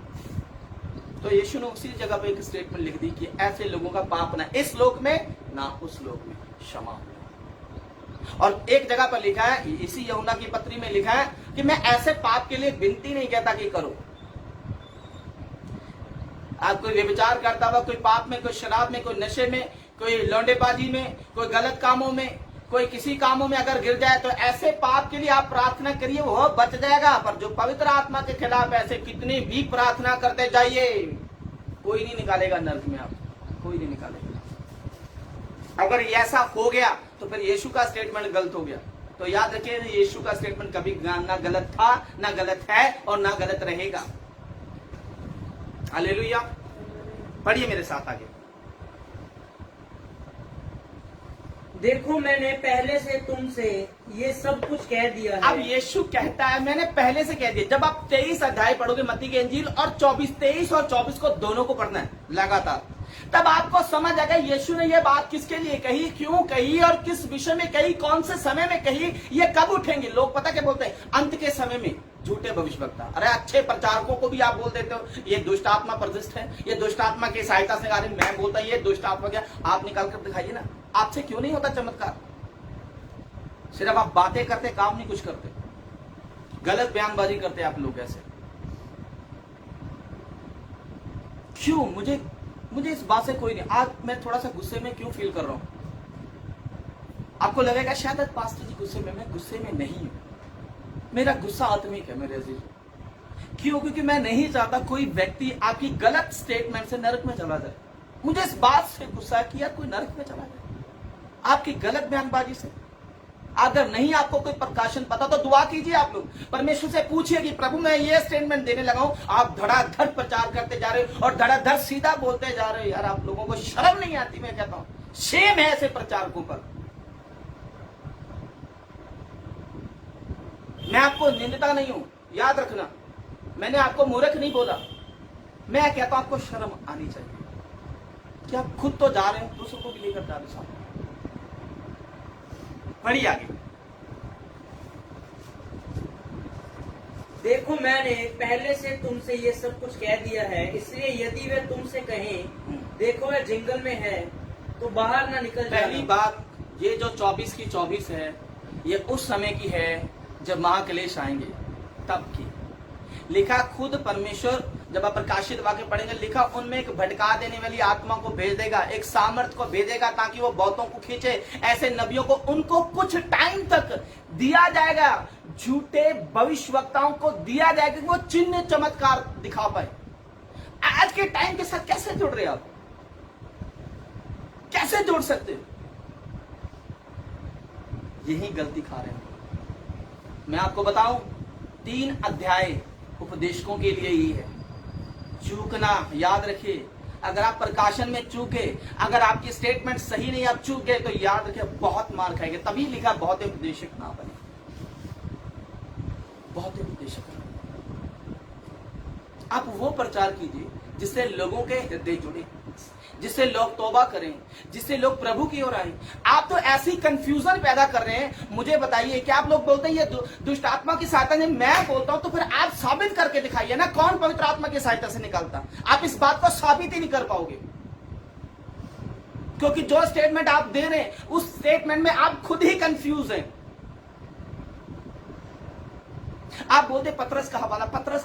तो यीशु ने उसी जगह पे एक स्टेटमेंट लिख दी कि ऐसे लोगों का पाप ना इस लोक में ना उस लोक में क्षमा हो। और एक जगह पर लिखा है, इसी यूहन्ना की पत्री में लिखा है कि मैं ऐसे पाप के लिए विनती नहीं कहता कि करो। आप कोई व्यभिचार करता हुआ, कोई पाप में, कोई शराब में, कोई नशे में, कोई लौंडेबाजी में, कोई गलत कामों में, कोई किसी कामों में अगर गिर जाए, तो ऐसे पाप के लिए आप प्रार्थना करिए, वो बच जाएगा। पर जो पवित्र आत्मा के खिलाफ ऐसे कितनी भी प्रार्थना करते जाइए, कोई नहीं निकालेगा नरक में, आप कोई नहीं निकालेगा। अगर ऐसा हो गया तो फिर यीशु का स्टेटमेंट गलत हो गया। तो याद रखिए, यीशु का स्टेटमेंट कभी ना गलत था, ना गलत है और ना गलत रहेगा। हालेलुया। पढ़िए मेरे साथ आगे। देखो मैंने पहले से तुमसे ये सब कुछ कह दिया है। अब यीशु कहता है मैंने पहले से कह दिया। जब आप 23 अध्याय पढ़ोगे मत्ती की इंजील, और 23 और 24 को दोनों को पढ़ना है लगातार। तब आपको समझ आएगा यीशु ने यह बात किसके लिए कही, क्यों कही और किस विषय में कही, कौन से समय में कही, ये कब उठेंगे। लोग पता क्या बोलते हैं, अंत के समय में झूठे भविष्यवक्ता। अरे अच्छे प्रचारकों को भी आप बोल देते हो ये दुष्ट आत्मा प्रदिष्ट है, ये दुष्ट आत्मा की सहायता से कार्य मैं बोलता ये दुष्ट आत्मा क्या, आप निकाल कर दिखाइए ना। आपसे क्यों नहीं होता चमत्कार? सिर्फ आप बातें करते, काम नहीं कुछ करते, गलत बयानबाजी करते आप लोग ऐसे। क्यों? मुझे इस बात से कोई नहीं। आज मैं थोड़ा सा गुस्से में क्यों फील कर रहा हूं? आपको लगेगा शायद पास्टर जी गुस्से में, मैं गुस्से में नहीं हूं। मेरा गुस्सा आत्मिक है मेरे अजीज। क्यों? क्योंकि मैं नहीं चाहता कोई व्यक्ति आपकी गलत स्टेटमेंट से नरक में चला जाए। मुझे इस बात से गुस्सा है कि यार कोई नरक में चला जाए आपकी गलत बयानबाजी से। अगर नहीं आपको कोई प्रकाशन पता तो दुआ कीजिए, आप लोग परमेश्वर से पूछिए कि प्रभु मैं ये स्टेटमेंट देने लगा हूं, आप धड़ाधड़ प्रचार करते जा रहे हो और धड़ाधड़ सीधा बोलते जा रहे हो। यार आप लोगों को शर्म नहीं आती? मैं कहता हूं शेम है ऐसे प्रचारकों पर। मैं आपको निंदता नहीं हूं, याद रखना, मैंने आपको मूर्ख नहीं बोला। मैं कहता हूं आपको शर्म आनी चाहिए कि आप खुद तो जा रहे हो, दूसरों को भी लेकर जा रहे हो। बढ़िया आगे देखो मैंने पहले से तुमसे ये सब कुछ कह दिया है, इसलिए यदि वे तुमसे कहें देखो वह जंगल में है तो बाहर ना निकल जाना। पहली बात ये जो 24 की 24 है ये उस समय की है जब महाक्लेश आएंगे तब की। लिखा खुद परमेश्वर, जब आप प्रकाशित वाक्य पढ़ेंगे, लिखा उनमें एक भटका देने वाली आत्मा को भेज देगा, एक सामर्थ को भेजेगा ताकि वो बहुतों को खींचे। ऐसे नबियों को उनको कुछ टाइम तक दिया जाएगा, झूठे भविष्यवक्ताओं को दिया जाएगा कि वो चिन्ह चमत्कार दिखा पाए। आज के टाइम के साथ कैसे जुड़ रहे आप? कैसे जोड़ सकते हो? यही गलती खा रहे हैं। मैं आपको बताऊं 3 अध्याय उपदेशकों के लिए ही है। चूकना याद रखिए, अगर आप प्रकाशन में चूके, अगर आपकी स्टेटमेंट सही नहीं, आप चूक गए तो याद रखिए बहुत मार खाएंगे। तभी लिखा बहुत उपदेशक ना बने, बहुत उपदेशक। आप वो प्रचार कीजिए जिससे लोगों के हृदय जुड़े, जिससे लोग तौबा करें, जिससे लोग प्रभु की ओर आए। आप तो ऐसी कंफ्यूजन पैदा कर रहे हैं। मुझे बताइए कि आप लोग बोलते हैं ये दुष्ट आत्मा की सहायता से मैं बोलता हूं, तो फिर आप साबित करके दिखाइए ना कौन पवित्र आत्मा की सहायता से निकलता। आप इस बात को साबित ही नहीं कर पाओगे, क्योंकि जो स्टेटमेंट आप दे रहे हैं उस स्टेटमेंट में आप खुद ही कंफ्यूज हैं। आप बोलते पतरस का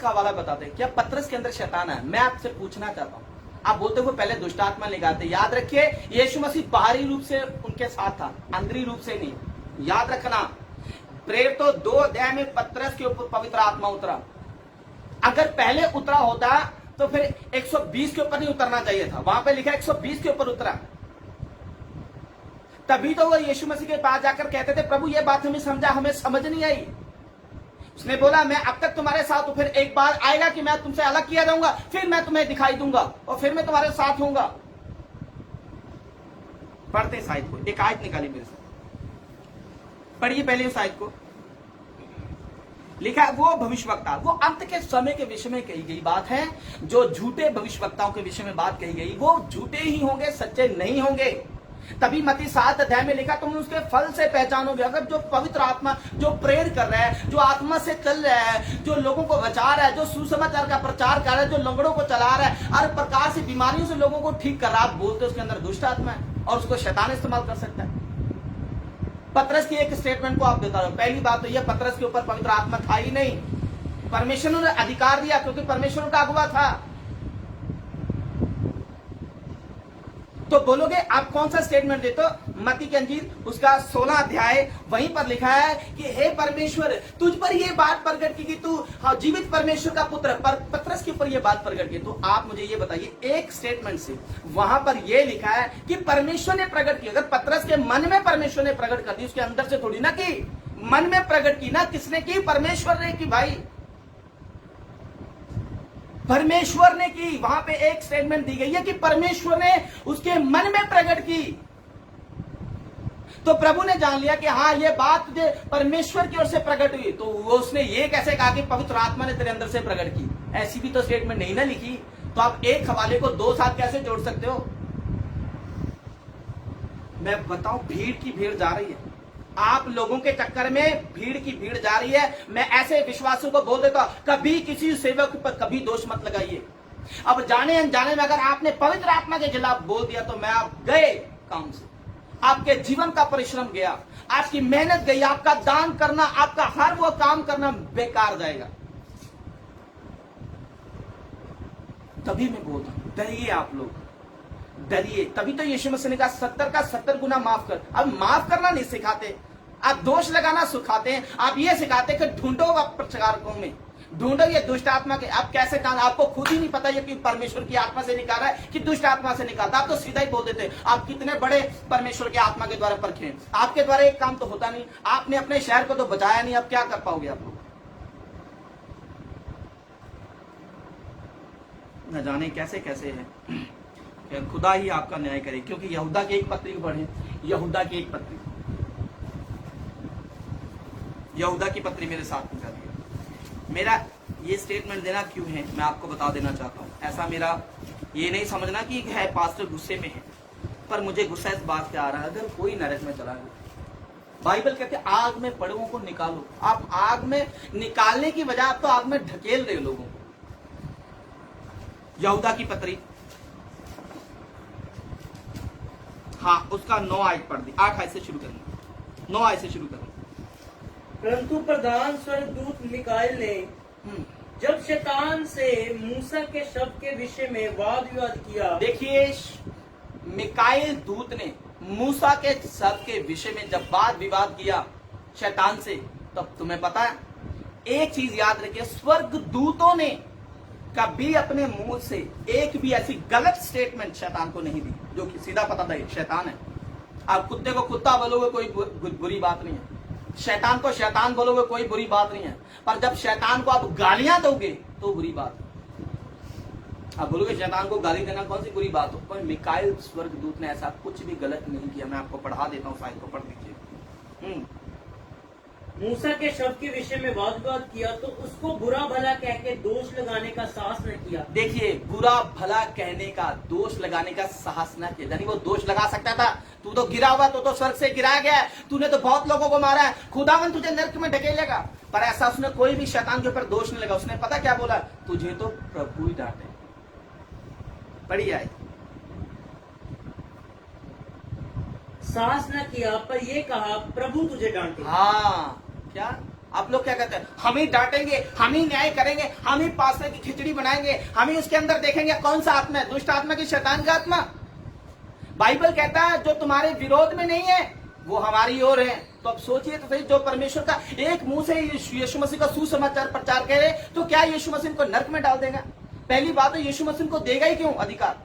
हवाला बताते, क्या पतरस के अंदर शैतान है? मैं आपसे पूछना चाहता हूं, आप बोलते वो पहले दुष्ट आत्मा निकालते। याद रखिए यीशु मसीह बाहरी रूप से उनके साथ था, अंदरी रूप से नहीं। याद रखना, प्रेरित तो 2 अध्याय में पतरस के ऊपर पवित्र आत्मा उतरा। अगर पहले उतरा होता तो फिर 120 के ऊपर नहीं उतरना चाहिए था। वहां पे लिखा 120 के ऊपर उतरा। तभी तो वो यीशु मसीह के पास जाकर कहते थे प्रभु ये बात हमें समझा, हमें समझ नहीं आई। उसने बोला मैं अब तक तुम्हारे साथ हूं, फिर एक बार आएगा कि मैं तुमसे अलग किया जाऊंगा, फिर मैं तुम्हें दिखाई दूंगा और फिर मैं तुम्हारे साथ होऊंगा। पढ़ते साइड को, एक आयत निकाली मेरे साथ, पढ़िए पहले उस आयत को। लिखा है वो भविष्यवक्ता, वो अंत के समय के विषय में कही गई बात है। जो झूठे भविष्यवक्ताओं के विषय में बात कही गई वो झूठे ही होंगे, सच्चे नहीं होंगे। तभी मत्ती 7 अध्याय में लिखा तुम उसके फल से पहचानोगे। अगर जो पवित्र आत्मा जो प्रेयर कर रहा है, जो आत्मा से चल रहा है, जो लोगों को बचा रहा है, जो सुसमाचार का प्रचार कर रहा है, जो लंगड़ों को चला रहा है, हर प्रकार से बीमारियों से लोगों को ठीक कर रहा है, आप बोलते उसके अंदर दुष्ट आत्मा है और उसको शैतान इस्तेमाल कर सकता है। पतरस की एक स्टेटमेंट को आप देता रहो। पहली बात तो यह पतरस के ऊपर पवित्र आत्मा था ही नहीं, परमेश्वर ने अधिकार दिया क्योंकि परमेश्वर का अगुवा था। तो बोलोगे आप कौन सा स्टेटमेंट देते हो? मत्ती की अंजील उसका 16 अध्याय, वहीं पर लिखा है कि हे परमेश्वर तुझ पर ये बात प्रकट की कि तू जीवित परमेश्वर का पुत्र। पर पतरस के ऊपर ये बात प्रकट की। तो आप मुझे ये बताइए एक स्टेटमेंट से वहां पर ये लिखा है कि परमेश्वर ने प्रकट की। अगर पतरस के मन में परमेश्वर ने प्रकट कर दी, उसके अंदर से थोड़ी ना की, मन में प्रकट की ना, किसने की? परमेश्वर ने की भाई, परमेश्वर ने की। वहां पे एक स्टेटमेंट दी गई है कि परमेश्वर ने उसके मन में प्रकट की। तो प्रभु ने जान लिया कि हाँ ये बात तुझे परमेश्वर की ओर से प्रकट हुई। तो वो उसने ये कैसे कहा कि पवित्र आत्मा ने तेरे अंदर से प्रकट की? ऐसी भी तो स्टेटमेंट नहीं ना लिखी। तो आप एक हवाले को 2 साथ कैसे जोड़ सकते हो? मैं बताऊं, भीड़ की भीड़ जा रही है। आप लोगों के चक्कर में भीड़ की भीड़ जा रही है। मैं ऐसे विश्वासों को बोल देता हूं, कभी किसी सेवक पर कभी दोष मत लगाइए। अब जाने अनजाने में अगर आपने पवित्र आत्मा के खिलाफ बोल दिया तो मैं आप गए काम से, आपके जीवन का परिश्रम गया, आपकी मेहनत गई, आपका दान करना, आपका हर वो काम करना बेकार जाएगा। तभी मैं बोलता हूं, डरिए आप लोग, डरिए। तभी तो यीशु मसीह ने कहा 70 का 70 गुना माफ कर। अब माफ करना नहीं सिखाते, आप दोष लगाना सिखाते हैं। आप ये सिखाते कि ढूंढो आप प्रचारकों में, ढूंढो ये दुष्ट आत्मा के। आप कैसे काम, आपको खुद ही नहीं पता ये कि परमेश्वर की आत्मा से निकाला है कि दुष्ट आत्मा से निकालता। आप तो सीधा ही बोल देते। आप कितने बड़े परमेश्वर की आत्मा के द्वारा परखे हैं। आपके द्वारा एक काम तो होता नहीं, आपने अपने शहर को तो बचाया नहीं, अब क्या कर पाओगे आप लोग। न जाने कैसे कैसे है, खुदा ही आपका न्याय करे। क्योंकि यहूदा की एक पत्री पढ़े, यहूदा की एक पत्री, यहूदा की पत्री मेरे साथ में कर दिया। मेरा ये स्टेटमेंट देना क्यों है मैं आपको बता देना चाहता हूं। ऐसा मेरा ये नहीं समझना कि है पास्टर गुस्से में है, पर मुझे गुस्सा इस बात पे आ रहा है, अगर कोई नरक में चला गया, बाइबल कहते हैं आग में पड़े हुओं को निकालो। आप आग में निकालने की बजाय आप तो आग में ढकेल रहे हो लोगों को। यहूदा की पत्री, हाँ, उसका 9 आयत पढ़ दी, 8 आयत से शुरू करेंगे, 9 आयत से शुरू करेंगे। परंतु प्रधान स्वर्गदूत मिकाएल ने जब शैतान से मूसा के शब्द के विषय में वाद विवाद किया, देखिए, मिकाएल दूत ने मूसा के शब्द के विषय में जब वाद विवाद किया शैतान से, तब तुम्हें पता है एक चीज याद रखिए, स्वर्ग दूतों ने कभी अपने मुंह से एक भी ऐसी गलत स्टेटमेंट शैतान को नहीं दी जो कि सीधा पता था शैतान है। आप कुत्ते को कुत्ता बोलोगे कोई बुरी बात नहीं है, शैतान को शैतान बोलोगे कोई बुरी बात नहीं है, पर जब शैतान को आप गालियां दोगे तो बुरी बात है। आप बोलोगे शैतान को गाली देना कौन सी बुरी बात हो, पर मिकाएल स्वर्गदूत ने ऐसा कुछ भी गलत नहीं किया। मैं आपको पढ़ा देता हूं, साइड को पढ़ दीजिए। मूसा के शब्द के विषय में वाद विवाद किया तो उसको बुरा भला कह के दोष लगाने का साहस न किया। देखिए, बुरा भला कहने का, दोष लगाने का साहस न किया। यानी वो दोष लगा सकता था, तू तो गिरा हुआ, तो स्वर्ग से गिराया गया है, तूने तो बहुत लोगों को मारा है, खुदावन तुझे नरक में ढकेलेगा। पर ऐसा उसने कोई भी शैतान के ऊपर दोष नहीं लगा। उसने पता क्या बोला, तुझे तो प्रभु ही डांटे। पढ़िए आए, साहस न किया पर ये कहा प्रभु तुझे डांटे। हाँ, क्या आप लोग क्या कहते हैं, हम ही डांटेंगे, हम ही न्याय करेंगे, हम ही पास्ते की खिचड़ी बनाएंगे, हम ही उसके अंदर देखेंगे कौन सा आत्मा है, दुष्ट आत्मा की शैतान का आत्मा। बाइबल कहता है जो तुम्हारे विरोध में नहीं है वो हमारी ओर है। तो अब सोचिए तो सही, जो परमेश्वर का एक मुंह से यीशु मसीह का सुसमाचार प्रचार करे तो क्या यीशु मसीह को नरक में डाल देगा? पहली बात तो यीशु मसीह को देगा ही क्यों अधिकार?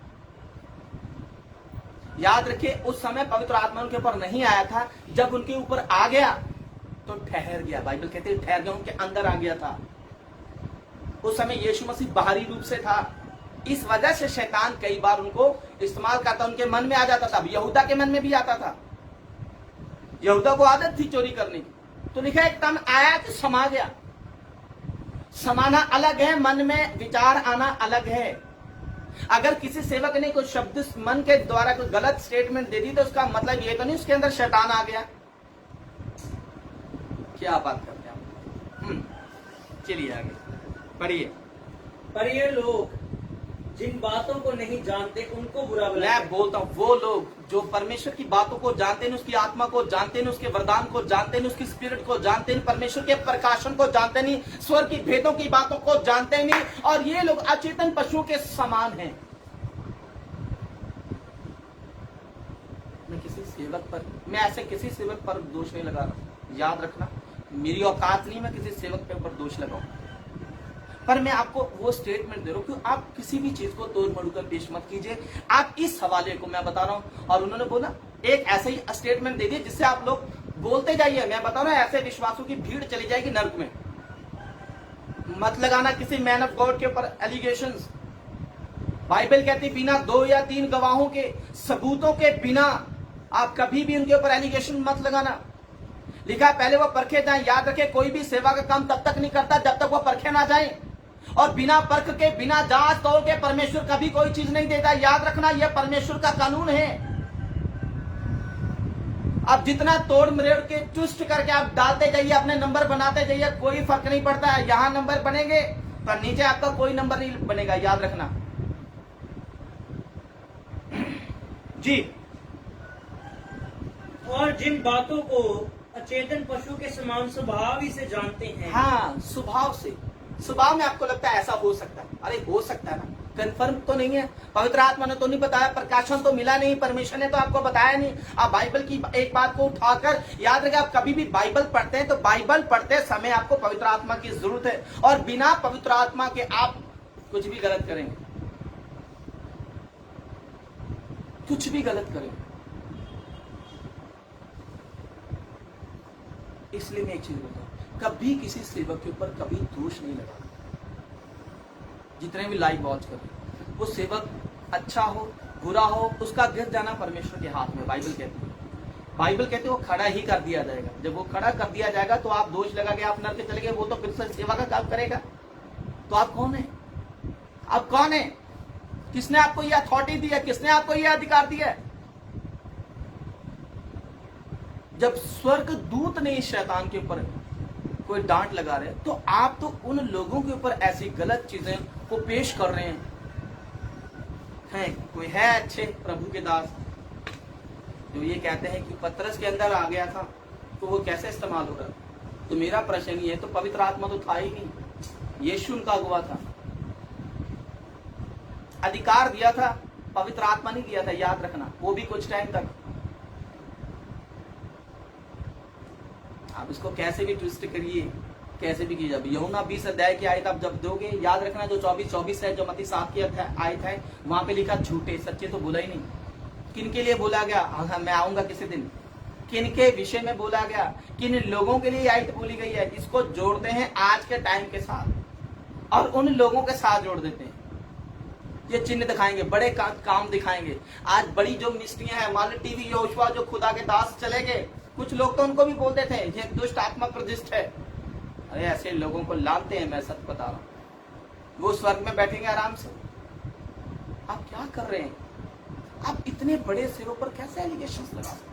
याद रखिए, उस समय पवित्र आत्मा उनके ऊपर नहीं आया था, जब उनके ऊपर आ गया तो ठहर गया। बाइबल कहते हैं ठहर गया, उनके अंदर आ गया था। उस समय यीशु मसीह बाहरी रूप से था, इस वजह से शैतान कई बार उनको इस्तेमाल करता, उनके मन में आ जाता था। यहूदा के मन में भी आता था, यहूदा को आदत थी चोरी करने की, तो लिखा एक तन आया तो समा गया। समाना अलग है, मन में विचार आना अलग है। अगर किसी सेवक ने कोई शब्द मन के द्वारा कोई गलत स्टेटमेंट दे दी तो उसका मतलब ये तो नहीं उसके अंदर शैतान आ गया। क्या बात करते हैं आप? चलिए आगे पढ़िए। पर ये लोग जिन बातों को नहीं जानते उनको बुरा भला मैं बोलता हूं, वो लोग जो परमेश्वर की बातों को जानते हैं, उसकी आत्मा को जानते हैं, उसके वरदान को जानते हैं, उसकी स्पिरिट को जानते हैं, परमेश्वर के प्रकाशन को जानते नहीं, स्वर्ग की भेदों की बातों को जानते नहीं, और ये लोग अचेतन पशुओं के समान हैं। मैं ऐसे किसी सेवक पर दोष नहीं लगा रहा, याद रखना, मेरी औकात नहीं मैं किसी सेवक के ऊपर दोष लगाऊं, पर मैं आपको वो स्टेटमेंट दे रहा हूं कि आप किसी भी चीज को तोड़ मरोड़ कर पेश मत कीजिए। आप इस हवाले को मैं बता रहा हूं, और उन्होंने बोला एक ऐसे ही स्टेटमेंट दे दिए जिससे आप लोग बोलते जाइए। मैं बता रहा हूं, ऐसे विश्वासों की भीड़ चली जाएगी नरक में। मत लगाना किसी मैन ऑफ गॉड के ऊपर एलिगेशंस। बाइबल कहती बिना 2 या 3 गवाहों के सबूतों के बिना आप कभी भी उनके ऊपर एलिगेशन मत लगाना। लिखा है पहले वो परखे जाएं। याद रखें, कोई भी सेवा का काम तब तक नहीं करता जब तक वो परखे ना जाएं, और बिना परख के, बिना जांच तौल के परमेश्वर कभी कोई चीज नहीं देता। याद रखना, यह परमेश्वर का कानून है। आप जितना तोड़ मरोड़ के ट्विस्ट करके आप डालते जाइए, अपने नंबर बनाते जाइए, कोई फर्क नहीं पड़ता है। यहां नंबर बनेंगे पर नीचे आपका कोई नंबर नहीं बनेगा, याद रखना जी। और जिन बातों को अचेतन पशु के समान स्वभाव ही से जानते हैं। हाँ, स्वभाव से, स्वभाव में आपको लगता है ऐसा हो सकता है, अरे हो सकता है ना, कंफर्म तो नहीं है, पवित्र आत्मा ने तो नहीं बताया, प्रकाशन तो मिला नहीं, परमेश्वर ने तो आपको बताया नहीं। आप बाइबल की एक बात को उठाकर याद रखें, आप कभी भी बाइबल पढ़ते हैं तो बाइबल पढ़ते समय आपको पवित्र आत्मा की जरूरत है, और बिना पवित्र आत्मा के आप कुछ भी गलत करेंगे, कुछ भी गलत करेंगे। इसलिए मैं एक चीज बोलता हूं, कभी किसी सेवक के ऊपर कभी दोष नहीं लगा। जितने भी लाइव वॉच कर, वो सेवक अच्छा हो बुरा हो, उसका गिर जाना परमेश्वर के हाथ में। बाइबल कहती है, बाइबल कहते वो खड़ा ही कर दिया जाएगा। जब वो खड़ा कर दिया जाएगा तो आप दोष लगा के आप नरक चले गए, वो तो फिर से सेवा का काम करेगा। तो आप कौन है? आप कौन है? किसने आपको ये अथॉरिटी दी है? किसने आपको ये अधिकार दिया है? जब स्वर्ग दूत ने इस शैतान के ऊपर कोई डांट लगा रहे, तो आप तो उन लोगों के ऊपर ऐसी गलत चीजें को पेश कर रहे हैं। कोई है अच्छे प्रभु के दास जो ये कहते हैं कि पतरस के अंदर आ गया था तो वो कैसे इस्तेमाल हो रहा है? तो मेरा प्रश्न ये है, तो पवित्र आत्मा तो था ही नहीं, यीशु उनका अगुवा था, अधिकार दिया था, पवित्र आत्मा नहीं दिया था, याद रखना, वो भी कुछ टाइम तक। आप इसको कैसे भी ट्विस्ट करिए, कैसे भी कीजिए। यूहन्ना 20 अध्याय की आयत आप जब दोगे, याद रखना जो 24 है, जो मत्ती 7 की आयत है, वहां पे लिखा झूठे सच्चे तो बोला ही नहीं। किन के लिए बोला गया? हाँ, मैं आऊंगा किसी दिन। किन के विषय में बोला गया? किन लोगों के लिए आयत बोली गई है? इसको जोड़ते हैं आज के टाइम के साथ और उन लोगों के साथ जोड़ देते हैं। ये चिन्ह दिखाएंगे, बड़े काम दिखाएंगे। आज बड़ी जो मिस्ट्रियां हैं, मान लो टीवी यहोशुआ जो खुदा के दास चले गए, कुछ लोग तो उनको भी बोलते थे ये दुष्ट आत्मा प्रदिष्ट है। अरे ऐसे लोगों को लानते हैं, मैं सच बता रहा हूं। वो स्वर्ग में बैठेंगे आराम से। आप क्या कर रहे हैं? आप इतने बड़े सिरों पर कैसे एलिगेशंस लगा सकते?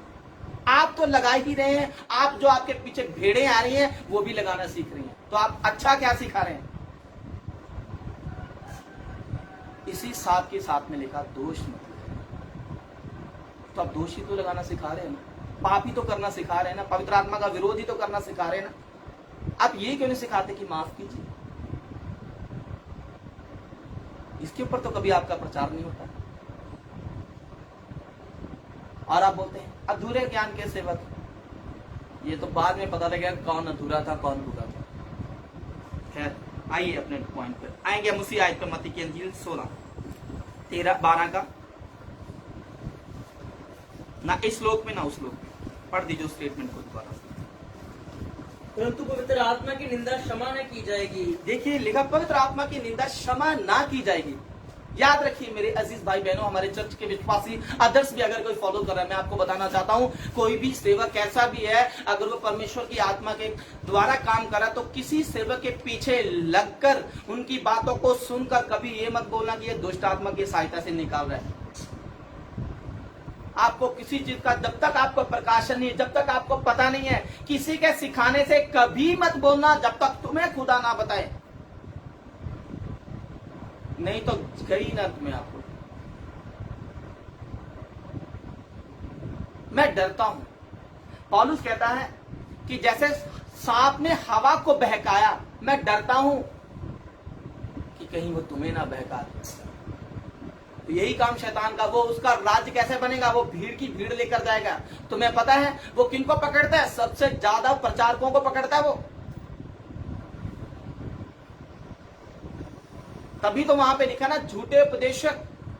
आप तो लगा ही रहे हैं। आप जो आपके पीछे भेड़ें आ रही हैं वो भी लगाना सीख रही हैं, तो आप अच्छा क्या सिखा रहे हैं? इसी 7 के 7 में लिखा दोष मत लगाओ। तो आप दोष ही तो लगाना सिखा रहे हैं ना, पाप ही तो करना सिखा रहे हैं ना, पवित्र आत्मा का विरोध ही तो करना सिखा रहे हैं ना। आप ये क्यों नहीं सिखाते कि माफ कीजिए? इसके ऊपर तो कभी आपका प्रचार नहीं होता। और आप बोलते हैं अधूरे ज्ञान के सेवक। ये तो बाद में पता लगेगा कौन अधूरा था कौन पूरा था। खैर आइए अपने पॉइंट पर आएंगे हम उसी आयत पर, मत्ती की अंजील 16:13-12 का, ना इस श्लोक में ना उस श्लोक में। पढ़ दीजिए उस स्टेटमेंट को दोबारा। परंतु पवित्र आत्मा की निंदा क्षमा न की जाएगी। देखिए लिखा, पवित्र आत्मा की निंदा क्षमा ना की जाएगी। याद रखिए मेरे अजीज भाई बहनों, हमारे चर्च के विश्वासी आदर्श भी अगर कोई फॉलो कर रहा है, मैं आपको बताना चाहता हूं, कोई भी सेवक कैसा भी है, अगर वो परमेश्वर की आत्मा के द्वारा काम कर रहा है, तो किसी सेवक के पीछे लगकर उनकी बातों को सुनकर कभी ये मत बोलना कि ये दुष्ट आत्मा की सहायता से निकाल रहा है। आपको किसी चीज का जब तक आपको प्रकाशन नहीं है, जब तक आपको पता नहीं है, किसी के सिखाने से कभी मत बोलना जब तक तुम्हें खुदा ना बताए, नहीं तो गई ना तुम्हें। आपको मैं डरता हूं, पौलुस कहता है कि जैसे सांप ने हवा को बहकाया, मैं डरता हूं कि कहीं वो तुम्हें ना बहका दे। तो यही काम शैतान का, वो उसका राज्य कैसे बनेगा? वो भीड़ की भीड़ लेकर जाएगा। तुम्हें पता है वो किनको पकड़ता है? सबसे ज्यादा प्रचारकों को पकड़ता है वो। तभी तो वहां पे लिखा ना, झूठे उपदेशक,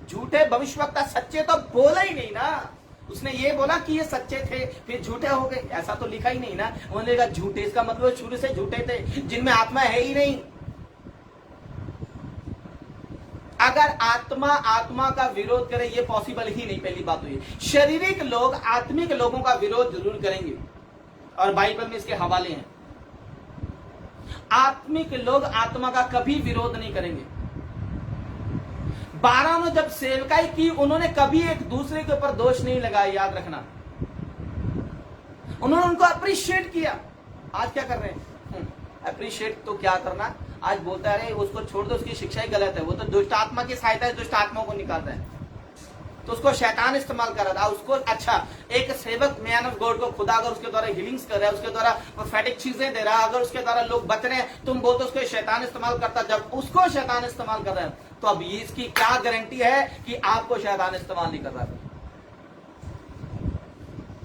झूठे भविष्यवक्ता, सच्चे तो बोला ही नहीं ना। उसने ये बोला कि ये सच्चे थे फिर झूठे हो गए, ऐसा तो लिखा ही नहीं ना। उन्होंने कहा झूठे, इसका मतलब शुरू से झूठे थे, जिनमें आत्मा है ही नहीं। अगर आत्मा का विरोध करे, ये पॉसिबल ही नहीं। पहली बात तो ये, शारीरिक लोग आत्मिक लोगों का विरोध जरूर करेंगे और बाइबल में इसके हवाले हैं। आत्मिक लोग आत्मा का कभी विरोध नहीं करेंगे। 12 ने जब सेवकाई की, उन्होंने कभी एक दूसरे के ऊपर दोष नहीं लगाया, याद रखना। उन्होंने उनको अप्रिशिएट किया। आज क्या कर रहे हैं? अप्रिशिएट तो क्या करना, आज बोलता है उसको छोड़ दो, उसकी शिक्षा ही गलत है, वो तो दुष्ट आत्मा की सहायता है, दुष्ट आत्माओं को निकालता है, तो उसको शैतान इस्तेमाल कर रहा था उसको। अच्छा, एक सेवक मैन ऑफ गॉड को खुदा अगर उसके द्वारा हीलिंग्स कर रहा है, उसके द्वारा प्रोफेटिक चीजें दे रहा है, अगर उसके द्वारा लोग बच रहे हैं, तुम बोलते उसको शैतान इस्तेमाल करता। जब उसको शैतान इस्तेमाल कर रहा है तो अब ये इसकी क्या गारंटी है कि आपको शैतान इस्तेमाल नहीं कर रहा है?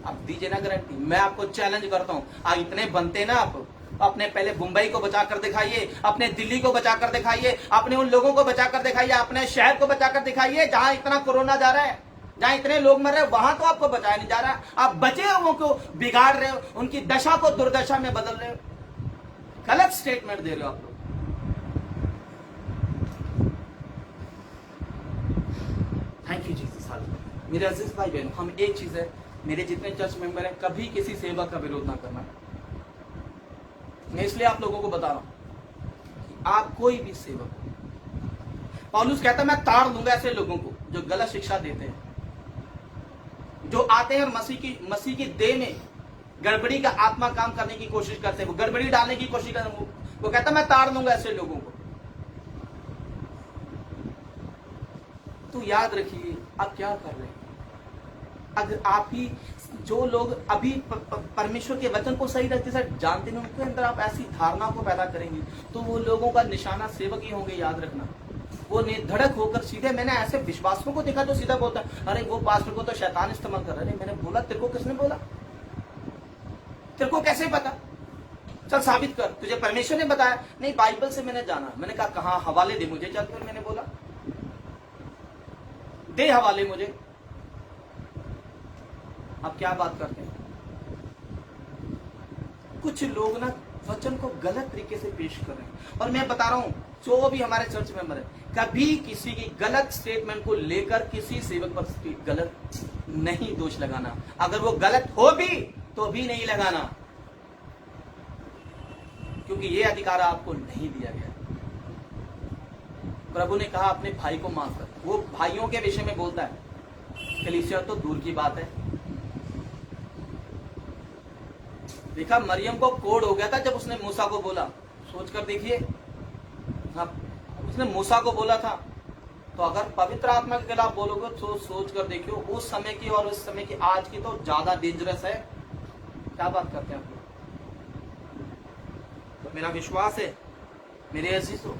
आप दीजिए ना गारंटी। मैं आपको चैलेंज करता हूं, इतने बनते ना आप अपने पहले मुंबई को बचा कर दिखाइए, अपने दिल्ली को बचा कर दिखाइए, अपने उन लोगों को बचा कर दिखाइए, अपने शहर को बचा कर दिखाइए जहां इतना कोरोना जा रहा है, जहां इतने लोग मर रहे हैं, वहां तो आपको बचाया नहीं जा रहा। आप बचे हुओं को बिगाड़ रहे हो, उनकी दशा को दुर्दशा में बदल रहे हो, गलत स्टेटमेंट दे रहे हो आप लोग। Thank you Jesus. मेरे अजीज भाई बहन, हम एक चीज है, मेरे जितने चर्च मेंबर हैं, कभी किसी सेवा का विरोध ना करना। मैं इसलिए आप लोगों को बता रहा हूं, आप कोई भी सेवक, पौलुस कहता है मैं ताड़ दूंगा ऐसे लोगों को जो गलत शिक्षा देते हैं, जो आते हैं और मसीह की देह में गड़बड़ी का आत्मा काम करने की कोशिश करते हैं, वो गड़बड़ी डालने की कोशिश करते हैं, वो कहता है मैं ताड़ दूंगा ऐसे लोगों को। तो याद रखिए आप क्या कर रहे हैं। अगर आप ही जो लोग अभी परमेश्वर के वचन को सही रहते से जानते नहीं, उनके अंदर आप ऐसी धारणा को पैदा करेंगे तो वो लोगों का निशाना सेवक ही होंगे। याद रखना, वो निर्धड़क होकर सीधे, मैंने ऐसे विश्वासों को देखा जो सीधा बोलता है अरे वो पास्टर को तो शैतान इस्तेमाल कर रहा है। मैंने बोला तेरे को किसने बोला? तेरे को कैसे पता? चल साबित कर, तुझे परमेश्वर ने बताया? नहीं, बाइबल से मैंने जाना। मैंने कहा कहाँ? हवाले दे मुझे। चल फिर मैंने बोला दे हवाले मुझे। आप क्या बात करते हैं? कुछ लोग ना वचन को गलत तरीके से पेश कर रहे हैं, और मैं बता रहा हूं जो भी हमारे चर्च मेंबर है, कभी किसी की गलत स्टेटमेंट को लेकर किसी सेवक पर गलत नहीं दोष लगाना। अगर वो गलत हो भी तो भी नहीं लगाना, क्योंकि ये अधिकार आपको नहीं दिया गया। प्रभु ने कहा अपने भाई को माफ कर, वो भाइयों के विषय में बोलता है, कलीसिया तो दूर की बात है। देखा मरियम को कोड हो गया था जब उसने मूसा को बोला। सोच कर देखिए, उसने मूसा को बोला था, तो अगर पवित्र आत्मा के खिलाफ बोलोगे तो सोच कर देखियो उस समय की और उस समय की आज की तो ज्यादा डेंजरस है। क्या बात करते हैं आप लोग? तो मेरा विश्वास है मेरे अजीजों,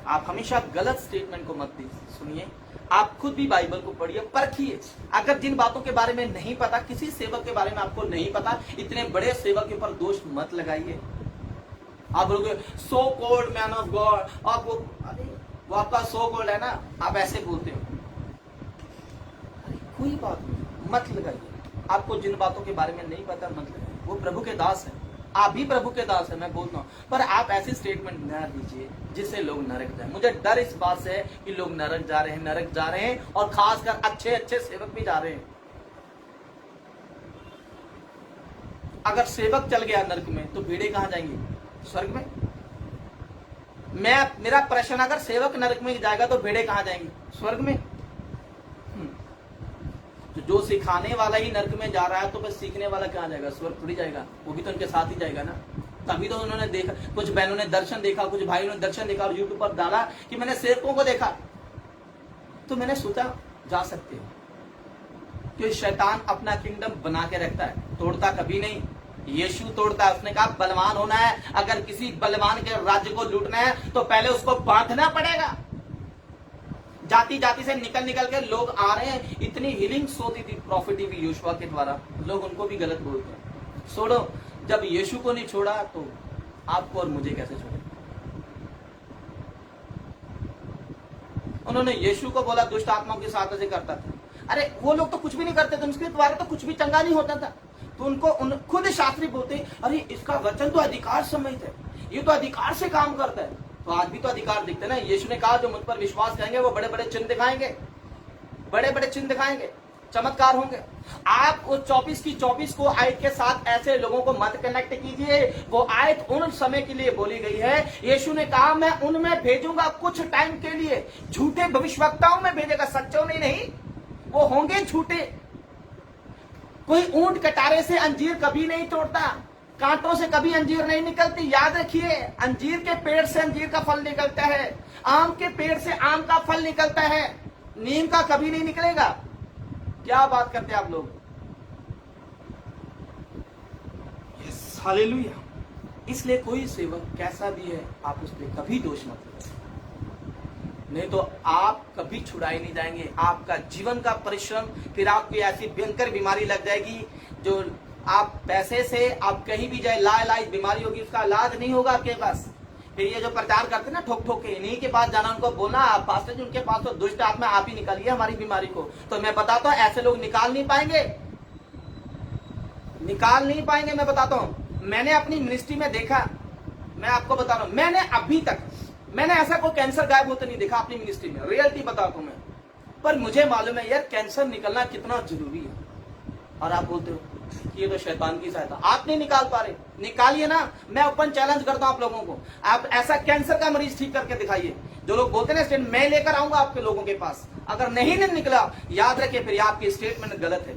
आप हमेशा गलत स्टेटमेंट को मत दीजिए। सुनिए, आप खुद भी बाइबल को पढ़िए, परखिए। अगर जिन बातों के बारे में नहीं पता, किसी सेवक के बारे में आपको नहीं पता, इतने बड़े सेवक के ऊपर दोष मत लगाइए। आप बोलोगे so called man of God, आप वो आपका सो कॉल्ड है ना, आप ऐसे बोलते हो। अरे कोई बात नहीं, मत लगाइए। आपको जिन बातों के बारे में नहीं पता मत लगाइए। वो प्रभु के दास है, आप भी प्रभु के दास है, मैं बोलता हूँ, पर आप ऐसी स्टेटमेंट ना दीजिए जिससे लोग नरक जाए। मुझे डर इस बात से है कि लोग नरक जा रहे हैं, और खासकर अच्छे अच्छे सेवक भी जा रहे हैं। अगर सेवक चल गया नरक में तो भेड़े कहां जाएंगे? स्वर्ग में। मेरा प्रश्न, अगर सेवक नरक में जाएगा तो भेड़े कहां जाएंगी? स्वर्ग में। तो जो सिखाने वाला ही नरक में जा रहा है तो फिर सीखने वाला कहां जाएगा? स्वर्ग थोड़ी जाएगा, वो भी तो उनके साथ ही जाएगा ना। तभी तो उन्होंने देखा, कुछ बहनों ने दर्शन देखा, कुछ भाइयों ने दर्शन देखा और यूट्यूब पर डाला कि मैंने सेवकों को देखा, तो मैंने सोचा जा सकते हो, क्योंकि शैतान अपना किंगडम बना के रखता है, तोड़ता कभी नहीं। यीशु तोड़ता है। उसने कहा बलवान होना है, अगर किसी बलवान के राज्य को लूटना है तो पहले उसको बांधना पड़ेगा। जाति जाति से निकल निकल के लोग आ रहे हैं। इतनी हीलिंग्स होती थी प्रॉफिट भी यीशुआ के द्वारा, लोग उनको भी गलत बोलते हैं। छोड़ो, जब यीशु को नहीं छोड़ा तो आपको और मुझे कैसे छोड़े? उन्होंने यीशु को बोला दुष्ट आत्माओं की सहायता से करता था। अरे वो लोग तो कुछ भी नहीं करते थे, उनके द्वारा तो कुछ भी चंगा नहीं होता था। तो उनको खुद शास्त्री बोलते अरे इसका वचन तो अधिकार समेत है, ये तो अधिकार से काम करता है। तो आज भी तो अधिकार दिखते हैं ना। यीशु ने कहा जो मुझ पर विश्वास करेंगे वो बड़े बड़े चिन्ह दिखाएंगे, बड़े बड़े चिन्ह दिखाएंगे, चमत्कार होंगे। आप वो 24 की 24 को आयत के साथ ऐसे लोगों को मत कनेक्ट कीजिए। वो आयत उन समय के लिए बोली गई है। यीशु ने कहा मैं उनमें भेजूंगा कुछ टाइम के लिए, झूठे भविष्यवक्ताओं में भेजेगा, सच्चों में नहीं। वो होंगे झूठे। कोई ऊंट कटारे से अंजीर कभी नहीं तोड़ता, कांटों से कभी अंजीर नहीं निकलती। याद रखिए, अंजीर के पेड़ से अंजीर का फल निकलता है, आम के पेड़ से आम का फल निकलता है, नीम का कभी नहीं निकलेगा। क्या बात करते हैं आप लोग? Yes, hallelujah. इसलिए कोई सेवक कैसा भी है, आप उस पर कभी दोष मत करो, नहीं तो आप कभी छुड़ाए नहीं जाएंगे। आपका जीवन का परिश्रम, फिर आपको ऐसी भयंकर बीमारी लग जाएगी जो आप पैसे से आप कहीं भी जाए, लाइलाज बीमारी होगी, उसका इलाज नहीं होगा आपके पास। फिर ये जो प्रचार करते हैं ना ठोक ठोक के, इन्हीं के पास जाना, उनको बोलना आप पास्टर जी उनके पास तो दुष्ट आत्मा आप ही निकालिए हमारी बीमारी को। तो मैं बताता हूँ ऐसे लोग निकाल नहीं पाएंगे, निकाल नहीं पाएंगे। मैं बताता हूँ, मैंने अपनी मिनिस्ट्री में देखा, मैं आपको बता रहा हूँ, मैंने अभी तक मैंने ऐसा कोई कैंसर गायब होते नहीं देखा अपनी मिनिस्ट्री में, रियलिटी बताता हूँ मैं। पर मुझे मालूम है यार कैंसर निकलना कितना जरूरी है। और आप बोलते हो कि ये तो शैतान की सहायता, आप नहीं निकाल पा रहे, निकालिए ना। मैं ओपन चैलेंज करता हूँ आप लोगों को, आप ऐसा कैंसर का मरीज ठीक करके दिखाइए। जो लोग बोलते हैं ना स्टेटमेंट मैं लेकर आऊंगा आपके लोगों के पास, अगर नहीं निकला, याद रखिए फिर आपकी स्टेटमेंट गलत है।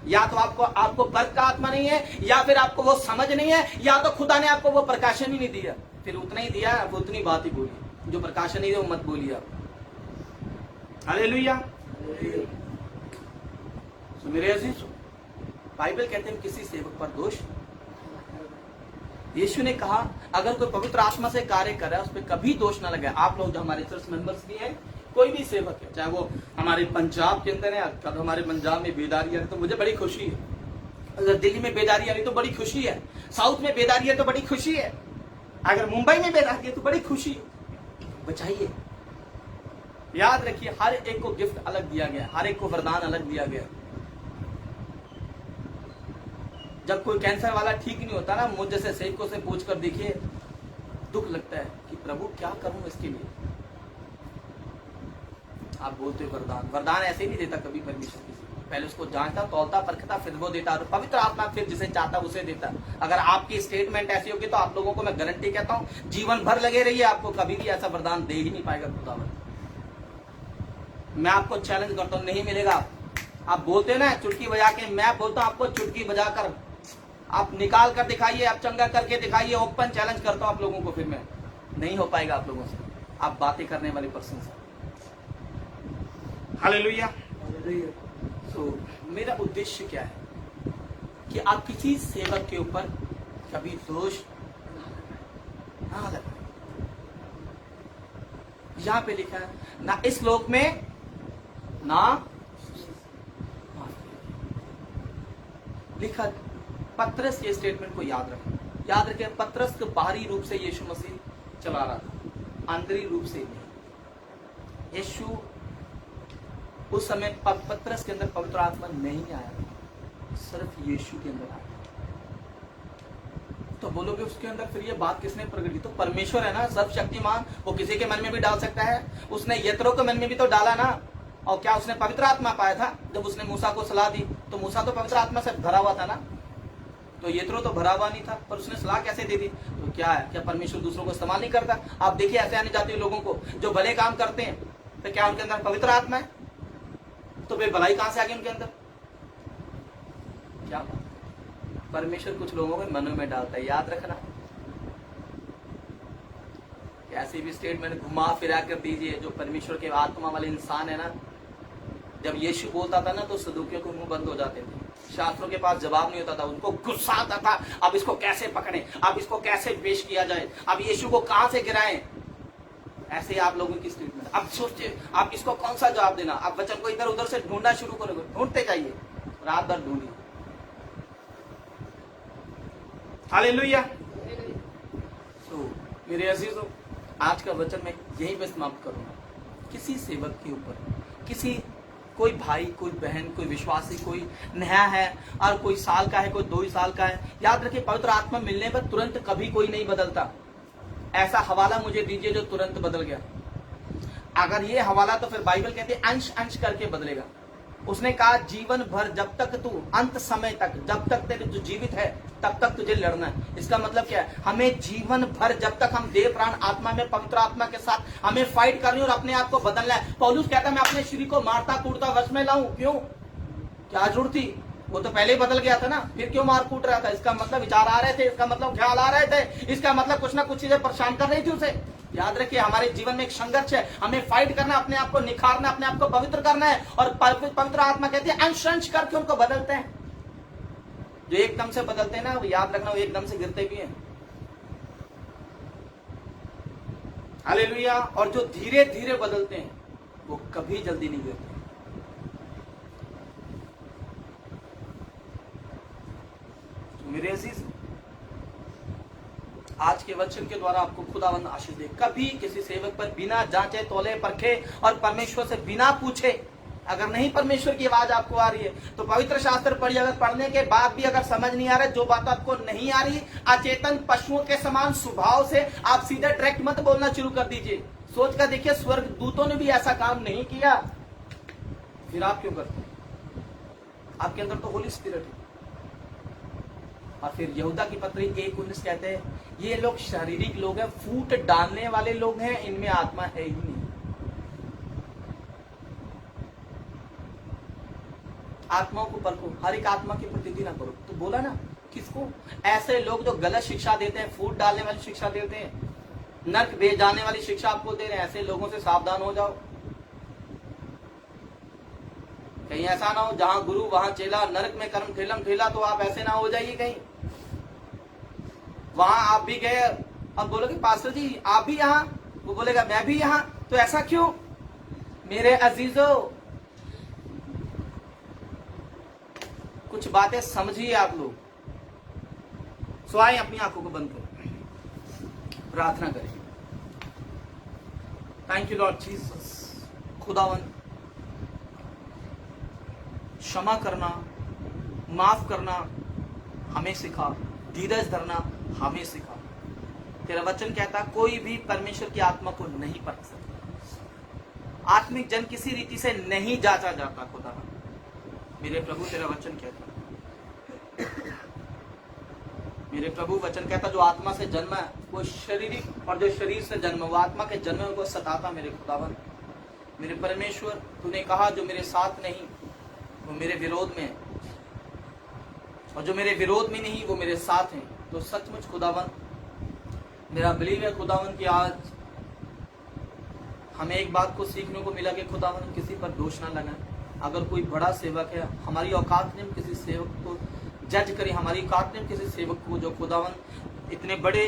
या तो आपको बर्फ का आत्मा नहीं है, या फिर आपको वो समझ नहीं है, या तो खुदा ने आपको वो प्रकाशन ही नहीं दिया। फिर उतना ही दिया, वो उतनी बात ही बोलिए, जो प्रकाशन नहीं है वो मत बोलिए आप। हालेलुया। तो मेरे अजीज, बाइबल कहते हैं किसी सेवक पर दोष, यीशु ने कहा अगर कोई पवित्र आत्मा से कार्य कर रहा है उस पर कभी दोष ना लगाए। आप लोग जो हमारे चर्च मेंबर्स भी हैं, कोई भी सेवक है, चाहे वो हमारे पंजाब के अंदर है, कल हमारे पंजाब में बेदारी आ रही तो मुझे बड़ी खुशी है, अगर दिल्ली में बेदारी आ रही तो बड़ी खुशी है, साउथ में बेदारी है तो बड़ी खुशी है, अगर मुंबई में बेदारी है तो बड़ी खुशी है। बचाइए, याद रखिए हर एक को गिफ्ट अलग दिया गया, हर एक को वरदान अलग दिया गया। जब कोई कैंसर वाला ठीक नहीं होता ना, मुझ जैसे सेवकों से पूछ कर देखिए, दुख लगता है कि प्रभु क्या करूं इसके लिए। आप बोलते हो वरदान ऐसे ही नहीं देता कभी परमेश्वर किसी, पहले उसको जांचता, तौलता, परखता, फिर वो देता, और पवित्र आत्मा फिर जिसे चाहता उसे देता। अगर आपकी स्टेटमेंट ऐसी होगी तो आप लोगों को मैं गारंटी कहता हूं जीवन भर लगे रहिए, आपको कभी भी ऐसा वरदान दे ही नहीं पाएगा खुदावन। मैं आपको चैलेंज करता हूं, नहीं मिलेगा। आप बोलते हैं ना चुटकी बजा के, मैं बोलता हूं आपको चुटकी बजाकर आप निकाल कर दिखाइए, आप चंगा करके दिखाइए, ओपन चैलेंज करता हूं आप लोगों को। फिर मैं नहीं हो पाएगा आप लोगों से, आप बातें करने वाले पर्सन से। हालेलुया। तो मेरा उद्देश्य क्या है कि आप किसी सेवक के ऊपर कभी दोष ना लगाएं। यहां पे लिखा है ना इस लोक में ना लिखा। पतरस के स्टेटमेंट को याद रखें, पतरस को बाहरी रूप से यीशु मसीह चला रहा था, आंतरिक रूप से नहीं। यीशु उस समय पतरस के अंदर पवित्र आत्मा नहीं आया, सिर्फ यीशु के अंदर आया। तो बोलोगे उसके अंदर फिर ये बात किसने प्रकट की? तो परमेश्वर है ना, सर्वशक्तिमान, वो किसी के मन में भी डाल सकता है। उसने यत्रो के मन में भी तो डाला ना। और क्या उसने पवित्र आत्मा पाया था जब उसने मूसा को सलाह दी? तो मूसा तो पवित्र आत्मा से भरा हुआ था ना, तो यत्रो तो भरा हुआ नहीं था, पर उसने सलाह कैसे दे दी? तो क्या है, क्या परमेश्वर दूसरों को इस्तेमाल नहीं करता? आप देखिए ऐसे आने जाते लोगों को जो भले काम करते हैं, तो क्या उनके अंदर पवित्र आत्मा है? तो वे भलाई कहां से आ गई उनके अंदर? क्या परमेश्वर कुछ लोगों के मनों में डालता है, याद रखना। कैसे भी स्टेटमेंट घुमा फिरा कर दीजिए, जो परमेश्वर के आत्मा वाले इंसान है ना, जब यीशु बोलता था ना तो सदूकियों के मुंह बंद हो जाते थे, शास्त्रों के पास जवाब नहीं होता था, उनको गुस्सा आता था, अब इसको कैसे पकड़े, अब इसको कैसे पेश किया जाए, अब यीशु को कहां से गिराएं। ऐसे ही आप लोगों की स्टेटमेंट, अब सोचते आप इसको कौन सा जवाब देना, आप वचन को इधर उधर से ढूंढना शुरू करोगे, ढूंढते जाइए, रात भर ढूंढिए। हालेलुया। तो मेरे अजीजों, आज का वचन मैं यहीं पे समाप्त करूंगा। किसी सेवक के ऊपर, किसी कोई भाई, कोई बहन, कोई विश्वासी, कोई नया है और कोई साल का है, कोई 2 साल का है, याद रखिए पवित्र आत्मा मिलने पर तुरंत कभी कोई नहीं बदलता। ऐसा हवाला मुझे दीजिए जो तुरंत बदल गया। अगर ये हवाला, तो फिर बाइबल कहती है अंश अंश करके बदलेगा। उसने कहा जीवन भर, जब तक तू, अंत समय तक, जब तक तेरे जो जीवित है तब तक तुझे लड़ना है। इसका मतलब क्या है? हमें जीवन भर, जब तक हम देह प्राण आत्मा में पवित्र आत्मा के साथ हमें फाइट करनी और अपने आप को बदलना है। पौलुस कहता है मैं अपने शरीर को मारता कूटता वश में लाऊं। क्यों? क्या जरूरत थी? वो तो पहले ही बदल गया था ना, फिर क्यों मार कूट रहा था? इसका मतलब विचार आ रहे थे, इसका मतलब ख्याल आ रहे थे, इसका मतलब कुछ ना कुछ चीजें परेशान कर रही थी उसे। याद रखिए, हमारे जीवन में एक संघर्ष है, हमें फाइट करना, अपने आप को निखारना, अपने आप को पवित्र करना है। और पवित्र आत्मा कहती है अंश करके उनको बदलते हैं। जो एकदम से बदलते हैं ना, वो याद रखना, वो एकदम से गिरते भी हैं। हालेलुया। और जो धीरे धीरे बदलते हैं वो कभी जल्दी नहीं गिरते। तो मेरे अजीज, आज के वचन के द्वारा आपको खुदावंद आशीष दे। कभी किसी सेवक पर बिना जांचे तौले परखे और परमेश्वर से बिना पूछे, अगर नहीं परमेश्वर की आवाज आपको आ रही है तो पवित्र शास्त्र पढ़िए। अगर पढ़ने के बाद भी अगर समझ नहीं आ रहा है, जो बात आपको नहीं आ रही, अचेतन पशुओं के समान स्वभाव से आप सीधे डायरेक्ट मत बोलना शुरू कर दीजिए। सोच कर देखिए, स्वर्ग दूतों ने भी ऐसा काम नहीं किया, फिर आप क्यों करते हैं? आपके अंदर तो होली स्पिरिट है। और फिर यहूदा की पत्री 1:19 कहते हैं, ये लोग शारीरिक लोग हैं, फूट डालने वाले लोग हैं, इनमें आत्मा है ही नहीं। आत्माओं को परखो, हर एक आत्मा की प्रतीति ना करो। तो बोला ना, किसको? ऐसे लोग जो गलत शिक्षा देते हैं, फूट डालने वाली शिक्षा देते हैं, नर्क भेज जाने वाली शिक्षा आपको दे रहे हैं, ऐसे लोगों से सावधान हो जाओ। कहीं ऐसा ना हो जहां गुरु वहां चेला, नरक में कर्म ठेलम ठेला, तो आप ऐसे ना हो जाइए कहीं। वहां आप भी गए, अब बोलोगे पास्टर जी आप भी यहां, वो बोलेगा मैं भी यहां, तो ऐसा क्यों? मेरे अजीजों, कुछ बातें समझिए आप लोग। सो आए, अपनी आंखों को बंद करें, प्रार्थना करें। Thank you lord Jesus. खुदावन, क्षमा करना, माफ करना हमें सिखा, धीरज धरना हमें सिखा। तेरा वचन कहता, कोई भी परमेश्वर की आत्मा को नहीं परख सकता। आत्मिक जन किसी रीति से नहीं जांचा जाता। खुदा मेरे प्रभु, तेरा वचन कहता, मेरे प्रभु वचन कहता, जो आत्मा से जन्मा है वो शारीरिक, और जो शरीर से जन्म वो आत्मा के जन्म को सताता। मेरे खुदावन, मेरे परमेश्वर, तूने कहा जो मेरे साथ नहीं वो मेरे विरोध में है, और जो मेरे विरोध में नहीं वो मेरे साथ हैं। तो सचमुच खुदावन, मेरा बिलीव है खुदावन कि आज हमें एक बात को सीखने को मिला कि खुदावन किसी पर दोष ना लगाएं। अगर कोई बड़ा सेवक है, हमारी औकात नहीं किसी सेवक को जज करें, हमारी औकात नहीं किसी सेवक को जो खुदावन इतने बड़े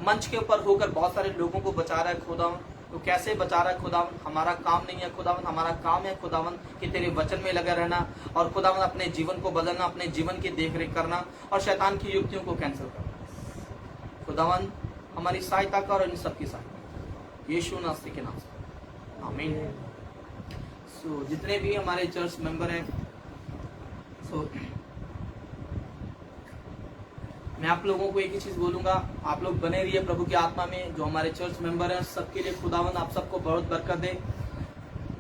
मंच के ऊपर होकर बहुत सारे लोगों को बचा रहा है। खुदावन तो कैसे बचा रहा है? खुदावन हमारा काम नहीं है। खुदावन हमारा काम है खुदावन कि तेरे वचन में लगा रहना, और खुदावन अपने जीवन को बदलना, अपने जीवन की देखरेख करना, और शैतान की युक्तियों को कैंसिल करना। खुदावन हमारी सहायता कर, और इन सबकी सहायता यीशु नासरी के नाम से, आमीन। सो जितने भी हमारे चर्च मेंबर हैं, सो मैं आप लोगों को एक ही चीज बोलूंगा, आप लोग बने रहिए प्रभु की आत्मा में। जो हमारे चर्च मेंबर हैं सबके लिए खुदावन आप सबको बहुत बरकत दे।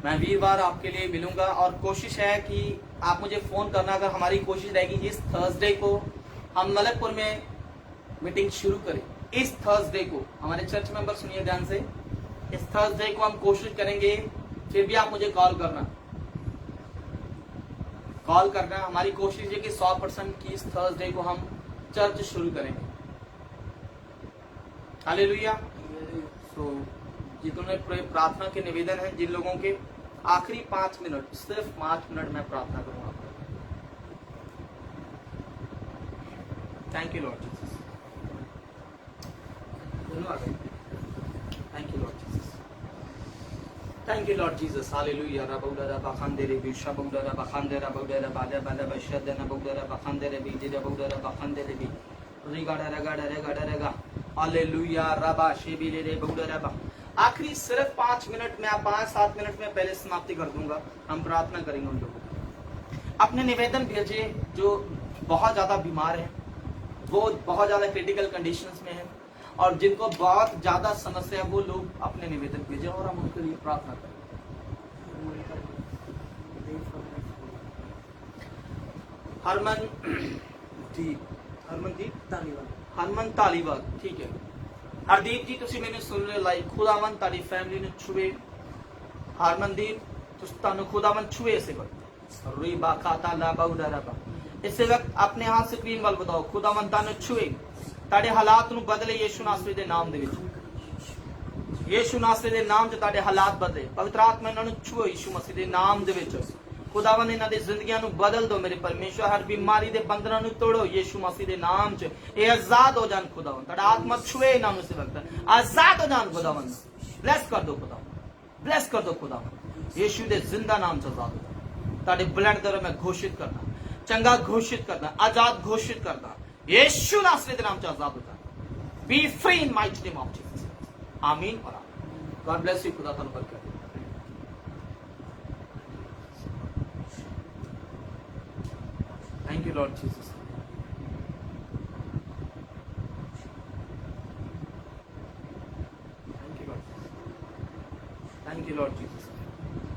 मैं वीरवार आपके लिए मिलूंगा, और कोशिश है कि आप मुझे फोन करना। अगर हमारी कोशिश रहेगी इस थर्सडे को हम मलकपुर में मीटिंग शुरू करें। इस थर्सडे को हमारे चर्च मेंबर सुनिए ध्यान से, इस थर्सडे को हम कोशिश करेंगे। फिर भी आप मुझे कॉल करना। हमारी कोशिश है कि 100% की इस थर्सडे को हम चर्च शुरू करेंगे। हालेलुया। सो जितने प्रार्थना के निवेदन है, जिन लोगों के आखिरी 5 मिनट, सिर्फ 5 मिनट में प्रार्थना करूंगा। थैंक यू लॉर्ड जीसस, धन्यवाद। Thank you lord Jesus, thank you lord Jesus. Hallelujah. रबौदरा बखंदे रे बिशा बौदरा बखंदे रे बौदरा बाले बाले बशद न बौदरा बखंदे रे बीजे रे बौदरा बखंदे रे बी रिगाड़ा रगाड़ा रेगाड़ा रेगा। हालेलुया। रबा शेबीले रे बौदरा बा। आखिरी सिर्फ 5 मिनट में, 5-7 मिनट में पहले समाप्ति कर दूंगा। हम प्रार्थना करेंगे उन लोगों को। अपने निवेदन भेजिए जो बहुत ज्यादा बीमार हैं, वो बहुत ज्यादा क्रिटिकल कंडीशंस में हैं, और जिनको बहुत ज्यादा समस्या है वो लोग अपने निवेदन भेजें, और हम उनके लिए प्रार्थना करें। हरमन तालीवाल, ठीक है। हरदीप जी तुसी मैंने सुन रहे लाइक खुदावन तारी फैमिली ने छुए। हरमनदीप तुस तानु खुदावन छुए से कर री बा खाता ला बाउडा रा बा इस वक्त अपने हाथ स्क्रीन वाल बताओ खुदावन तानु छुए ताड़े हालात ਨੂੰ ਬਦਲੇ ਯीशु ਨਾਸਰੀ ਦੇ ਨਾਮ ਦੇ ਵਿੱਚ ਯीशु ਨਾਸਰੀ ਦੇ ਨਾਮ 'ਚ ਤੁਹਾਡੇ ਹਾਲਾਤ ਬਦਲੇ ਪਵਿੱਤਰ ਆਤਮਾ ਇਹਨਾਂ ਨੂੰ ਛੂਓ ਯीशु ਮਸੀਹ ਦੇ ਨਾਮ ਦੇ ਵਿੱਚ खुदावन ਇਹਨਾਂ ਦੀ ਜ਼ਿੰਦਗੀਆਂ ਨੂੰ ਬਦਲ ਦਿਓ ਮੇਰੇ ਪਰਮੇਸ਼ਵਰ ਹਰ ਬਿਮਾਰੀ ਦੇ ਬੰਧਨਾਂ ਨੂੰ ਤੋੜੋ ਯीशु ਮਸੀਹ ਦੇ ਨਾਮ 'ਚ ਇਹ ਆਜ਼ਾਦ ਹੋ ਜਾਣ खुदावन ਤੁਹਾਡਾ ਆਤਮਾ ਛੂਏ ਇਹਨਾਂ ਨੂੰ ਇਸ ਵਕਤ ਆਜ਼ਾਦ ਹੋ ਜਾਣ खुदावन ब्लेस कर दो खुदावन ब्लेस कर दो खुदावन यीशु ਦੇ ਜ਼ਿੰਦਾ ਨਾਮ 'ਚ ਆਜ਼ਾਦ ਹੋ ਤੁਹਾਡੇ ਬਲੱਡ ਦਰ ਮੈਂ ਘੋਸ਼ਿਤ ਕਰਦਾ ਚੰਗਾ ਘੋਸ਼ਿਤ ਕਰਦਾ ਆਜ਼ਾਦ ਘੋਸ਼ਿਤ ਕਰਦਾ यीशु नासरी के नाम से आजाद हो जाए be free in mighty name of Jesus amen और आमीन गॉड ब्लेस यू खुदा तुम बरकत thank you lord Jesus thank you lord Jesus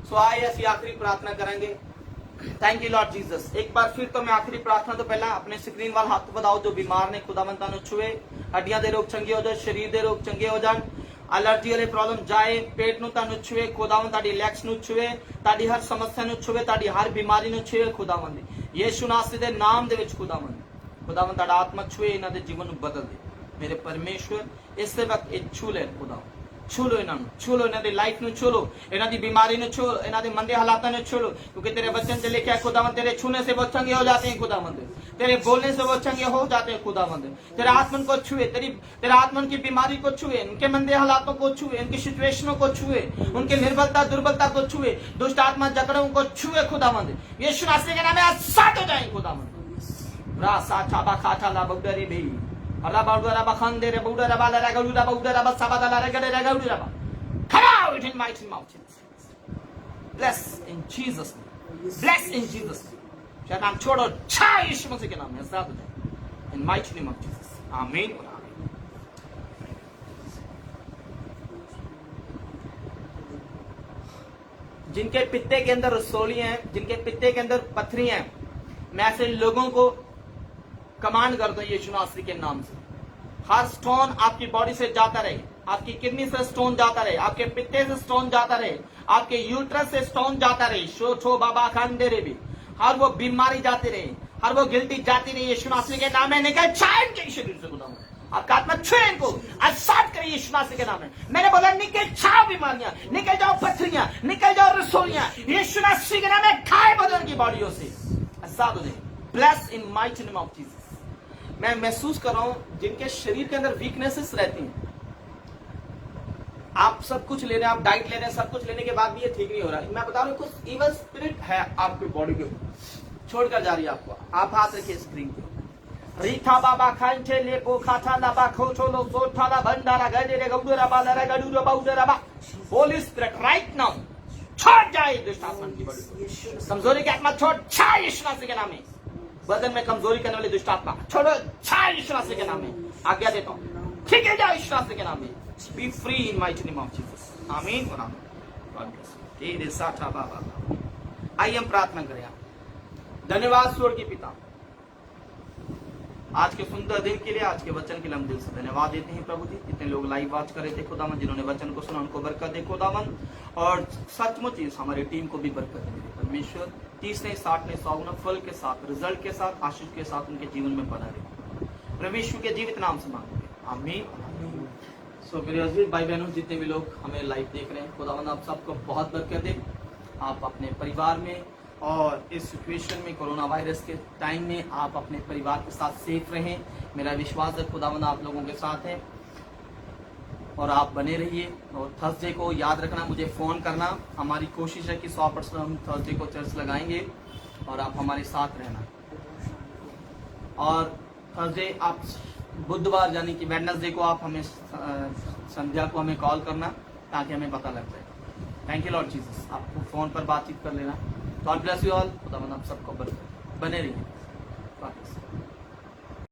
so आइए ਅਸੀਂ आखिरी प्रार्थना करेंगे थैंक यू लॉर्ड जीसस एक बार फिर तो मैं आखिरी प्रार्थना तो पहला अपने स्क्रीन वाल हाथ ਵਧਾਓ जो बीमार ने खुदावंत ਨੂੰ छुए हड्डियां ਦੇ ਰੋਗ ਚੰਗੇ ਹੋ ਜਾਣ शरीर ਦੇ ਰੋਗ ਚੰਗੇ ਹੋ ਜਾਣ एलर्जी वाले प्रॉब्लम जाए पेट ਨੂੰ ਤੁਹਾਨੂੰ छुए खुदावंत ਤੁਹਾਡੀ ਲੈਗਸ ਨੂੰ छुए ਤੁਹਾਡੀ ਹਰ ਸਮੱਸਿਆ ਨੂੰ छुए ਤੁਹਾਡੀ ਹਰ ਬਿਮਾਰੀ ਨੂੰ छुए खुदावंत ਯीशु ਨਾਸਰੀ ਦੇ ਨਾਮ ਦੇ ਵਿੱਚ खुदावंत ਤੁਹਾਡਾ ਆਤਮਾ छुए ਇਹਨਾਂ ਦੇ ਜੀਵਨ ਨੂੰ ਬਦਲ ਦੇ ਮੇਰੇ ਪਰਮੇਸ਼ਵਰ ਇਸ ਵਕਤ ਇਹ छू ਲੈ खुदावंत छू लो इन्हों छू लो इन्हों लाइफ ਨੂੰ छू लो इन्हों की बीमारी ਨੂੰ छू लो इन्हों के मंदे हालातों ਨੂੰ छू लो क्योंकि तेरे वचन से लिखा है खुदावंत तेरे छूने से वो चंगे हो जाते हैं खुदावंत तेरे बोलने से वो चंगे हो जाते हैं खुदावंत तेरे आत्मन को छुए तेरे आत्मन की बीमारी को छुए उनके मंदे हालातों को छुए उनकी सिचुएशनों को छुए उनके निर्बलता दुर्बलता को छुए दुष्ट आत्मा जकड़ों को छुए खुदावंत यीशु नासरी के नाम में आजाद हो जाए खुदावंत रासा छाबा खाटा ला बगदरी भी Come out in mighty mountains. Bless in Jesus' name. Bless in Jesus' name. शैतान छोड़ो छा यीशु मसीह के नाम में आजाद हो जाए in mighty name of Jesus. आमीन और आमीन. जिनके पित्ते के अंदर रसोली हैं जिनके पित्ते के अंदर पत्थरी हैं मैं ऐसे लोगों को कमांड करता हूं यीशु नासरी के नाम से हर स्टोन आपकी बॉडी से जाता रहे आपकी किडनी से स्टोन जाता रहे आपके पित्ते से स्टोन जाता रहे आपके यूट्रस से स्टोन जाता रहे शो छो बाबा खान दे भी हर वो बीमारी जाती रहे हर वो गिल्टी जाती रही यीशु नासरी के नाम में निकल जाए इनके शरीर से खुदा आपका आत्मा छुए इनको आजाद करिए यीशु नासरी के नाम में मैंने बोला निकल जाओ बीमारियां निकल जाओ पत्थरियां निकल जाओ रसोलियां यीशु नासरी के नाम में खाए बदन की बॉडियों से आजाद हो जाए bless in mighty name of Jesus मैं महसूस कर रहा हूं जिनके शरीर के अंदर वीकनेसेस रहती हैं आप सब कुछ ले रहे हैं आप डाइट ले रहे हैं सब कुछ लेने के बाद भी ये ठीक नहीं हो रहा है मैं बता रहा हूं कुछ इवल स्पिरिट है आपकी बॉडी के ऊपर छोड़कर जा रही है आपको आप हाथ रखिए स्क्रीन पे रीठा बाबा खांचे ले को खाता लाबा खोचो लो सोठा ला भंडारा गजे रे गौडरा बाला रे गडुरा बाउडरा बा होली स्पिरिट राइट नाउ छोड़ जाए दुष्ट आत्मा की बॉडी कमजोरी की आत्मा छोड़ छा यीशु नासरी के नाम में बदन में कमजोरी करने वाली दुष्ट आत्मा छोड़ो छा यीशु नासरी के नाम में आज्ञा देता हूं ठीक है जाओ यीशु नासरी के नाम में B free in mighty name of Jesus amen और आमीन गॉड ब्लेस तेरे साथा बाबा आइए हम प्रार्थना करें धन्यवाद स्वर्ग के पिता आज के सुंदर दिन के लिए आज के वचन के लिए हम दिल से धन्यवाद देते हैं प्रभु जी जितने लोग लाइव वॉच कर रहे थे खुदावन जिन्होंने वचन को सुना उनको बरकत दे खुदावन और सचमुच हमारी टीम को भी बरकत दे परमेश्वर 30 ने 60 ने 100 गुना फल के साथ रिजल्ट के साथ आशीष के साथ उनके जीवन में बना रहे परमेश्वर के जीवित नाम से मांगते आमीन सो मेरे अजीज भाई बहनों जितने भी लोग हमें लाइव देख रहे हैं खुदावन आप सबको बहुत बरकत दे आप अपने परिवार में और इस सिचुएशन में कोरोना वायरस के टाइम में आप अपने परिवार के साथ सेफ रहें मेरा विश्वास है खुदावन आप लोगों के साथ है और आप बने रहिए और थर्सडे को याद रखना मुझे फ़ोन करना हमारी कोशिश है कि 100% हम थर्सडे को चर्च लगाएंगे और आप हमारे साथ रहना और थर्सडे आप बुधवार यानी कि वेडनेसडे को आप हमें संध्या को हमें कॉल करना ताकि हमें पता लग जाए थैंक यू लॉर्ड जीसस आपको फ़ोन पर बातचीत कर लेना गॉड ब्लेस यू ऑल खुदावन आप सबको बने रहिए।